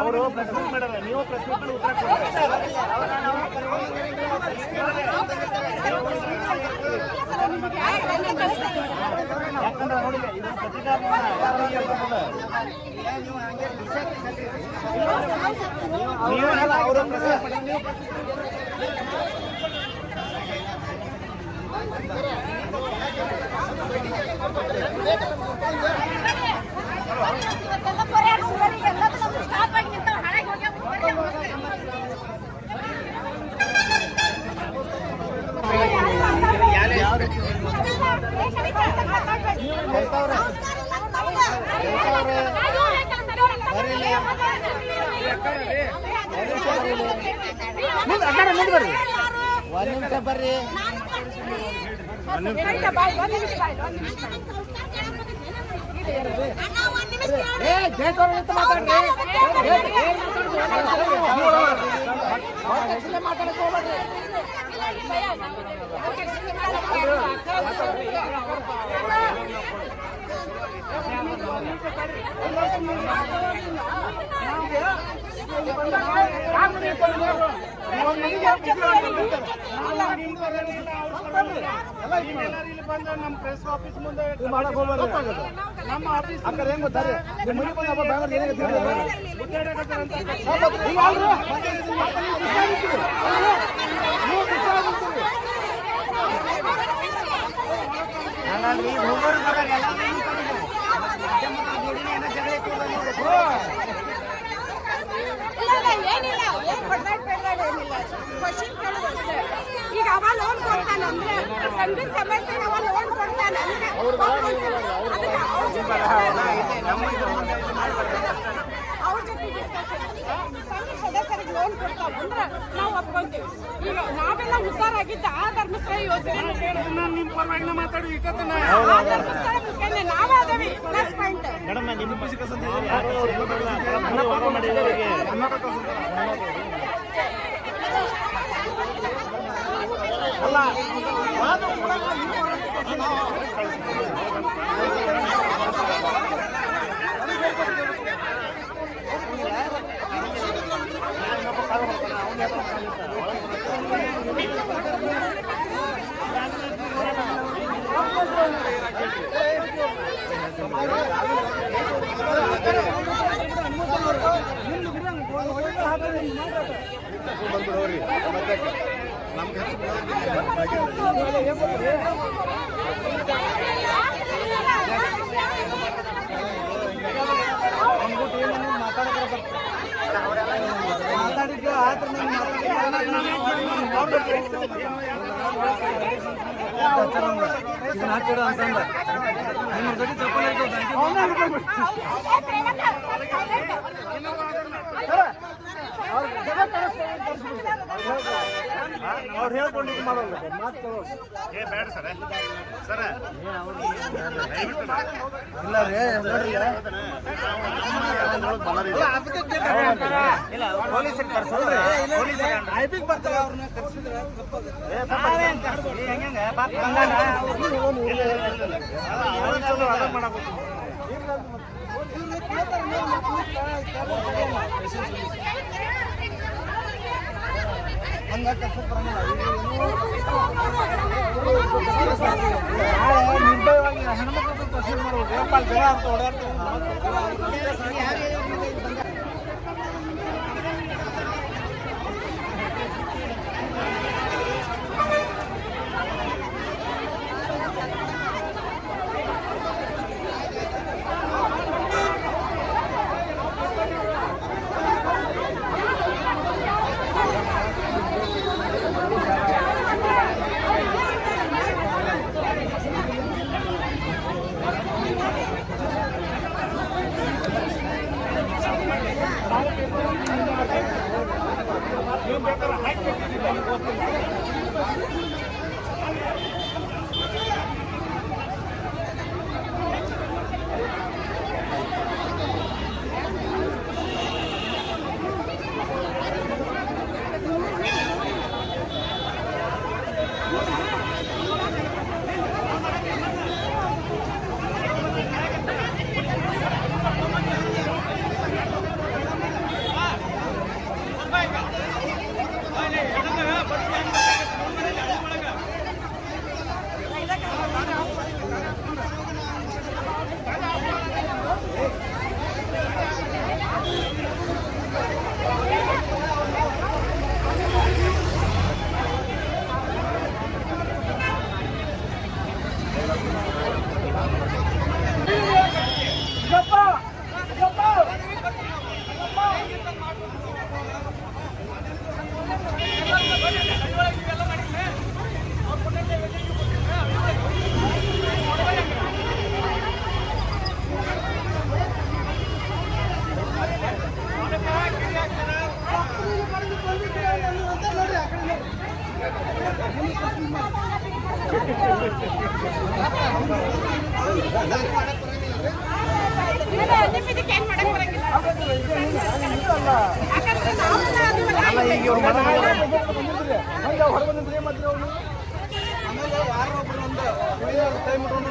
J: ಅವರು ಪ್ರಶ್ನೆ ಮಾಡಲ್ಲ, ನೀವು ಪ್ರಶ್ನೆ ಮಾಡಿ ಉತ್ತರ ಯಾಕಂದ್ರೆ ನೋಡಿಲ್ಲ ಇದು ನೀವೇನಲ್ಲ ಅವರು ಪ್ರಶ್ನೆ ಬರ್ರಿ ನಮ್ಮ ಪ್ರೆಸ್ ಆಫೀಸ್ ಮುಂದೆ ನಮ್ಮ ಆಫೀಸ್ ಅక్కడ ಹೆಂಗ್ ಗೊತ್ತಾರೆ ಮನೆ
A: ಏನಿಲ್ಲ ಕ್ವಶನ್ ಕೇಳೋದಷ್ಟೇ. ಈಗ ಅವ ಲೋನ್ ಕೊಡ್ತಾನಂದ್ರೆ ಸಂಘದ ಸಮಸ್ಯೆ ಅವ ಲೋನ್ ಕೊಡ್ತಾನಂದ್ರೆ ಅವ್ರ ಜೊತೆ ಡಿಸ್ಕಷನ್ ಸಂಘ ಸದಸ್ಯರಿಗೆ ಲೋನ್ ಕೊಡ್ತಾವಂದ್ರೆ ನಾವು ಒಪ್ಕೊಂತೀವಿ. ಈಗ ನಾವೆಲ್ಲ ಉದ್ದಾರ ಆಗಿದ್ದ ಆ ಧರ್ಮಸ್ಥಳ ಯೋಜನೆ
J: ನಿಮ್ಮ ಪರವಾಗಿ ಮಾತಾಡಿ
A: ನಾವೇ ಅದೇವಿ ಪ್ಲಸ್ ಪಾಯಿಂಟ್.
J: ಅಲ್ಲ ಮಾತಾಡಿ ಹಾಕಿಡ ಅಂತಂದ ನಿಮ್ಮ ಜೊತೆ ಚಪ್ಪಲಿ ಅವ್ರು ಹೇಳ್ಕೊಂಡು ಮಾಡೋಲ್ಲ ಮಾತು ಇಲ್ಲ ರೀ ಪೊಲೀಸರಿಗೆ ಕರ್ಸೋದ್ರಿ ಐಪಿಗೆ ಬರ್ತಾರೆ ಅವ್ರನ್ನ ಕರ್ಸಿದ್ರೆ ನಿರ್ಭಯವಾಗಿ ಹೆಣ್ಮಕ್ಳು ತಹಸೀಲ್ ಮಾಡ್ಬೇಕು ಜನ ಅಂತ ಓಡಾಡ್ತಾರೆ.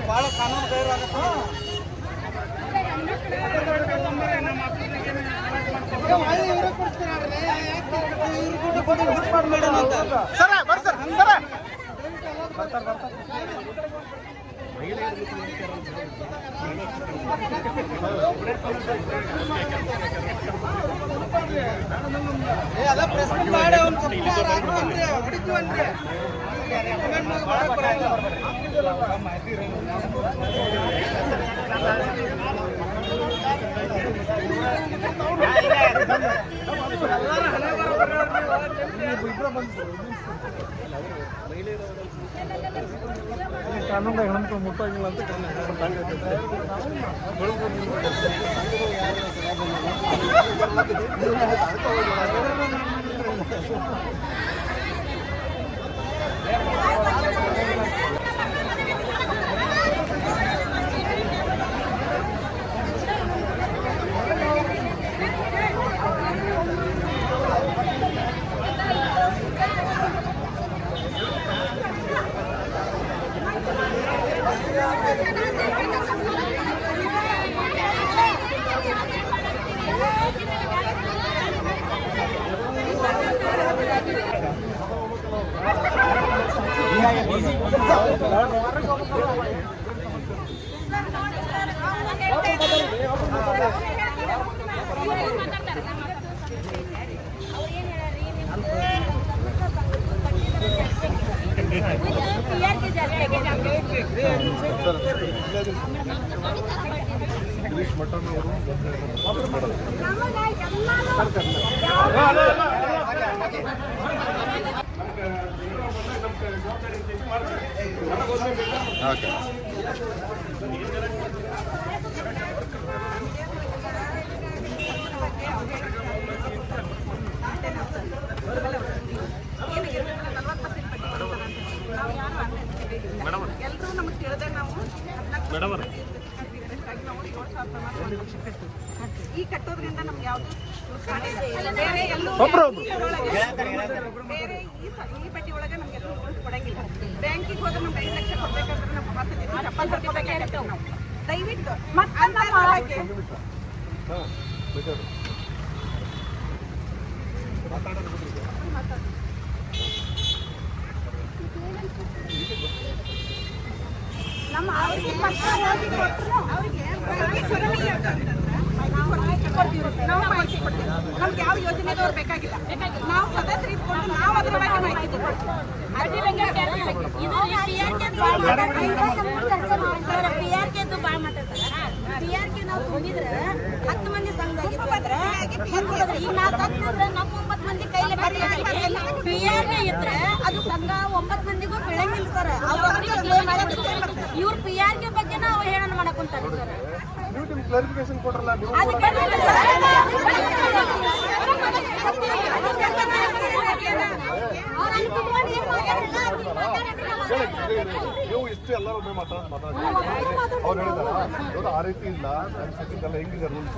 J: ಭಾಳ ಕಾನೂನು ಕೈರಾಗತ್ತ ಸರ ಬರ್ತಾರೆ ಅದ ಪ್ರೆಸ್ಮೆಂಟ್ ಮಾಡಿ ಅವ್ನು ಹೊಡಿತೀವನ್ರಿ ಕಾನೂನು ಹೆಣ್ಮಕ್ಳು ಮುಟ್ಟಾಗಿಲ್ಲ ಅಂತ ಗಿರೀಶ್ ಮಠನ್ ಅವರು
L: ಓಕೆ.
A: ಎಲ್ಲರೂ ನಮಗೆ ತಿಳಿದಾಗ ನಾವು ಈ ಕಟ್ಟೋದ್ರಿಂದ ನಮ್ಗೆ ಯಾವುದು ಬೇರೆ ಎಲ್ಲೂ ಬೇರೆ ಈ ಪಟ್ಟಿ ಒಳಗೆ ನಮ್ಗೆ ಕೊಡಂಗಿಲ್ಲ. ಬ್ಯಾಂಕಿಗೆ ಹೋದ್ರೆ ನಮ್ಗೆ 5 ಲಕ್ಷ ಕೊಡ್ಬೇಕಂದ್ರೆ ನಮ್ಗೆ 10 ದಿನ ಚಪ್ಪಲ್ ಹಾಕಬೇಕಾಗತ್ತೆ. ನಾವು ದಯವಿಟ್ಟು ನಮ್ಮ ಅವ್ರಿಗೆ ನಾವು ಮಾಹಿತಿ ಕೊಡ್ತೀವಿ. ನಮ್ಗೆ ಯಾವ ಯೋಜನೆದವ್ರು ಬೇಕಾಗಿಲ್ಲ. ನಾವು ಸದಸ್ಯರು ಇಟ್ಕೊಂಡು ನಾವು ಅದರ ಬಗ್ಗೆ ಮಾಹಿತಿ ಕೊಡ್ತೀವಿ. PRK ಭಾಳ ಮಾತಾಡ್ತಾರೆ. PRK ನಾವು ತುಂಬಿದ್ರೆ 10 ಮಂದಿ ಸಂಘದಾಗಿದ್ರೆ ಈಗ ನಾವು ಸತ್ತಿದ್ರೆ ನಮ್ಮ 9 ಮಂದಿ ಕೈಲಿ PRK ಇದ್ರೆ ಅದು ಸಂಘ 9 ಮಂದಿಗೂ ಬೆಳಂಗಿಲ್ಲ ಸರ್. ಇವ್ರ PRK ಬಗ್ಗೆ ನಾವು ಹೇಳೋಣ ಮಾಡಕ್ ಕುಂತಾರೆ ಸರ್.
L: ಕ್ಲಾರಿಫಿಕೇಶನ್ ಕೊಟ್ರಲ್ಲ ನೀವು. ನೀವು ಇಷ್ಟು ಎಲ್ಲರೂ ಮಾತಾಡ್ತಾರೆ ಅವ್ರು ಹೇಳಿದಾರ ಇವರು ಆ ರೀತಿ ಇಲ್ಲ ಎಲ್ಲ ಹೆಂಗಿದೆ ರೂಲ್ಸ್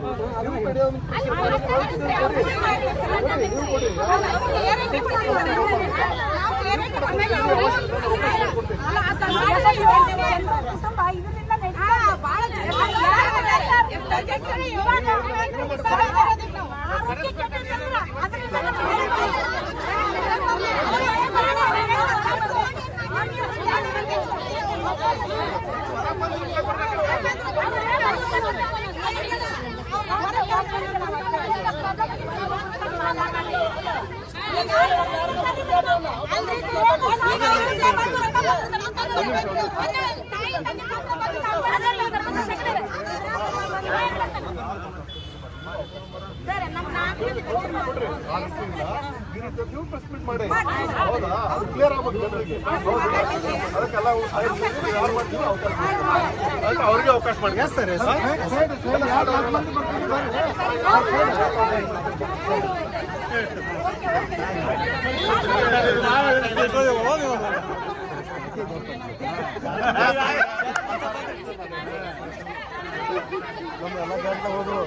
L: ನೀವು ಪ್ರೆಸ್ಮೆಂಟ್ ಮಾಡಿ ಹೌದಾ ಅದು ಕ್ಲಿಯರ್ ಆಗ್ಬೋದು ಜನರಿಗೆ. ಅದಕ್ಕೆಲ್ಲ ಯಾರು ಮಾಡ್ತೀವಿ ಅವಕಾಶ ಅವ್ರಿಗೆ ಅವಕಾಶ ಮಾಡಿ ಸರ್. ನಮ್ಮೆಲ್ಲ ಗಂಟ ಹೋದ್ರು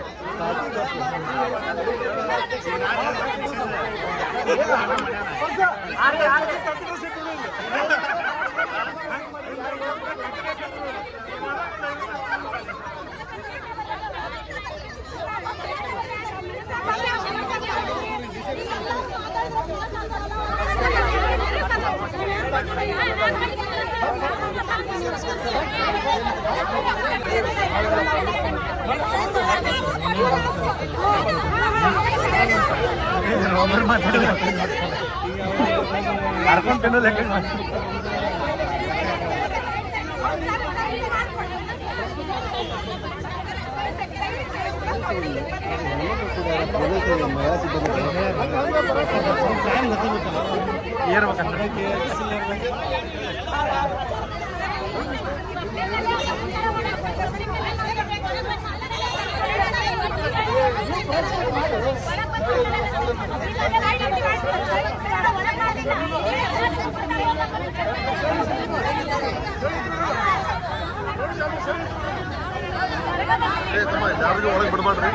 L: ಯಾರಿಗೂ ಒಳಗೆ ಬಿಡಬೇಡ್ರಿ.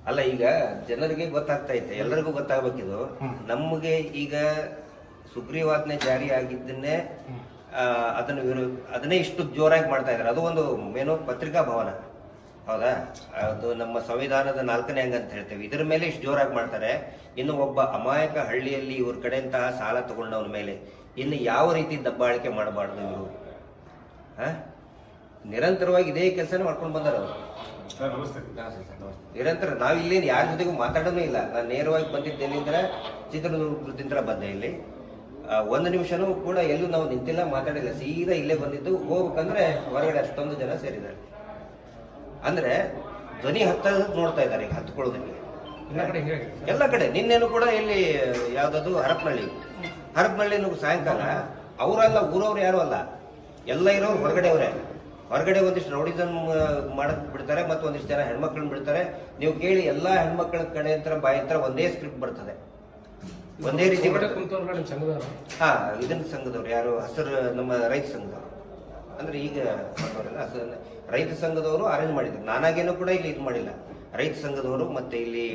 D: ಅಲ್ಲ, ಈಗ ಜನರಿಗೆ ಗೊತ್ತಾಗ್ತೈತೆ, ಎಲ್ಲರಿಗೂ ಗೊತ್ತಾಗಬೇಕಿದು. ನಮಗೆ ಈಗ ಸುಗ್ರೀವಾಜ್ಞೆ ಜಾರಿ ಆಗಿದ್ದನ್ನೇ ಅದನ್ನೇ ಇಷ್ಟು ಜೋರಾಗಿ ಮಾಡ್ತಾ ಇದ್ದಾರೆ. ಅದು ಒಂದು ಏನು ಪತ್ರಿಕಾ ಭವನ, ಹೌದಾ? ಅದು ನಮ್ಮ ಸಂವಿಧಾನದ 4ನೇ ಅಂಗ ಅಂತ ಹೇಳ್ತೇವೆ. ಇದರ ಮೇಲೆ ಇಷ್ಟು ಜೋರಾಗಿ ಮಾಡ್ತಾರೆ. ಇನ್ನು ಒಬ್ಬ ಅಮಾಯಕ ಹಳ್ಳಿಯಲ್ಲಿ ಇವ್ರ ಕಡೆಂತಹ ಸಾಲ ತಗೊಂಡವನ ಮೇಲೆ ಇನ್ನು ಯಾವ ರೀತಿ ದಬ್ಬಾಳಿಕೆ ಮಾಡಬಾರ್ದು ಇವರು. ನಿರಂತರವಾಗಿ ಇದೇ ಕೆಲಸನೇ ಮಾಡ್ಕೊಂಡು ಬಂದಾರ ಅವರು. ನಿರಂತರ ನಾವಿಲ್ಲಿ ಯಾರ ಜೊತೆಗೂ ಮಾತಾಡೋನು ಇಲ್ಲ. ನಾನು ನೇರವಾಗಿ ಬಂದಿದ್ದು ಎಲ್ಲಿಂದ್ರೆ ಚಿತ್ರದುರ್ಗದಿಂದ ಬಂದೆ. ಇಲ್ಲಿ ಒಂದು ನಿಮಿಷನೂ ಕೂಡ ಎಲ್ಲೂ ನಾವು ನಿಂತಿಲ್ಲ, ಮಾತಾಡಿಲ್ಲ. ಸೀದಾ ಇಲ್ಲೇ ಬಂದಿದ್ದು. ಹೋಗ್ಬೇಕಂದ್ರೆ ಹೊರಗಡೆ ಅಷ್ಟೊಂದು ಜನ ಸೇರಿದ್ದಾರೆ. ಅಂದ್ರೆ ಧ್ವನಿ ನೋಡ್ತಾ ಇದ್ದಾರೆ ಈಗ ಹತ್ಕೊಳ್ಳೋದಕ್ಕೆ ಎಲ್ಲ ಕಡೆ. ನಿನ್ನೇನು ಕೂಡ ಇಲ್ಲಿ ಯಾವ್ದದು ಹರಪನಹಳ್ಳಿ ಸಾಯಂಕಾಲ ಅವರಲ್ಲ, ಊರವ್ರು ಯಾರು ಅಲ್ಲ, ಎಲ್ಲ ಇರೋರು ಹೊರಗಡೆ ಅವರೇ. ಹೊರಗಡೆ ಒಂದಿಷ್ಟು ರೌಡಿಸಮ್ ಮಾಡಕ್ ಬಿಡ್ತಾರೆ, ಮತ್ತು ಒಂದಿಷ್ಟು ಜನ ಹೆಣ್ಮಕ್ಳನ್ನ ಬಿಡ್ತಾರೆ. ನೀವು ಕೇಳಿ, ಎಲ್ಲಾ ಹೆಣ್ಮಕ್ಳ ಕಡೆ ಅಂತ ಬಾಯಿ ಹತ್ರ ಒಂದೇ ಸ್ಕ್ರಿಪ್ಟ್ ಬರ್ತದೆ, ಒಂದೇ ರೀತಿ. ಹಾ, ಇದನ್ನ ಸಂಘದವ್ರು ಯಾರು, ಹಸಿರು ನಮ್ಮ ರೈತ ಸಂಘದವರು, ಅಂದ್ರೆ ಈಗ ರೈತ ಸಂಘದವರು ಅರೇಂಜ್ ಮಾಡಿದ್ರು. ನಾನಾಗೇನು ಕೂಡ ಇಲ್ಲಿ ಇದು ಮಾಡಿಲ್ಲ. ರೈತ ಸಂಘದವರು ಮತ್ತೆ ಇಲ್ಲಿ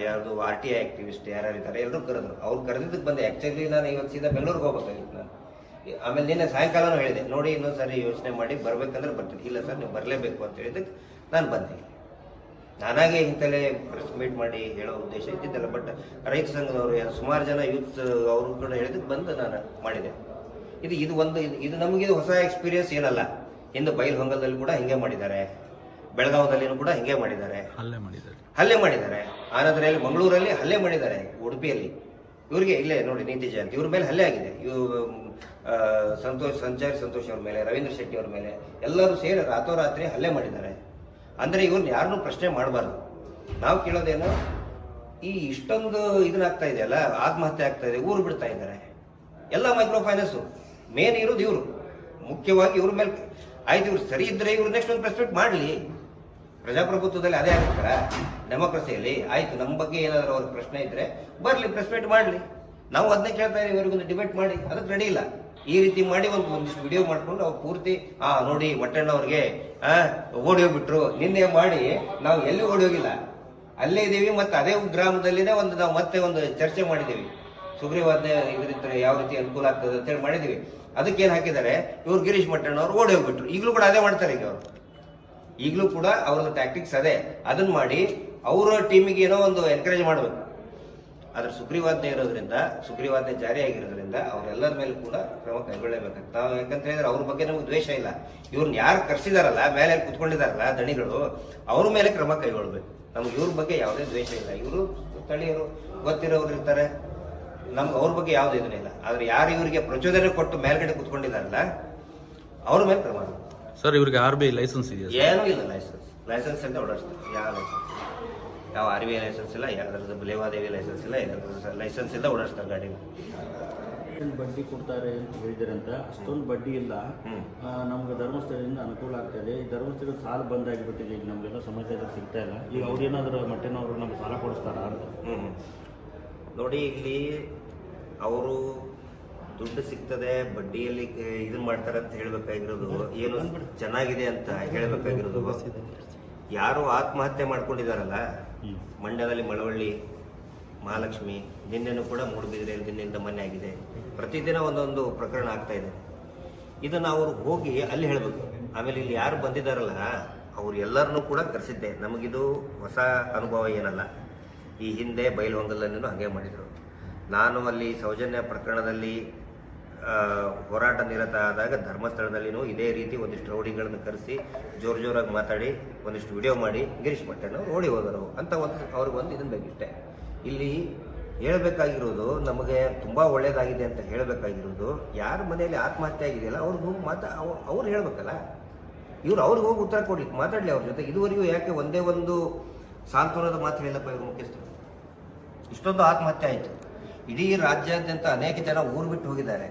D: ಯಾವುದು RTI ಆಕ್ಟಿವಿಸ್ಟ್ ಯಾರ್ಯಾರಿದ್ದಾರೆ ಎಲ್ಲರೂ ಕರೆದ್ರು. ಅವ್ರು ಕರೆದಿದ್ದಕ್ಕೆ ಬಂದೆ. ಆಕ್ಚುಲಿ ನಾನು ಇವತ್ತು ಸೀದಾ ಬೆಂಗಳೂರಿಗೆ ಹೋಗ್ಬೇಕಾಗಿತ್ತು ನಾನು. ಆಮೇಲೆ ನಿನ್ನೆ ಸಾಯಂಕಾಲನೂ ಹೇಳಿದೆ, ನೋಡಿ ಇನ್ನೊಂದು ಸಾರಿ ಯೋಚನೆ ಮಾಡಿ ಬರ್ಬೇಕಂದ್ರೆ ಬರ್ತೀನಿ. ಇಲ್ಲ ಸರ್, ನೀವು ಬರಲೇಬೇಕು ಅಂತ ಹೇಳಿದ್ದಕ್ಕೆ ನಾನು ಬಂದೆ. ನಾನಾಗೆ ಇಂತಲೇ ಪ್ರೆಸ್ ಮೀಟ್ ಮಾಡಿ ಹೇಳೋ ಉದ್ದೇಶ ಇದ್ದಿದ್ದಲ್ಲ. ಬಟ್ ರೈತ ಸಂಘದವರು ಸುಮಾರು ಜನ ಯೂತ್ ಅವರು ಕೂಡ ಹೇಳಿದಕ್ಕೆ ಬಂದು ನಾನು ಮಾಡಿದೆ. ಇದು ನಮಗೆ ಹೊಸ ಎಕ್ಸ್ಪೀರಿಯನ್ಸ್ ಏನಲ್ಲ. ಇಂದು ಬೈಲಹೊಂಗಲದಲ್ಲಿ ಕೂಡ ಹಿಂಗೆ ಮಾಡಿದ್ದಾರೆ, ಬೆಳಗಾವದಲ್ಲಿನೂ ಕೂಡ ಹಿಂಗೆ ಮಾಡಿದ್ದಾರೆ, ಹಲ್ಲೆ ಮಾಡಿದ್ದಾರೆ. ಆನಂದರಲ್ಲಿ ಮಂಗಳೂರಲ್ಲಿ ಹಲ್ಲೆ ಮಾಡಿದ್ದಾರೆ, ಉಡುಪಿಯಲ್ಲಿ. ಇವ್ರಿಗೆ ಇಲ್ಲೇ ನೋಡಿ ನೀತಿ ಜಯಂತಿ ಇವ್ರ ಮೇಲೆ ಹಲ್ಲೆ ಆಗಿದೆ. ಸಂತೋಷ್ ಅವ್ರ ಮೇಲೆ, ರವೀಂದ್ರ ಶೆಟ್ಟಿ ಅವ್ರ ಮೇಲೆ ಎಲ್ಲರೂ ಸೇರಿ ರಾತ್ರೋರಾತ್ರಿ ಹಲ್ಲೆ ಮಾಡಿದ್ದಾರೆ. ಅಂದ್ರೆ ಇವ್ರನ್ನ ಯಾರನ್ನೂ ಪ್ರಶ್ನೆ ಮಾಡಬಾರ್ದು. ನಾವು ಕೇಳೋದೇನು, ಈ ಇಷ್ಟೊಂದು ಇದನ್ನಾಗ್ತಾ ಇದೆಯಲ್ಲ, ಆತ್ಮಹತ್ಯೆ ಆಗ್ತಾ ಇದೆ, ಊರು ಬಿಡ್ತಾ ಇದ್ದಾರೆ ಎಲ್ಲ ಮೈಕ್ರೋ ಫೈನಾನ್ಸು. ಮೇನ್ ಇರೋದು ಇವರು, ಮುಖ್ಯವಾಗಿ ಇವ್ರ ಮೇಲೆ. ಆಯ್ತು, ಇವ್ರು ಸರಿ ಇದ್ರೆ ಇವ್ರು ನೆಕ್ಸ್ಟ್ ಒಂದು ಪ್ರೆಸ್ ಮೀಟ್ ಮಾಡಲಿ. ಪ್ರಜಾಪ್ರಭುತ್ವದಲ್ಲಿ ಅದೇ ಆಗ್ತಾರ, ಡೆಮೋಕ್ರಸಿಯಲ್ಲಿ. ಆಯ್ತು, ನಮ್ಮ ಬಗ್ಗೆ ಏನಾದರೂ ಅವ್ರಿಗೆ ಪ್ರಶ್ನೆ ಇದ್ರೆ ಬರ್ಲಿ, ಪ್ರೆಸ್ ಮೀಟ್ ಮಾಡಲಿ. ನಾವು ಅದನ್ನೇ ಕೇಳ್ತಾ ಇದ್ದೀವಿ, ಇವರಿಗೊಂದು ಡಿಬೇಟ್ ಮಾಡಿ. ಅದಕ್ಕೆ ರೆಡಿ ಇಲ್ಲ. ಈ ರೀತಿ ಮಾಡಿ ಒಂದಿಷ್ಟು ವಿಡಿಯೋ ಮಾಡ್ಕೊಂಡು ಅವ್ರು ಪೂರ್ತಿ ನೋಡಿ ಮಟ್ಟಣ್ಣ ಅವ್ರಿಗೆ ಓಡಿ ಹೋಗ್ಬಿಟ್ರು ನಿನ್ನೆ ಮಾಡಿ. ನಾವು ಎಲ್ಲಿ ಓಡಿ ಹೋಗಿಲ್ಲ, ಅಲ್ಲೇ ಇದ್ದೀವಿ. ಮತ್ತೆ ಅದೇ ಗ್ರಾಮದಲ್ಲಿನೇ ನಾವು ಮತ್ತೆ ಒಂದು ಚರ್ಚೆ ಮಾಡಿದ್ದೀವಿ. ಸುಗ್ರೀವಾಜ್ಞೆ ಇದರಿಂದ ಯಾವ ರೀತಿ ಅನುಕೂಲ ಆಗ್ತದೆ ಅಂತೇಳಿ ಮಾಡಿದ್ದೀವಿ. ಅದಕ್ಕೇನು ಹಾಕಿದ್ದಾರೆ, ಇವ್ರು ಗಿರೀಶ್ ಮಟ್ಟಣ್ಣ ಅವ್ರು ಓಡಿ ಹೋಗ್ಬಿಟ್ರು. ಈಗಲೂ ಕೂಡ ಅದೇ ಮಾಡ್ತಾರೆ. ಈಗ ಅವರು ಈಗಲೂ ಕೂಡ ಅವ್ರದ್ದು ಟ್ಯಾಕ್ಟಿಕ್ಸ್ ಅದೇ. ಅದನ್ನ ಮಾಡಿ ಅವರ ಟೀಮಿಗೆ ಏನೋ ಒಂದು ಎನ್ಕರೇಜ್ ಮಾಡಬೇಕು. ಆದ್ರೆ ಸುಗ್ರೀವಾಜ್ಞೆ ಜಾರಿ ಆಗಿರೋದ್ರಿಂದ ಅವರೆಲ್ಲರ ಮೇಲೆ ಕೂಡ ಕ್ರಮ ಕೈಗೊಳ್ಳಲೇಬೇಕಾಗ್ತದೆ. ನಾವು ಯಾಕಂತ ಹೇಳಿದ್ರೆ ಅವ್ರ ಬಗ್ಗೆ ನಮ್ಗೆ ದ್ವೇಷ ಇಲ್ಲ. ಇವ್ರನ್ನ ಯಾರು ಕರ್ಸಿದಾರಲ್ಲ, ಮೇಲೆ ಕುತ್ಕೊಂಡಿದಾರಲ್ಲ ದಣಿಗಳು, ಅವ್ರ ಮೇಲೆ ಕ್ರಮ ಕೈಗೊಳ್ಬೇಕು. ನಮ್ಗೆ ಇವ್ರ ಬಗ್ಗೆ ಯಾವುದೇ ದ್ವೇಷ ಇಲ್ಲ. ಇವರು ಸ್ಥಳೀಯರು, ಗೊತ್ತಿರೋರು ಇರ್ತಾರೆ, ನಮ್ಗೆ ಅವ್ರ ಬಗ್ಗೆ ಯಾವುದೇ ಇದನ್ನಿಲ್ಲ. ಆದ್ರೆ ಯಾರು ಇವರಿಗೆ ಪ್ರಚೋದನೆ ಕೊಟ್ಟು ಮೇಲ್ಗಡೆ ಕುತ್ಕೊಂಡಿದಾರಲ್ಲ, ಅವ್ರ ಮೇಲೆ ಕ್ರಮ.
E: ಸರ್, ಇವ್ರಿಗೆ RBI ಲೈಸೆನ್ಸ್ ಇದೆಯಾ?
D: ಏನೂ ಇಲ್ಲ. ಲೈಸೆನ್ಸ್ ಅಂತ ಓಡಾಡ್ತಾರೆ. ಯಾವ RBI ಲೈಸೆನ್ಸ್ ಇಲ್ಲ, ಯಾವ್ದಾದ್ರು ಲೇವಾದೇವಿ ಲೈಸೆನ್ಸ್ ಇಲ್ಲ, ಲೈಸೆನ್ಸ್ ಇಲ್ಲ, ಓಡಾಡ್ತಾರೆ ಗಾಡಿನ.
F: ಬಡ್ಡಿ ಕೊಡ್ತಾರೆ ಅಂತ ಹೇಳಿದ್ರಂತ, ಅಷ್ಟೊಂದು ಬಡ್ಡಿ ಇಲ್ಲ. ನಮ್ಗೆ ಧರ್ಮಸ್ಥಳದಿಂದ ಅನುಕೂಲ ಆಗ್ತದೆ. ಈ ಧರ್ಮಸ್ಥಳದ ಸಾಲ ಬಂದಾಗಿಬಿಟ್ಟಿದೆ. ಈಗ ನಮಗೆಲ್ಲ ಸಮಸ್ಯೆ ಸಿಗ್ತಾ ಇಲ್ಲ. ಈಗ ಅವ್ರೇನಾದ್ರು ಮಟ್ಟನವರು ನಮ್ಗೆ ಸಾಲ ಕೊಡಿಸ್ತಾರ ಅಂತ.
D: ನೋಡಿ, ಇಲ್ಲಿ ಅವರು ದುಡ್ಡು ಸಿಗ್ತದೆ, ಬಡ್ಡಿಯಲ್ಲಿ ಇದನ್ನ ಮಾಡ್ತಾರೆ ಅಂತ ಹೇಳ್ಬೇಕಾಗಿರೋದು ಏನು ಚೆನ್ನಾಗಿದೆ ಅಂತ ಹೇಳ್ಬೇಕಾಗಿರೋದು. ಯಾರು ಆತ್ಮಹತ್ಯೆ ಮಾಡ್ಕೊಂಡಿದಾರಲ್ಲ, ಮಂಡ್ಯದಲ್ಲಿ ಮಳವಳ್ಳಿ, ಮಹಾಲಕ್ಷ್ಮಿ, ನಿನ್ನೆನೂ ಕೂಡ ಮೂಡುಬಿದಿರೆಯಲ್ಲಿ ನಿನ್ನೆಯಿಂದ ಮೊನ್ನೆ ಆಗಿದೆ. ಪ್ರತಿದಿನ ಒಂದೊಂದು ಪ್ರಕರಣ ಆಗ್ತಾ ಇದೆ. ಇದನ್ನು ಅವರು ಹೋಗಿ ಅಲ್ಲಿ ಹೇಳಬೇಕು. ಆಮೇಲೆ ಇಲ್ಲಿ ಯಾರು ಬಂದಿದ್ದಾರಲ್ಲ, ಅವ್ರು ಎಲ್ಲರನ್ನೂ ಕೂಡ ಕರೆಸಿದ್ದೆ. ನಮಗಿದು ಹೊಸ ಅನುಭವ ಏನಲ್ಲ. ಈ ಹಿಂದೆ ಬೈಲಹೊಂಗಲಲ್ಲೂ ಹಾಗೆ ಮಾಡಿದರು. ನಾನು ಅಲ್ಲಿ ಸೌಜನ್ಯ ಪ್ರಕರಣದಲ್ಲಿ ಹೋರಾಟ ನಿರತ ಆದಾಗ ಧರ್ಮಸ್ಥಳದಲ್ಲಿನೂ ಇದೇ ರೀತಿ ಒಂದಿಷ್ಟು ರೌಡಿಗಳನ್ನು ಕರೆಸಿ ಜೋರಾಗಿ ಮಾತಾಡಿ ಒಂದಿಷ್ಟು ವಿಡಿಯೋ ಮಾಡಿ ಗಿರೀಶ್ ಮಟ್ಟಣ್ಣ ಓಡಿ ಹೋದರು ಅಂತ ಅವ್ರಿಗೊಂದು ಇದನ್ನು ಬೇಕಿಷ್ಟೆ. ಇಲ್ಲಿ ಹೇಳಬೇಕಾಗಿರೋದು, ನಮಗೆ ತುಂಬ ಒಳ್ಳೇದಾಗಿದೆ ಅಂತ ಹೇಳಬೇಕಾಗಿರೋದು, ಯಾರ ಮನೆಯಲ್ಲಿ ಆತ್ಮಹತ್ಯೆ ಆಗಿದೆಯಲ್ಲ ಅವ್ರಿಗೆ ಹೋಗಿ ಅವ್ರು ಹೇಳ್ಬೇಕಲ್ಲ. ಇವ್ರು ಅವ್ರಿಗೆ ಹೋಗಿ ಉತ್ತರ ಕೊಡ್ಲಿಕ್ಕೆ ಮಾತಾಡಲಿ ಅವ್ರ ಜೊತೆ. ಇದುವರೆಗೂ ಯಾಕೆ ಒಂದೇ ಒಂದು ಸಾಂತ್ವನದ ಮಾತು ಹೇಳಿಲ್ಲಪ್ಪ ಇವರು ಮುಖ್ಯಸ್ಥರು? ಇಷ್ಟೊಂದು ಆತ್ಮಹತ್ಯೆ ಆಯಿತು, ಇಡೀ ರಾಜ್ಯಾದ್ಯಂತ ಅನೇಕ ಜನ ಊರು ಬಿಟ್ಟು ಹೋಗಿದ್ದಾರೆ,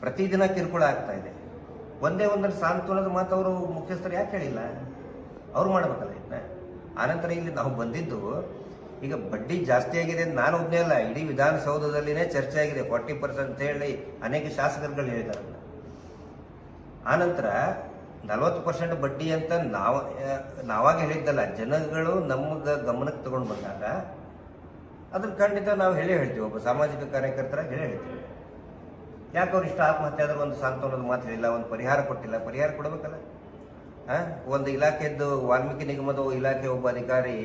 D: ಪ್ರತಿದಿನ ಕಿರುಕುಳ ಆಗ್ತಾ ಇದೆ. ಒಂದೇ ಒಂದರ ಸಾಂತ್ವನದ ಮಾತು ಅವರು ಮುಖ್ಯಸ್ಥರು ಯಾಕೆ ಹೇಳಿಲ್ಲ? ಅವ್ರು ಮಾಡಬೇಕಲ್ಲ ಇದನ್ನ. ಆನಂತರ ಇಲ್ಲಿ ನಾವು ಬಂದಿದ್ದು, ಈಗ ಬಡ್ಡಿ ಜಾಸ್ತಿ ಆಗಿದೆ ಅಂತ ನಾನು ಒಬ್ಬನೇ ಅಲ್ಲ, ಇಡೀ ವಿಧಾನಸೌಧದಲ್ಲಿನೇ ಚರ್ಚೆ ಆಗಿದೆ 40% ಅಂತ ಹೇಳಿ ಅನೇಕ ಶಾಸಕರುಗಳು ಹೇಳಿದ್ದಾರೆ. ಆನಂತರ 40% ಬಡ್ಡಿ ಅಂತ ನಾವಾಗ ಹೇಳಿದ್ದಲ್ಲ, ಜನಗಳು ನಮ್ಗೆ ಗಮನಕ್ಕೆ ತಗೊಂಡು ಬಂದಾಗ ಅದನ್ನ ಖಂಡಿತ ನಾವು ಹೇಳ್ತೀವಿ. ಒಬ್ಬ ಸಾಮಾಜಿಕ ಕಾರ್ಯಕರ್ತರಾಗಿ ಹೇಳ್ತೀವಿ. ಯಾಕೆ ಅವ್ರು ಇಷ್ಟ ಆತ್ಮಹತ್ಯೆ ಆದ್ರೆ ಒಂದು ಸಾಂತ್ವನದ ಮಾತು ಹೇಳಿಲ್ಲ, ಒಂದು ಪರಿಹಾರ ಕೊಟ್ಟಿಲ್ಲ? ಪರಿಹಾರ ಕೊಡಬೇಕಲ್ಲ. ಒಂದು ಇಲಾಖೆದ್ದು ವಾಲ್ಮೀಕಿ ನಿಗಮದ ಇಲಾಖೆ ಒಬ್ಬ ಅಧಿಕಾರಿ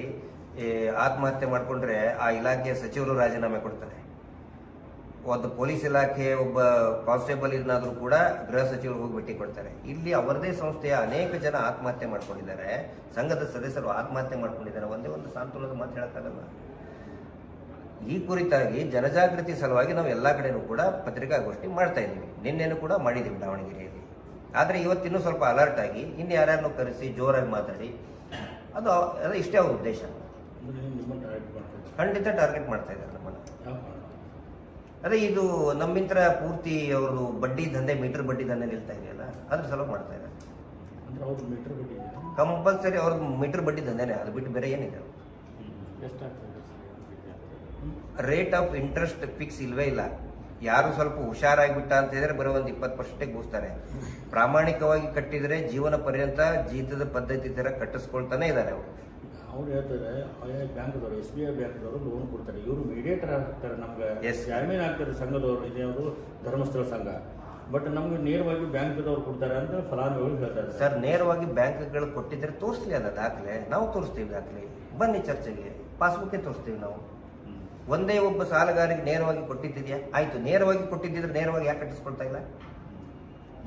D: ಆತ್ಮಹತ್ಯೆ ಮಾಡಿಕೊಂಡ್ರೆ ಆ ಇಲಾಖೆಯ ಸಚಿವರು ರಾಜೀನಾಮೆ ಕೊಡ್ತಾರೆ. ಒಂದು ಪೊಲೀಸ್ ಇಲಾಖೆ ಒಬ್ಬ ಕಾನ್ಸ್ಟೇಬಲ್ ಇದ್ನಾದ್ರೂ ಕೂಡ ಗೃಹ ಸಚಿವರು ಹೋಗಿ ಭೇಟಿ ಕೊಡ್ತಾರೆ. ಇಲ್ಲಿ ಅವರದೇ ಸಂಸ್ಥೆಯ ಅನೇಕ ಜನ ಆತ್ಮಹತ್ಯೆ ಮಾಡ್ಕೊಂಡಿದ್ದಾರೆ, ಸಂಘದ ಸದಸ್ಯರು ಆತ್ಮಹತ್ಯೆ ಮಾಡ್ಕೊಂಡಿದ್ದಾರೆ. ಒಂದೇ ಒಂದು ಸಾಂತ್ವನದ ಮಾತು ಹೇಳಕ್ಕಾಗಲ್ಲ. ಈ ಕುರಿತಾಗಿ ಜನಜಾಗೃತಿ ಸಲುವಾಗಿ ನಾವು ಎಲ್ಲ ಕಡೆನೂ ಕೂಡ ಪತ್ರಿಕಾಗೋಷ್ಠಿ ಮಾಡ್ತಾ ಇದ್ದೀವಿ. ನಿನ್ನೆನೂ ಕೂಡ ಮಾಡಿದ್ದೀವಿ ದಾವಣಗೆರೆಯಲ್ಲಿ. ಆದರೆ ಇವತ್ತಿನ್ನೂ ಸ್ವಲ್ಪ ಅಲರ್ಟ್ ಆಗಿ ಇನ್ನು ಯಾರ್ಯಾರನ್ನು ಕರೆಸಿ ಜೋರಾಗಿ ಮಾತಾಡಿ ಅದು ಇಷ್ಟೇ ಅವ್ರ ಉದ್ದೇಶ. ಖಂಡಿತ ಟಾರ್ಗೆಟ್ ಮಾಡ್ತಾ ಇದ್ದಾರೆ ನಮ್ಮನ್ನು. ಅದೇ ಇದು ನಮ್ಮಿಂತ್ರ ಪೂರ್ತಿ ಅವರು ಬಡ್ಡಿ ದಂಧೆ, ಮೀಟರ್ ಬಡ್ಡಿ ದಂಧೆ ನಿಲ್ತಾ ಇದೆಯಲ್ಲ, ಅದ್ರ ಸಲುವಾಗಿ ಮಾಡ್ತಾ ಇದ್ದಾರೆ. ಕಂಪಲ್ಸರಿ ಅವ್ರದ್ದು ಮೀಟರ್ ಬಡ್ಡಿ ದಂಧೆನೇ, ಅದು ಬಿಟ್ಟು ಬೇರೆ ಏನಿದೆ? ರೇಟ್ ಆಫ್ ಇಂಟ್ರೆಸ್ಟ್ ಫಿಕ್ಸ್ ಇಲ್ವೇ ಇಲ್ಲ. ಯಾರು ಸ್ವಲ್ಪ ಹುಷಾರಾಗಿಬಿಟ್ಟ ಅಂತ ಹೇಳಿದ್ರೆ ಬರೋ ಒಂದು 20% ಕೂಸ್ತಾರೆ. ಪ್ರಾಮಾಣಿಕವಾಗಿ ಕಟ್ಟಿದರೆ ಜೀವನ ಪರ್ಯಂತ ಜೀತದ ಪದ್ಧತಿ ಥರ ಕಟ್ಟಿಸ್ಕೊಳ್ತಾನೆ ಇದ್ದಾರೆ ಅವರು.
F: ಅವ್ರು ಹೇಳ್ತಾರೆ ಬ್ಯಾಂಕ್ದವರು, SBI ಬ್ಯಾಂಕ್ದವರು ಲೋನ್ ಕೊಡ್ತಾರೆ, ಇವರು ಮೀಡಿಯೇಟರ್ ಆಗ್ತಾರೆ, ನಮ್ಗೆ ಜಾಮೀನು ಆಗ್ತಾರೆ ಸಂಘದವರು, ಇದೇವರು ಧರ್ಮಸ್ಥಳ ಸಂಘ. ಬಟ್ ನಮ್ಗೆ ನೇರವಾಗಿ ಬ್ಯಾಂಕ್ದವ್ರು ಕೊಡ್ತಾರೆ ಅಂತ ಫಲಾನುಭವಿಗಳು ಹೇಳ್ತಾರೆ.
D: ಸರ್, ನೇರವಾಗಿ ಬ್ಯಾಂಕ್ಗಳು ಕೊಟ್ಟಿದ್ರೆ ತೋರಿಸ್ಲಿ ಅದ ದಾಖಲೆ, ನಾವು ತೋರಿಸ್ತೀವಿ ದಾಖಲೆ. ಬನ್ನಿ ಚರ್ಚೆಗೆ, ಪಾಸ್ಬುಕ್ಕೇ ತೋರಿಸ್ತೀವಿ ನಾವು. ಒಂದೇ ಒಬ್ಬ ಸಾಲಗಾರಿಗೆ ನೇರವಾಗಿ ಕೊಟ್ಟಿದ್ದಿದೆಯಾ? ಆಯ್ತು, ನೇರವಾಗಿ ಕೊಟ್ಟಿದ್ದಿದ್ರೆ ನೇರವಾಗಿ ಯಾಕೆ ಕಟ್ಟಿಸ್ಕೊಳ್ತಾ ಇಲ್ಲ?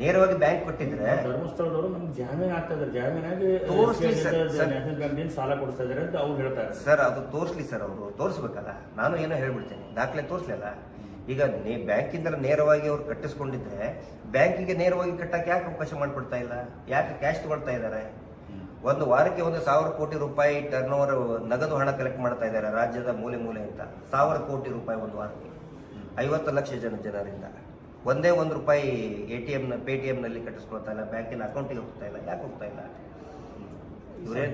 D: ನೇರವಾಗಿ ಬ್ಯಾಂಕ್ ಕೊಟ್ಟಿದ್ರೆ
F: ಧರ್ಮಸ್ಥಳದವರು ನಮ್ಗೆ ಜಾಮೀನು ಆಗ್ತಾ ಇದ್ದಾರೆ, ಜಾಮೀನಾಗಿ
D: ತೋರಿಸ್ಲಿ ಸರ್,
F: ನ್ಯಾಷನಲ್ ಬ್ಯಾಂಕ್ ಸಾಲ ಕೊಡ್ತಾ ಇದ್ದಾರೆ ಅಂತ ಅವ್ರು ಹೇಳ್ತಾರೆ.
D: ಸರ್, ಅದು ತೋರಿಸ್ಲಿ ಸರ್, ಅವರು ತೋರಿಸ್ಬೇಕಲ್ಲ. ನಾನು ಏನೋ ಹೇಳ್ಬಿಡ್ತೇನೆ, ದಾಖಲೆ ತೋರಿಸ್ಲಿಲ್ಲ. ಈಗ ಬ್ಯಾಂಕಿಂದ ನೇರವಾಗಿ ಅವ್ರು ಕಟ್ಟಿಸ್ಕೊಂಡಿದ್ರೆ ಬ್ಯಾಂಕಿಗೆ ನೇರವಾಗಿ ಕಟ್ಟಕ್ಕೆ ಯಾಕೆ ಅವಕಾಶ ಮಾಡಿಕೊಡ್ತಾ ಇಲ್ಲ? ಯಾಕೆ ಕ್ಯಾಶ್ ತಗೊಳ್ತಾ ಇದ್ದಾರೆ? ಒಂದು ವಾರಕ್ಕೆ 1,000 ಕೋಟಿ ರೂಪಾಯಿ ಟರ್ನ್ ಓವರ್ ನಗದು ಹಣ ಕಲೆಕ್ಟ್ ಮಾಡ್ತಾ ಇದ್ದಾರೆ ರಾಜ್ಯದ ಮೂಲೆ ಮೂಲೆ ಅಂತ. 1,000 ಕೋಟಿ ರೂಪಾಯಿ ಒಂದು ವಾರಕ್ಕೆ, 50 ಲಕ್ಷ ಜನರಿಂದ. ಒಂದೇ ₹1 ಪೇಟಿಎಂನಲ್ಲಿ ಕಟ್ಟಿಸ್ಕೊಳ್ತಾ ಇಲ್ಲ, ಬ್ಯಾಂಕಿನ ಅಕೌಂಟಿಗೆ ಹೋಗ್ತಾ ಇಲ್ಲ. ಯಾಕೆ ಹೋಗ್ತಾ ಇಲ್ಲ? ಇವರೇ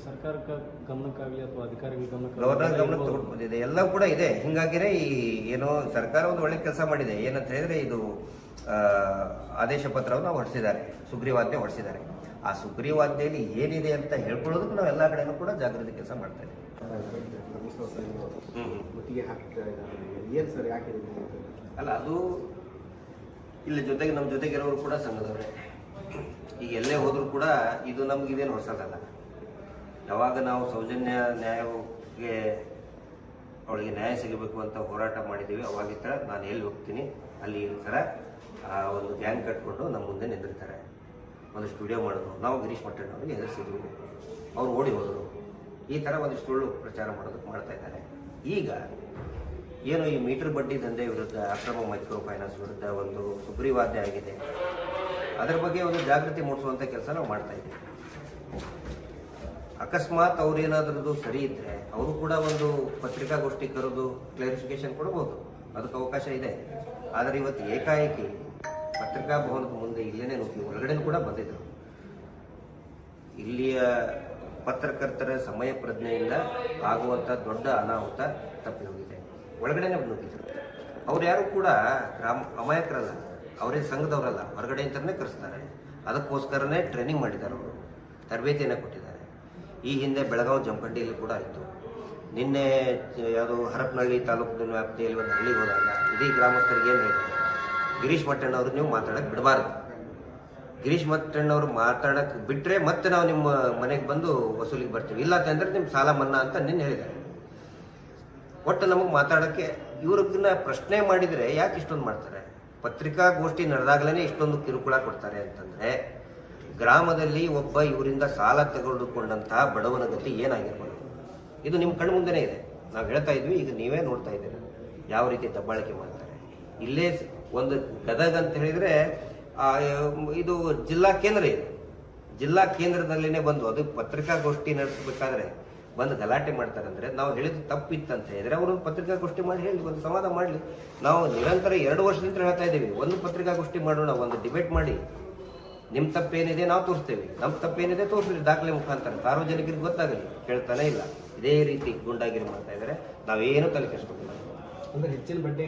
I: ಸರ್ಕಾರಕ್ಕೆ ಗಮನಕ್ಕಾಗಲಿ ಅಥವಾ ಅಧಿಕಾರಿಗಳ
D: ಗವರ್ನರ್ ಗಮನಕ್ಕೆ ತಗೊಂಡಿದೆ, ಎಲ್ಲ ಕೂಡ ಇದೆ. ಹಿಂಗಾಗಿನೇ ಈ ಏನೋ ಸರ್ಕಾರ ಒಂದು ಒಳ್ಳೆ ಕೆಲಸ ಮಾಡಿದೆ. ಏನಂತ ಹೇಳಿದ್ರೆ, ಇದು ಆದೇಶ ಪತ್ರವನ್ನು ಹೊರಡಿಸಿದ್ದಾರೆ, ಸುಗ್ರೀವಾಜ್ಞೆ ಹೊರಡಿಸಿದ್ದಾರೆ. ಆ ಸುಗ್ರೀವಾಜ್ಞೆಯಲ್ಲಿ ಏನಿದೆ ಅಂತ ಹೇಳ್ಕೊಳ್ಳೋದಕ್ಕೆ ನಾವು ಎಲ್ಲ ಕಡೆನೂ ಕೂಡ ಜಾಗೃತಿ ಕೆಲಸ ಮಾಡ್ತಾ ಇದ್ದೀವಿ.
I: ಏನು ಸರ್, ಯಾಕೆ
D: ಅಲ್ಲ, ಅದು ಇಲ್ಲಿ ಜೊತೆಗೆ ನಮ್ಮ ಜೊತೆಗಿರೋರು ಕೂಡ ಸಂಘದವರೇ. ಈಗ ಎಲ್ಲೇ ಹೋದರೂ ಕೂಡ ಇದು ನಮಗಿದೇನು ಹೊಸದಲ್ಲ. ಯಾವಾಗ ನಾವು ಸೌಜನ್ಯ ನ್ಯಾಯಕ್ಕೆ ಅವಳಿಗೆ ನ್ಯಾಯ ಸಿಗಬೇಕು ಅಂತ ಹೋರಾಟ ಮಾಡಿದ್ದೀವಿ, ಅವಾಗಿತ್ತ ನಾನು ಎಲ್ಲಿ ಹೋಗ್ತೀನಿ ಅಲ್ಲಿ ಈ ಥರ ಒಂದು ಗ್ಯಾಂಗ್ ಕಟ್ಕೊಂಡು ನಮ್ಮ ಮುಂದೆ ನಿಂತಿರ್ತಾರೆ. ಒಂದು ಸ್ಟುಡಿಯೋ ಮಾಡಿದ್ರು, ನಾವು ಗಿರೀಶ್ ಮಟ್ಟಣ್ಣವ್ರಿಗೆ ಎದುರಿಸಿದ್ವಿ, ಅವ್ರು ಓಡಿ ಹೋದರು. ಈ ಥರ ಒಂದಿಷ್ಟು ಸುಳ್ಳು ಪ್ರಚಾರ ಮಾಡೋದಕ್ಕೆ ಮಾಡ್ತಾ ಇದ್ದಾರೆ. ಈಗ ಏನು ಈ ಮೀಟರ್ ಬಡ್ಡಿ ದಂಧೆ ವಿರುದ್ಧ, ಅಕ್ರಮ ಮೈಕ್ರೋ ಫೈನಾನ್ಸ್ ವಿರುದ್ಧ ಒಂದು ಸುಗ್ರೀವಾಜ್ಞೆ ಆಗಿದೆ, ಅದರ ಬಗ್ಗೆ ಒಂದು ಜಾಗೃತಿ ಮೂಡಿಸುವಂಥ ಕೆಲಸ ನಾವು ಮಾಡ್ತಾ ಇದ್ದೀವಿ. ಅಕಸ್ಮಾತ್ ಅವ್ರೇನಾದ್ರದ್ದು ಸರಿ ಇದ್ದರೆ ಅವರು ಕೂಡ ಒಂದು ಪತ್ರಿಕಾಗೋಷ್ಠಿ ಕರೆದು ಕ್ಲಾರಿಫಿಕೇಶನ್ ಕೊಡ್ಬೋದು, ಅದಕ್ಕೆ ಅವಕಾಶ ಇದೆ. ಆದರೆ ಇವತ್ತು ಏಕಾಏಕಿ ಪತ್ರಿಕಾ ಭವನದ ಮುಂದೆ ಇಲ್ಲೇನೇ ನುಗ್ಗಿ ಒಳಗಡೆ ಕೂಡ ಬಂದಿದ್ದರು. ಇಲ್ಲಿಯ ಪತ್ರಕರ್ತರ ಸಮಯ ಪ್ರಜ್ಞೆಯಿಂದ ಆಗುವಂಥ ದೊಡ್ಡ ಅನಾಹುತ ತಪ್ಪಿ ಹೋಗಿದೆ. ಒಳಗಡೆನೇ ನುಗ್ಗಿದ್ರು. ಅವ್ರು ಯಾರು ಕೂಡ ಅಮಾಯಕರಲ್ಲ, ಅವರೇ ಸಂಘದವರಲ್ಲ, ಹೊರಗಡೆ ಅಂತಲೇ ಕರೆಸ್ತಾರೆ. ಅದಕ್ಕೋಸ್ಕರನೇ ಟ್ರೈನಿಂಗ್ ಮಾಡಿದ್ದಾರೆ, ಅವರು ತರಬೇತಿಯನ್ನು ಕೊಟ್ಟಿದ್ದಾರೆ. ಈ ಹಿಂದೆ ಬೆಳಗಾವಿ ಜಮಖಂಡಿಯಲ್ಲಿ ಕೂಡ ಆಯಿತು. ನಿನ್ನೆ ಯಾವುದು ಹರಪನಹಳ್ಳಿ ತಾಲೂಕಿನ ವ್ಯಾಪ್ತಿಯಲ್ಲಿ ಒಂದು ಹಳ್ಳಿಗೆ ಹೋದಾಗ ಇಡೀ ಗ್ರಾಮಸ್ಥರಿಗೆ ಏನು ಹೇಳಿದ್ದಾರೆ, ಗಿರೀಶ್ ಮಟ್ಟಣ್ಣವ್ರು ನೀವು ಮಾತಾಡೋಕ್ಕೆ ಬಿಡಬಾರ್ದು, ಗಿರೀಶ್ ಮಟ್ಟಣ್ಣವ್ರು ಮಾತಾಡೋಕ್ಕೆ ಬಿಟ್ಟರೆ ಮತ್ತೆ ನಾವು ನಿಮ್ಮ ಮನೆಗೆ ಬಂದು ವಸೂಲಿಗೆ ಬರ್ತೀವಿ, ಇಲ್ಲ ಅಂತಂದರೆ ನಿಮ್ಮ ಸಾಲ ಮನ್ನಾ ಅಂತ ನಿನ್ನೆ ಹೇಳಿದ್ದಾರೆ. ಒಟ್ಟು ನಮಗೆ ಮಾತಾಡೋಕ್ಕೆ ಇವ್ರನ್ನ ಪ್ರಶ್ನೆ ಮಾಡಿದರೆ ಯಾಕೆ ಇಷ್ಟೊಂದು ಮಾಡ್ತಾರೆ? ಪತ್ರಿಕಾಗೋಷ್ಠಿ ನಡೆದಾಗಲೇ ಇಷ್ಟೊಂದು ಕಿರುಕುಳ ಕೊಡ್ತಾರೆ ಅಂತಂದರೆ ಗ್ರಾಮದಲ್ಲಿ ಒಬ್ಬ ಇವರಿಂದ ಸಾಲ ತೆಗೆದುಕೊಂಡಂತಹ ಬಡವನ ಗತಿ ಏನಾಗಿರ್ಬೋದು? ಇದು ನಿಮ್ಮ ಕಣ್ಣು ಮುಂದೆನೇ ಇದೆ. ನಾವು ಹೇಳ್ತಾ ಇದ್ವಿ, ಈಗ ನೀವೇ ನೋಡ್ತಾ ಇದ್ದೀರಿ ಯಾವ ರೀತಿ ದಬ್ಬಾಳಿಕೆ ಮಾಡ್ತಾರೆ. ಇಲ್ಲೇ ಒಂದು ಗದಗ ಅಂತ ಹೇಳಿದರೆ ಇದು ಜಿಲ್ಲಾ ಕೇಂದ್ರ ಇದೆ. ಜಿಲ್ಲಾ ಕೇಂದ್ರದಲ್ಲಿನೇ ಬಂದು ಅದು ಪತ್ರಿಕಾಗೋಷ್ಠಿ ನಡೆಸಬೇಕಾದ್ರೆ ಬಂದು ಗಲಾಟೆ ಮಾಡ್ತಾರೆ ಅಂದರೆ ನಾವು ಹೇಳಿದ್ದು ತಪ್ಪಿತ್ತಂತ ಹೇಳಿದ್ರೆ ಅವರೊಂದು ಪತ್ರಿಕಾಗೋಷ್ಠಿ ಮಾಡಿ ಹೇಳಿ, ಒಂದು ಸಂವಾದ ಮಾಡಲಿ. ನಾವು ನಿರಂತರ 2 ವರ್ಷದಿಂದ ಹೇಳ್ತಾ ಇದ್ದೀವಿ, ಒಂದು ಪತ್ರಿಕಾಗೋಷ್ಠಿ ಮಾಡೋಣ, ಒಂದು ಡಿಬೇಟ್ ಮಾಡಿ, ನಿಮ್ಮ ತಪ್ಪೇನಿದೆ ನಾವು ತೋರಿಸ್ತೇವೆ, ನಮ್ಮ ತಪ್ಪೇನಿದೆ ತೋರಿಸ್ಲಿ ದಾಖಲೆ ಮುಖಾಂತರ, ಸಾರ್ವಜನಿಕರಿಗೆ ಗೊತ್ತಾಗಲಿ. ಕೇಳ್ತಾನೆ ಇಲ್ಲ, ಇದೇ ರೀತಿ ಗುಂಡಾಗಿರಿ ಮಾಡ್ತಾ ಇದ್ದಾರೆ. ನಾವೇನು ತಲೆ ಕೆಡಿಸ್ಕೊಂಡಿಲ್ಲ.
I: ಅಂದ್ರೆ ಹೆಚ್ಚಿನ ಬಡ್ಡಿ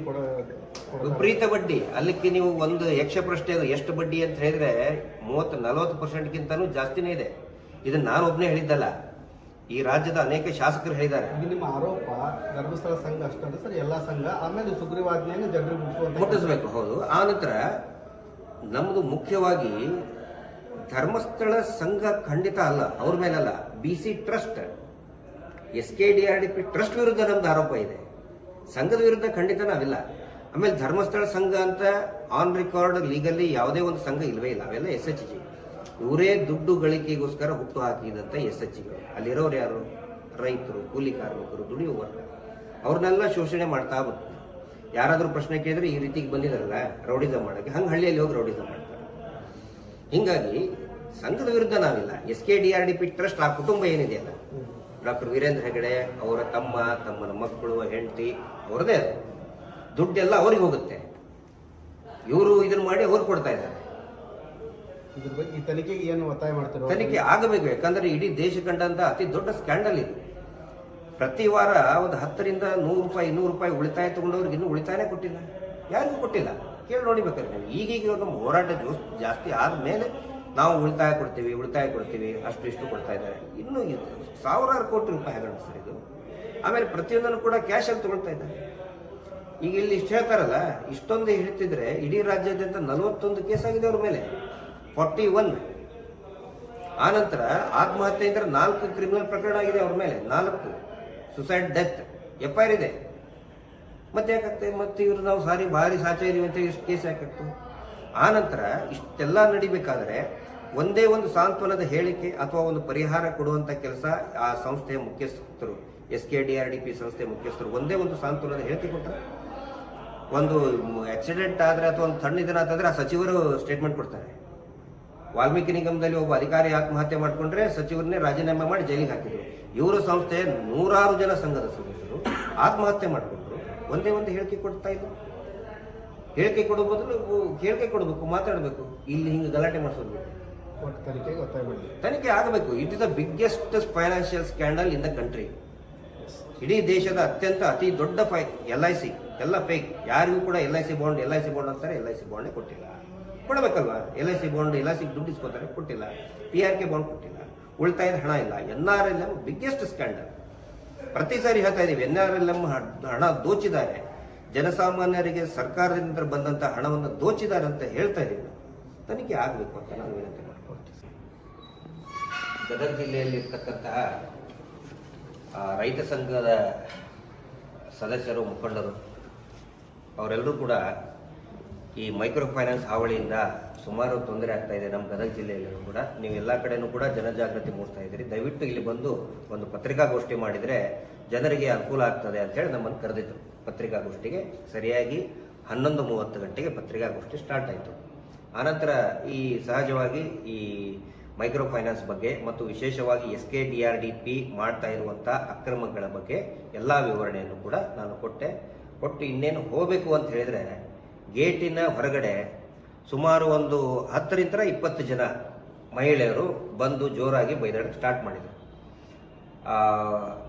D: ವಿಪರೀತ ಬಡ್ಡಿ. ಅಲ್ಲಿಕ್ಕೆ ನೀವು ಒಂದು ಯಕ್ಷ ಪ್ರಶ್ನೆ, ಅದು ಎಷ್ಟು ಬಡ್ಡಿ ಅಂತ ಹೇಳಿದ್ರೆ 30-40%ಗಿಂತನೂ ಜಾಸ್ತಿನೇ ಇದೆ. ಇದನ್ನ ನಾನು ಒಬ್ಬನೇ ಹೇಳಿದ್ದಲ್ಲ, ಈ ರಾಜ್ಯದ ಅನೇಕ ಶಾಸಕರು ಹೇಳಿದ್ದಾರೆ.
I: ನಿಮ್ಮ ಆರೋಪ ಧರ್ಮಸ್ಥಳ ಸಂಘ ಅಷ್ಟೇ ಸರ್, ಎಲ್ಲ ಸಂಘ, ಆಮೇಲೆ ಸುಗ್ರೀವಾಜ್ಞೆಯನ್ನು ಜನರಿಗೆ
D: ಮುಟ್ಟಿಸಬೇಕು. ಹೌದು. ಆ ನಂತರ ನಮ್ಮದು ಮುಖ್ಯವಾಗಿ ಧರ್ಮಸ್ಥಳ ಸಂಘ ಖಂಡಿತ ಅಲ್ಲ, ಅವ್ರ ಮೇಲಲ್ಲ, BC ಟ್ರಸ್ಟ್, SKDRDP ಟ್ರಸ್ಟ್ ವಿರುದ್ಧ ನಮ್ದು ಆರೋಪ ಇದೆ. ಸಂಘದ ವಿರುದ್ಧ ಖಂಡಿತ ನಾವಿಲ್ಲ. ಆಮೇಲೆ ಧರ್ಮಸ್ಥಳ ಸಂಘ ಅಂತ ಆನ್ ರೆಕಾರ್ಡ್ ಲೀಗಲ್ಲಿ ಯಾವುದೇ ಒಂದು ಸಂಘ ಇಲ್ವೇ ಇಲ್ಲ. ಅವೆಲ್ಲ SHG, ಇವರೇ ದುಡ್ಡು ಗಳಿಕೆಗೋಸ್ಕರ ಹುಟ್ಟು ಹಾಕಿದಂತ SHGಗಳು. ಅಲ್ಲಿರೋರು ಯಾರು? ರೈತರು, ಕೂಲಿ ಕಾರ್ಮಿಕರು, ದುಡಿಯುವ ವರ್ಗ. ಅವ್ರನ್ನೆಲ್ಲ ಶೋಷಣೆ ಮಾಡ್ತಾ ಬರ್ತಾರೆ. ಯಾರಾದ್ರೂ ಪ್ರಶ್ನೆ ಕೇಳಿದ್ರೆ ಈ ರೀತಿಗೆ ಬಂದಿದಾರಲ್ಲ ರೌಡಿಸಮ್ ಮಾಡೋಕ್ಕೆ, ಹಂಗೆ ಹಳ್ಳಿಯಲ್ಲಿ ಹೋಗಿ ರೌಡಿಸಮ್ ಮಾಡ್ತಾರೆ. ಹಿಂಗಾಗಿ ಸಂಘದ ವಿರುದ್ಧ ನಾವಿಲ್ಲ. SKDRDP ಟ್ರಸ್ಟ್, ಆ ಕುಟುಂಬ ಏನಿದೆಯಲ್ಲ, ಡಾಕ್ಟರ್ ವೀರೇಂದ್ರ ಹೆಗಡೆ ಅವರ ತಮ್ಮನ ಮಕ್ಕಳು, ಹೆಂಡತಿ, ಅವರದೇ ಅದು ದುಡ್ಡೆಲ್ಲ ಅವ್ರಿಗೆ ಹೋಗುತ್ತೆ. ಇವರು ಇದನ್ನ ಮಾಡಿ ಅವ್ರು ಕೊಡ್ತಾ ಇದ್ದಾರೆ.
I: ಇದ್ರ ಬಗ್ಗೆ ಈ ತನಿಖೆಗೆ ಏನು ಒತ್ತಾಯ ಮಾಡ್ತಾರೆ?
D: ತನಿಖೆ ಆಗಬೇಕು. ಯಾಕಂದ್ರೆ ಇಡೀ ದೇಶ ಕಂಡಂತ ಅತಿ ದೊಡ್ಡ ಸ್ಕ್ಯಾಂಡಲ್ ಇದು. ಪ್ರತಿ ವಾರ ಒಂದು 10ರಿಂದ 100 ರೂಪಾಯಿ 200 ರೂಪಾಯಿ ಉಳಿತಾಯ ತಗೊಂಡವ್ರಿಗೆ ಇನ್ನೂ ಉಳಿತಾಯನೇ ಕೊಟ್ಟಿಲ್ಲ, ಯಾರಿಗೂ ಕೊಟ್ಟಿಲ್ಲ. ಕೇಳಿ ನೋಡಿಬೇಕಾದ್ರೆ ನೀವು ಈಗೀಗ ನಮ್ಮ ಹೋರಾಟ ಜಾಸ್ತಿ ಆದ್ಮೇಲೆ ನಾವು ಉಳಿತಾಯ ಕೊಡ್ತೀವಿ ಅಷ್ಟು ಇಷ್ಟು ಕೊಡ್ತಾ ಇದ್ದಾರೆ. ಇನ್ನೂ ಸಾವಿರಾರು ಕೋಟಿ ರೂಪಾಯಿ ಹಗರಣ ಸರ್ ಇದು. ಆಮೇಲೆ ಪ್ರತಿಯೊಂದನ್ನು ಕೂಡ ಕ್ಯಾಶ್ ಅಲ್ಲಿ ತಗೊಳ್ತಾ ಇದ್ದಾರೆ. ಈಗ ಇಲ್ಲಿ ಇಷ್ಟು ಹೇಳ್ತಾರಲ್ಲ, ಇಷ್ಟೊಂದು ಹೇಳ್ತಿದ್ರೆ ಇಡೀ ರಾಜ್ಯಾದ್ಯಂತ 41 ಕೇಸ್ ಆಗಿದೆ ಅವ್ರ ಮೇಲೆ, 41. ಆನಂತರ ಆತ್ಮಹತ್ಯೆಯಿಂದ 4 ಕ್ರಿಮಿನಲ್ ಪ್ರಕರಣ ಆಗಿದೆ ಅವ್ರ ಮೇಲೆ, 4 ಸುಸೈಡ್ ಡೆತ್ FIR ಇದೆ. ಮತ್ತೆ ಯಾಕಾಗ್ತದೆ? ಮತ್ತೆ ಇವರು ನಾವು ಭಾರಿ ಸಾಚ ಇದೀವಿ ಅಂತ ಇಷ್ಟು ಕೇಸ್ ಯಾಕಾಗ್ತು? ಆನಂತರ ಇಷ್ಟೆಲ್ಲ ನಡಿಬೇಕಾದ್ರೆ ಒಂದೇ ಒಂದು ಸಾಂತ್ವನದ ಹೇಳಿಕೆ ಅಥವಾ ಒಂದು ಪರಿಹಾರ ಕೊಡುವಂತ ಕೆಲಸ ಆ ಸಂಸ್ಥೆಯ ಮುಖ್ಯಸ್ಥರು, SKDRDP ಸಂಸ್ಥೆಯ ಮುಖ್ಯಸ್ಥರು ಒಂದೇ ಒಂದು ಸಾಂತ್ವನದ ಹೇಳಿಕೆ ಕೊಟ್ಟರೆ, ಒಂದು ಆಕ್ಸಿಡೆಂಟ್ ಆದ್ರೆ ಅಥವಾ ಒಂದು ಸಣ್ಣ ಇದನ್ನ ಅಂತಂದ್ರೆ ಆ ಸಚಿವರು ಸ್ಟೇಟ್ಮೆಂಟ್ ಕೊಡ್ತಾರೆ. ವಾಲ್ಮೀಕಿ ನಿಗಮದಲ್ಲಿ ಒಬ್ಬ ಅಧಿಕಾರಿ ಆತ್ಮಹತ್ಯೆ ಮಾಡ್ಕೊಂಡ್ರೆ ಸಚಿವರನ್ನೇ ರಾಜೀನಾಮೆ ಮಾಡಿ ಜೈಲಿಗೆ ಹಾಕಿದ್ರು. ಇವರು ಸಂಸ್ಥೆ 100 ಜನ ಸಂಘದ ಸದಸ್ಯರು ಆತ್ಮಹತ್ಯೆ ಮಾಡಿಕೊಂಡ್ರು. ಒಂದೇ ಒಂದು ಹೇಳಿಕೆ ಕೊಡ್ತಾ ಇದ್ರು. ಹೇಳಿಕೆ ಕೊಡೋ ಬದಲು ಹೇಳಿಕೆ ಕೊಡಬೇಕು, ಮಾತಾಡಬೇಕು. ಇಲ್ಲಿ ಹಿಂಗೆ ಗಲಾಟೆ ಮಾಡಿಸೋದು.
I: ತನಿಖೆಗೆ ಒತ್ತಾಯ ಮಾಡಿ,
D: ತನಿಖೆ ಆಗಬೇಕು. It is the biggest financial scandal in the country. ಇಡೀ ದೇಶದ ಅತಿ ದೊಡ್ಡ LIC ಎಲ್ಲ ಫೇಕ್. ಯಾರಿಗೂ ಕೂಡ LIC ಬಾಂಡ್ ಅಂತಾರೆ, LIC ಬಾಂಡೇ ಕೊಟ್ಟಿಲ್ಲ. ಕೊಡಬೇಕಲ್ವಾ? LIC ಬಾಂಡ್, LIC ದುಡ್ಡು ಇಸ್ಕೋತಾರೆ, ಕೊಟ್ಟಿಲ್ಲ. PRK ಬಾಂಡ್ ಕೊಟ್ಟಿಲ್ಲ. ಉಳಿತಾಯದ ಹಣ ಇಲ್ಲ. NRLM biggest scandal. ಪ್ರತಿ ಸಾರಿ ಹೇಳ್ತಾ ಇದೀವಿ, NRLM ಹಣ ದೋಚಿದ್ದಾರೆ, ಜನಸಾಮಾನ್ಯರಿಗೆ ಸರ್ಕಾರದಿಂದ ಬಂದಂತ ಹಣವನ್ನು ದೋಚಿದ್ದಾರೆ ಅಂತ ಹೇಳ್ತಾ ಇದೀವಿ. ತನಿಖೆ ಆಗಬೇಕು ಅಂತ ನಾನು ವಿನಂತಿ ಮಾಡ್ಕೊಳ್ತೀನಿ. ಗದಗ ಜಿಲ್ಲೆಯಲ್ಲಿ ಇರ್ತಕ್ಕಂತಹ ರೈತ ಸಂಘದ ಸದಸ್ಯರು, ಮುಖಂಡರು, ಅವರೆಲ್ಲರೂ ಕೂಡ ಈ ಮೈಕ್ರೋ ಫೈನಾನ್ಸ್ ಹಾವಳಿಯಿಂದ ಸುಮಾರು ತೊಂದರೆ ಆಗ್ತಾ ಇದೆ. ನಮ್ಮ ಗದಗ ಜಿಲ್ಲೆಯಲ್ಲೂ ಕೂಡ ನೀವು ಎಲ್ಲ ಕಡೆನೂ ಕೂಡ ಜನಜಾಗೃತಿ ಮೂಡಿಸ್ತಾ ಇದ್ದೀರಿ. ದಯವಿಟ್ಟು ಇಲ್ಲಿ ಬಂದು ಒಂದು ಪತ್ರಿಕಾಗೋಷ್ಠಿ ಮಾಡಿದರೆ ಜನರಿಗೆ ಅನುಕೂಲ ಆಗ್ತದೆ ಅಂತೇಳಿ ನಮ್ಮನ್ನು ಕರೆದಿದ್ರು. ಪತ್ರಿಕಾಗೋಷ್ಠಿಗೆ ಸರಿಯಾಗಿ 11:30 ಗಂಟೆಗೆ ಪತ್ರಿಕಾಗೋಷ್ಠಿ ಸ್ಟಾರ್ಟ್ ಆಯಿತು. ಆನಂತರ ಈ ಸಹಜವಾಗಿ ಈ ಮೈಕ್ರೋ ಫೈನಾನ್ಸ್ ಬಗ್ಗೆ ಮತ್ತು ವಿಶೇಷವಾಗಿ SKDRDP ಮಾಡ್ತಾ ಇರುವಂಥ ಅಕ್ರಮಗಳ ಬಗ್ಗೆ ಎಲ್ಲ ವಿವರಣೆಯನ್ನು ಕೂಡ ನಾನು ಕೊಟ್ಟು ಇನ್ನೇನು ಹೋಗಬೇಕು ಅಂತ ಹೇಳಿದರೆ ಗೇಟಿನ ಹೊರಗಡೆ ಸುಮಾರು ಒಂದು 10ರಿಂದ 20 ಜನ ಮಹಿಳೆಯರು ಬಂದು ಜೋರಾಗಿ ಬೈದಾಡಕ್ಕೆ ಸ್ಟಾರ್ಟ್ ಮಾಡಿದರು.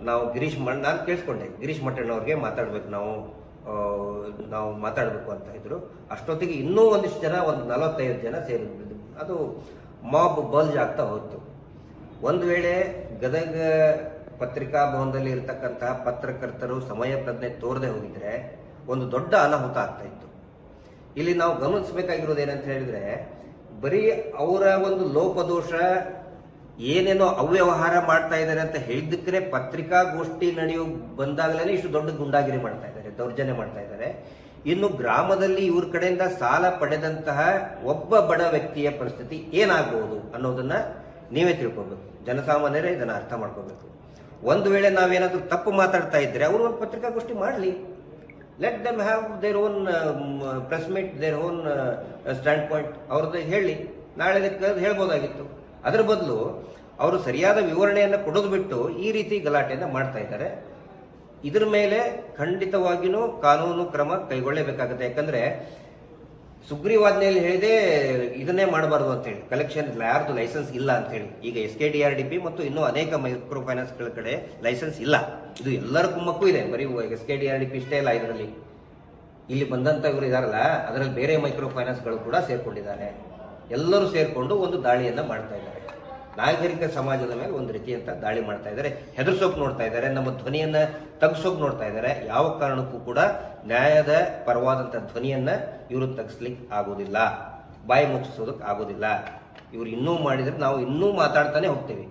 D: ನಾವು ನಾನು ಕೇಳಿಸ್ಕೊಂಡೆ, ಗಿರೀಶ್ ಮಠಣ್ಣವ್ರಿಗೆ ಮಾತಾಡಬೇಕು, ನಾವು ಮಾತಾಡಬೇಕು ಅಂತ ಇದ್ರು. ಅಷ್ಟೊತ್ತಿಗೆ ಇನ್ನೂ ಒಂದಿಷ್ಟು ಜನ, ಒಂದು 45 ಜನ ಸೇರಿದ್ರು. ಅದು ಮಾಬ್ ಬಲ್ಜ್ ಆಗ್ತಾ ಹೋಯ್ತು. ಒಂದು ವೇಳೆ ಗದಗ ಪತ್ರಿಕಾ ಭವನದಲ್ಲಿ ಇರತಕ್ಕಂತಹ ಪತ್ರಕರ್ತರು ಸಮಯ ಪ್ರಜ್ಞೆ ತೋರದೆ ಹೋಗಿದ್ರೆ ಒಂದು ದೊಡ್ಡ ಅನಾಹುತ ಆಗ್ತಾ ಇತ್ತು. ಇಲ್ಲಿ ನಾವು ಗಮನಿಸಬೇಕಾಗಿರೋದು ಏನಂತ ಹೇಳಿದ್ರೆ, ಬರೀ ಅವರ ಒಂದು ಲೋಪದೋಷ, ಏನೇನೋ ಅವ್ಯವಹಾರ ಮಾಡ್ತಾ ಇದ್ದಾರೆ ಅಂತ ಹೇಳಿದ್ದಕ್ಕೆ ಪತ್ರಿಕಾಗೋಷ್ಠಿ ನಡೆಯೋ ಬಂದಾಗಲೇ ಇಷ್ಟು ದೊಡ್ಡ ಗುಂಡಾಗಿರಿ ಮಾಡ್ತಾ ಇದ್ದಾರೆ, ದೌರ್ಜನ್ಯ ಮಾಡ್ತಾ ಇದ್ದಾರೆ. ಇನ್ನು ಗ್ರಾಮದಲ್ಲಿ ಇವ್ರ ಕಡೆಯಿಂದ ಸಾಲ ಪಡೆದಂತಹ ಒಬ್ಬ ಬಡ ವ್ಯಕ್ತಿಯ ಪರಿಸ್ಥಿತಿ ಏನಾಗಬಹುದು ಅನ್ನೋದನ್ನ ನೀವೇ ತಿಳ್ಕೊಬೇಕು. ಜನಸಾಮಾನ್ಯರೇ ಇದನ್ನ ಅರ್ಥ ಮಾಡ್ಕೋಬೇಕು. ಒಂದು ವೇಳೆ ನಾವೇನಾದ್ರೂ ತಪ್ಪು ಮಾತಾಡ್ತಾ ಇದ್ರೆ ಅವರು ಒಂದು ಪತ್ರಿಕಾಗೋಷ್ಠಿ ಮಾಡಲಿ. Let them have their own press meet, their own stand point. ಅವ್ರದ್ದು ಹೇಳಿ, ನಾಳೆ ಹೇಳ್ಬೋದಾಗಿತ್ತು. ಅದರ ಬದಲು ಅವರು ಸರಿಯಾದ ವಿವರಣೆಯನ್ನು ಕೊಡೋದು ಬಿಟ್ಟು ಈ ರೀತಿ ಗಲಾಟೆಯನ್ನು ಮಾಡ್ತಾ ಇದ್ದಾರೆ. ಇದರ ಮೇಲೆ ಖಂಡಿತವಾಗಿಯೂ ಕಾನೂನು ಕ್ರಮ ಕೈಗೊಳ್ಳಬೇಕಾಗುತ್ತೆ. ಯಾಕಂದ್ರೆ ಸುಗ್ರೀವಾಜ್ಞೆಯಲ್ಲಿ ಹೇಳಿದೆ ಇದನ್ನೇ ಮಾಡಬಾರ್ದು ಅಂತೇಳಿ, ಕಲೆಕ್ಷನ್ ಯಾರ್ದು ಲೈಸೆನ್ಸ್ ಇಲ್ಲ ಅಂತೇಳಿ. ಈಗ SKDRDP ಮತ್ತು ಇನ್ನೂ ಅನೇಕ ಮೈಕ್ರೋ ಫೈನಾನ್ಸ್ಗಳ ಕಡೆ ಲೈಸೆನ್ಸ್ ಇಲ್ಲ. ಇದು ಎಲ್ಲರ ಕುಮ್ಮಕ್ಕೂ ಇದೆ, ಬರೀ SKDRDP ಇಷ್ಟೇ ಇಲ್ಲ. ಇದರಲ್ಲಿ ಇಲ್ಲಿ ಬಂದಂತ ಇವರು ಇದಾರಲ್ಲ, ಅದರಲ್ಲಿ ಬೇರೆ ಮೈಕ್ರೋ ಫೈನಾನ್ಸ್ಗಳು ಕೂಡ ಸೇರ್ಕೊಂಡಿದ್ದಾರೆ. ಎಲ್ಲರೂ ಸೇರ್ಕೊಂಡು ಒಂದು ದಾಳಿಯನ್ನ ಮಾಡ್ತಾ ಇದ್ದಾರೆ. ನಾಗರಿಕ ಸಮಾಜದ ಮೇಲೆ ಒಂದು ರೀತಿಯಂತ ದಾಳಿ ಮಾಡ್ತಾ ಇದ್ದಾರೆ, ಹೆದರ್ಸೋಕ್ ನೋಡ್ತಾ ಇದ್ದಾರೆ, ನಮ್ಮ ಧ್ವನಿಯನ್ನ ತಗ್ಸೋಕ್ ನೋಡ್ತಾ ಇದ್ದಾರೆ. ಯಾವ ಕಾರಣಕ್ಕೂ ಕೂಡ ನ್ಯಾಯದ ಪರವಾದಂತ ಧ್ವನಿಯನ್ನ ಇವರು ತಗ್ಸ್ಲಿಕ್ಕೆ ಆಗೋದಿಲ್ಲ, ಬಾಯಿ ಮುಚ್ಚಿಸೋದಕ್ಕೆ ಆಗೋದಿಲ್ಲ. ಇವ್ರು ಇನ್ನೂ ಮಾಡಿದ್ರೆ ನಾವು ಇನ್ನೂ ಮಾತಾಡ್ತಾನೆ ಹೋಗ್ತೇವೆ.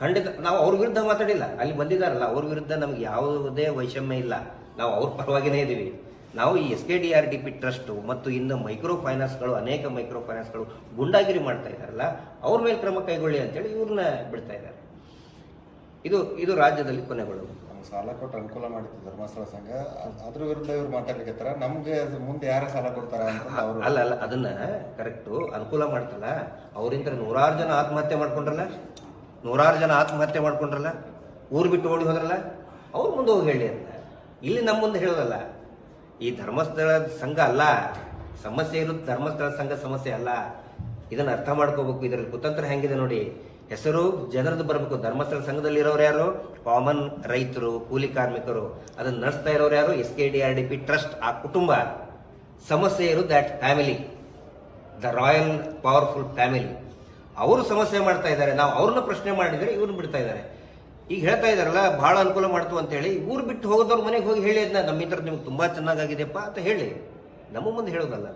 D: ಖಂಡಿತ ನಾವು ಅವ್ರ ವಿರುದ್ಧ ಮಾತಾಡಿಲ್ಲ, ಅಲ್ಲಿ ಬಂದಿದ್ದಾರಲ್ಲ ಅವ್ರ ವಿರುದ್ಧ ನಮ್ಗೆ ಯಾವುದೇ ವೈಷಮ್ಯ ಇಲ್ಲ, ನಾವು ಅವ್ರ ಪರವಾಗಿನೇ ಇದ್ದೀವಿ. ನಾವು ಈ SKDRDP ಟ್ರಸ್ಟ್ ಮತ್ತು ಇನ್ನು ಮೈಕ್ರೋ ಫೈನಾನ್ಸ್ಗಳು, ಅನೇಕ ಮೈಕ್ರೋ ಫೈನಾನ್ಸ್ಗಳು ಗುಂಡಾಗಿರಿ ಮಾಡ್ತಾ ಇದ್ದಾರಲ್ಲ, ಅವ್ರ ಮೇಲೆ ಕ್ರಮ ಕೈಗೊಳ್ಳಿ ಅಂತೇಳಿ ಇವ್ರನ್ನ ಬಿಡ್ತಾ ಇದ್ದಾರೆ. ಇದು ರಾಜ್ಯದಲ್ಲಿ ಕೊನೆಗೊಳ್ಳುವುದು.
L: ಸಾಲ ಕೊಟ್ಟು ಅನುಕೂಲ ಮಾಡಿತ್ತು ಧರ್ಮಸ್ಥಳ ಸಂಘ, ಅದ್ರ ವಿರುದ್ಧ ಇವ್ರು ಮಾತಾಡ್ಲಿಕ್ಕೆ ನಮ್ಗೆ ಮುಂದೆ ಯಾರೇ ಸಾಲ ಕೊಡ್ತಾರ ಅಂತ ಅವರು
D: ಅಲ್ಲ ಅದನ್ನ ಕರೆಕ್ಟು ಅನುಕೂಲ ಮಾಡ್ತಲ್ಲ, ಅವರಿಂದ ನೂರಾರು ಜನ ಆತ್ಮಹತ್ಯೆ ಮಾಡ್ಕೊಂಡ್ರಲ್ಲ, ಊರು ಬಿಟ್ಟು ಓಡಿ ಹೋದ್ರಲ್ಲ, ಅವ್ರು ಮುಂದೆ ಹೋಗಿ ಹೇಳಿ ಅಂತ. ಇಲ್ಲಿ ನಮ್ಮ ಮುಂದೆ ಹೇಳೋದಲ್ಲ. ಈ ಧರ್ಮಸ್ಥಳ ಸಂಘ ಅಲ್ಲ ಸಮಸ್ಯೆ ಇರೋದು, ಧರ್ಮಸ್ಥಳ ಸಂಘ ಸಮಸ್ಯೆ ಅಲ್ಲ. ಇದನ್ನ ಅರ್ಥ ಮಾಡ್ಕೋಬೇಕು. ಇದರಲ್ಲಿ ಕುತಂತ್ರ ಹೆಂಗಿದೆ ನೋಡಿ, ಹೆಸರು ಜನರದ್ದು ಬರಬೇಕು. ಧರ್ಮಸ್ಥಳ ಸಂಘದಲ್ಲಿ ಇರೋರು ಯಾರು? ಕಾಮನ್ ರೈತರು, ಕೂಲಿ ಕಾರ್ಮಿಕರು. ಅದನ್ನ ನಡೆಸ್ತಾ ಇರೋರು ಯಾರು? SKDRDP ಟ್ರಸ್ಟ್, ಆ ಕುಟುಂಬ. ಸಮಸ್ಯೆ ಇರೋದು that family, the royal powerful family. ಅವರು ಸಮಸ್ಯೆ ಮಾಡ್ತಾ ಇದ್ದಾರೆ. ನಾವು ಅವ್ರನ್ನ ಪ್ರಶ್ನೆ ಮಾಡಿದರೆ ಇವ್ರನ್ನ ಬಿಡ್ತಾ ಇದ್ದಾರೆ. ಈಗ ಹೇಳ್ತಾ ಇದಾರಲ್ಲ ಬಹಳ ಅನುಕೂಲ ಮಾಡ್ತು ಅಂತ ಹೇಳಿ, ಊರು ಬಿಟ್ಟು ಹೋಗೋದವ್ರ ಮನೆಗೆ ಹೋಗಿ ಹೇಳಿ, ಅದನ್ನ ನಮ್ಮ ಈ ಥರ ನಿಮ್ಗೆ ತುಂಬಾ ಚೆನ್ನಾಗಾಗಿದೆಪ್ಪ ಅಂತ ಹೇಳಿ, ನಮ್ಮ ಮುಂದೆ ಹೇಳೋದಲ್ಲ.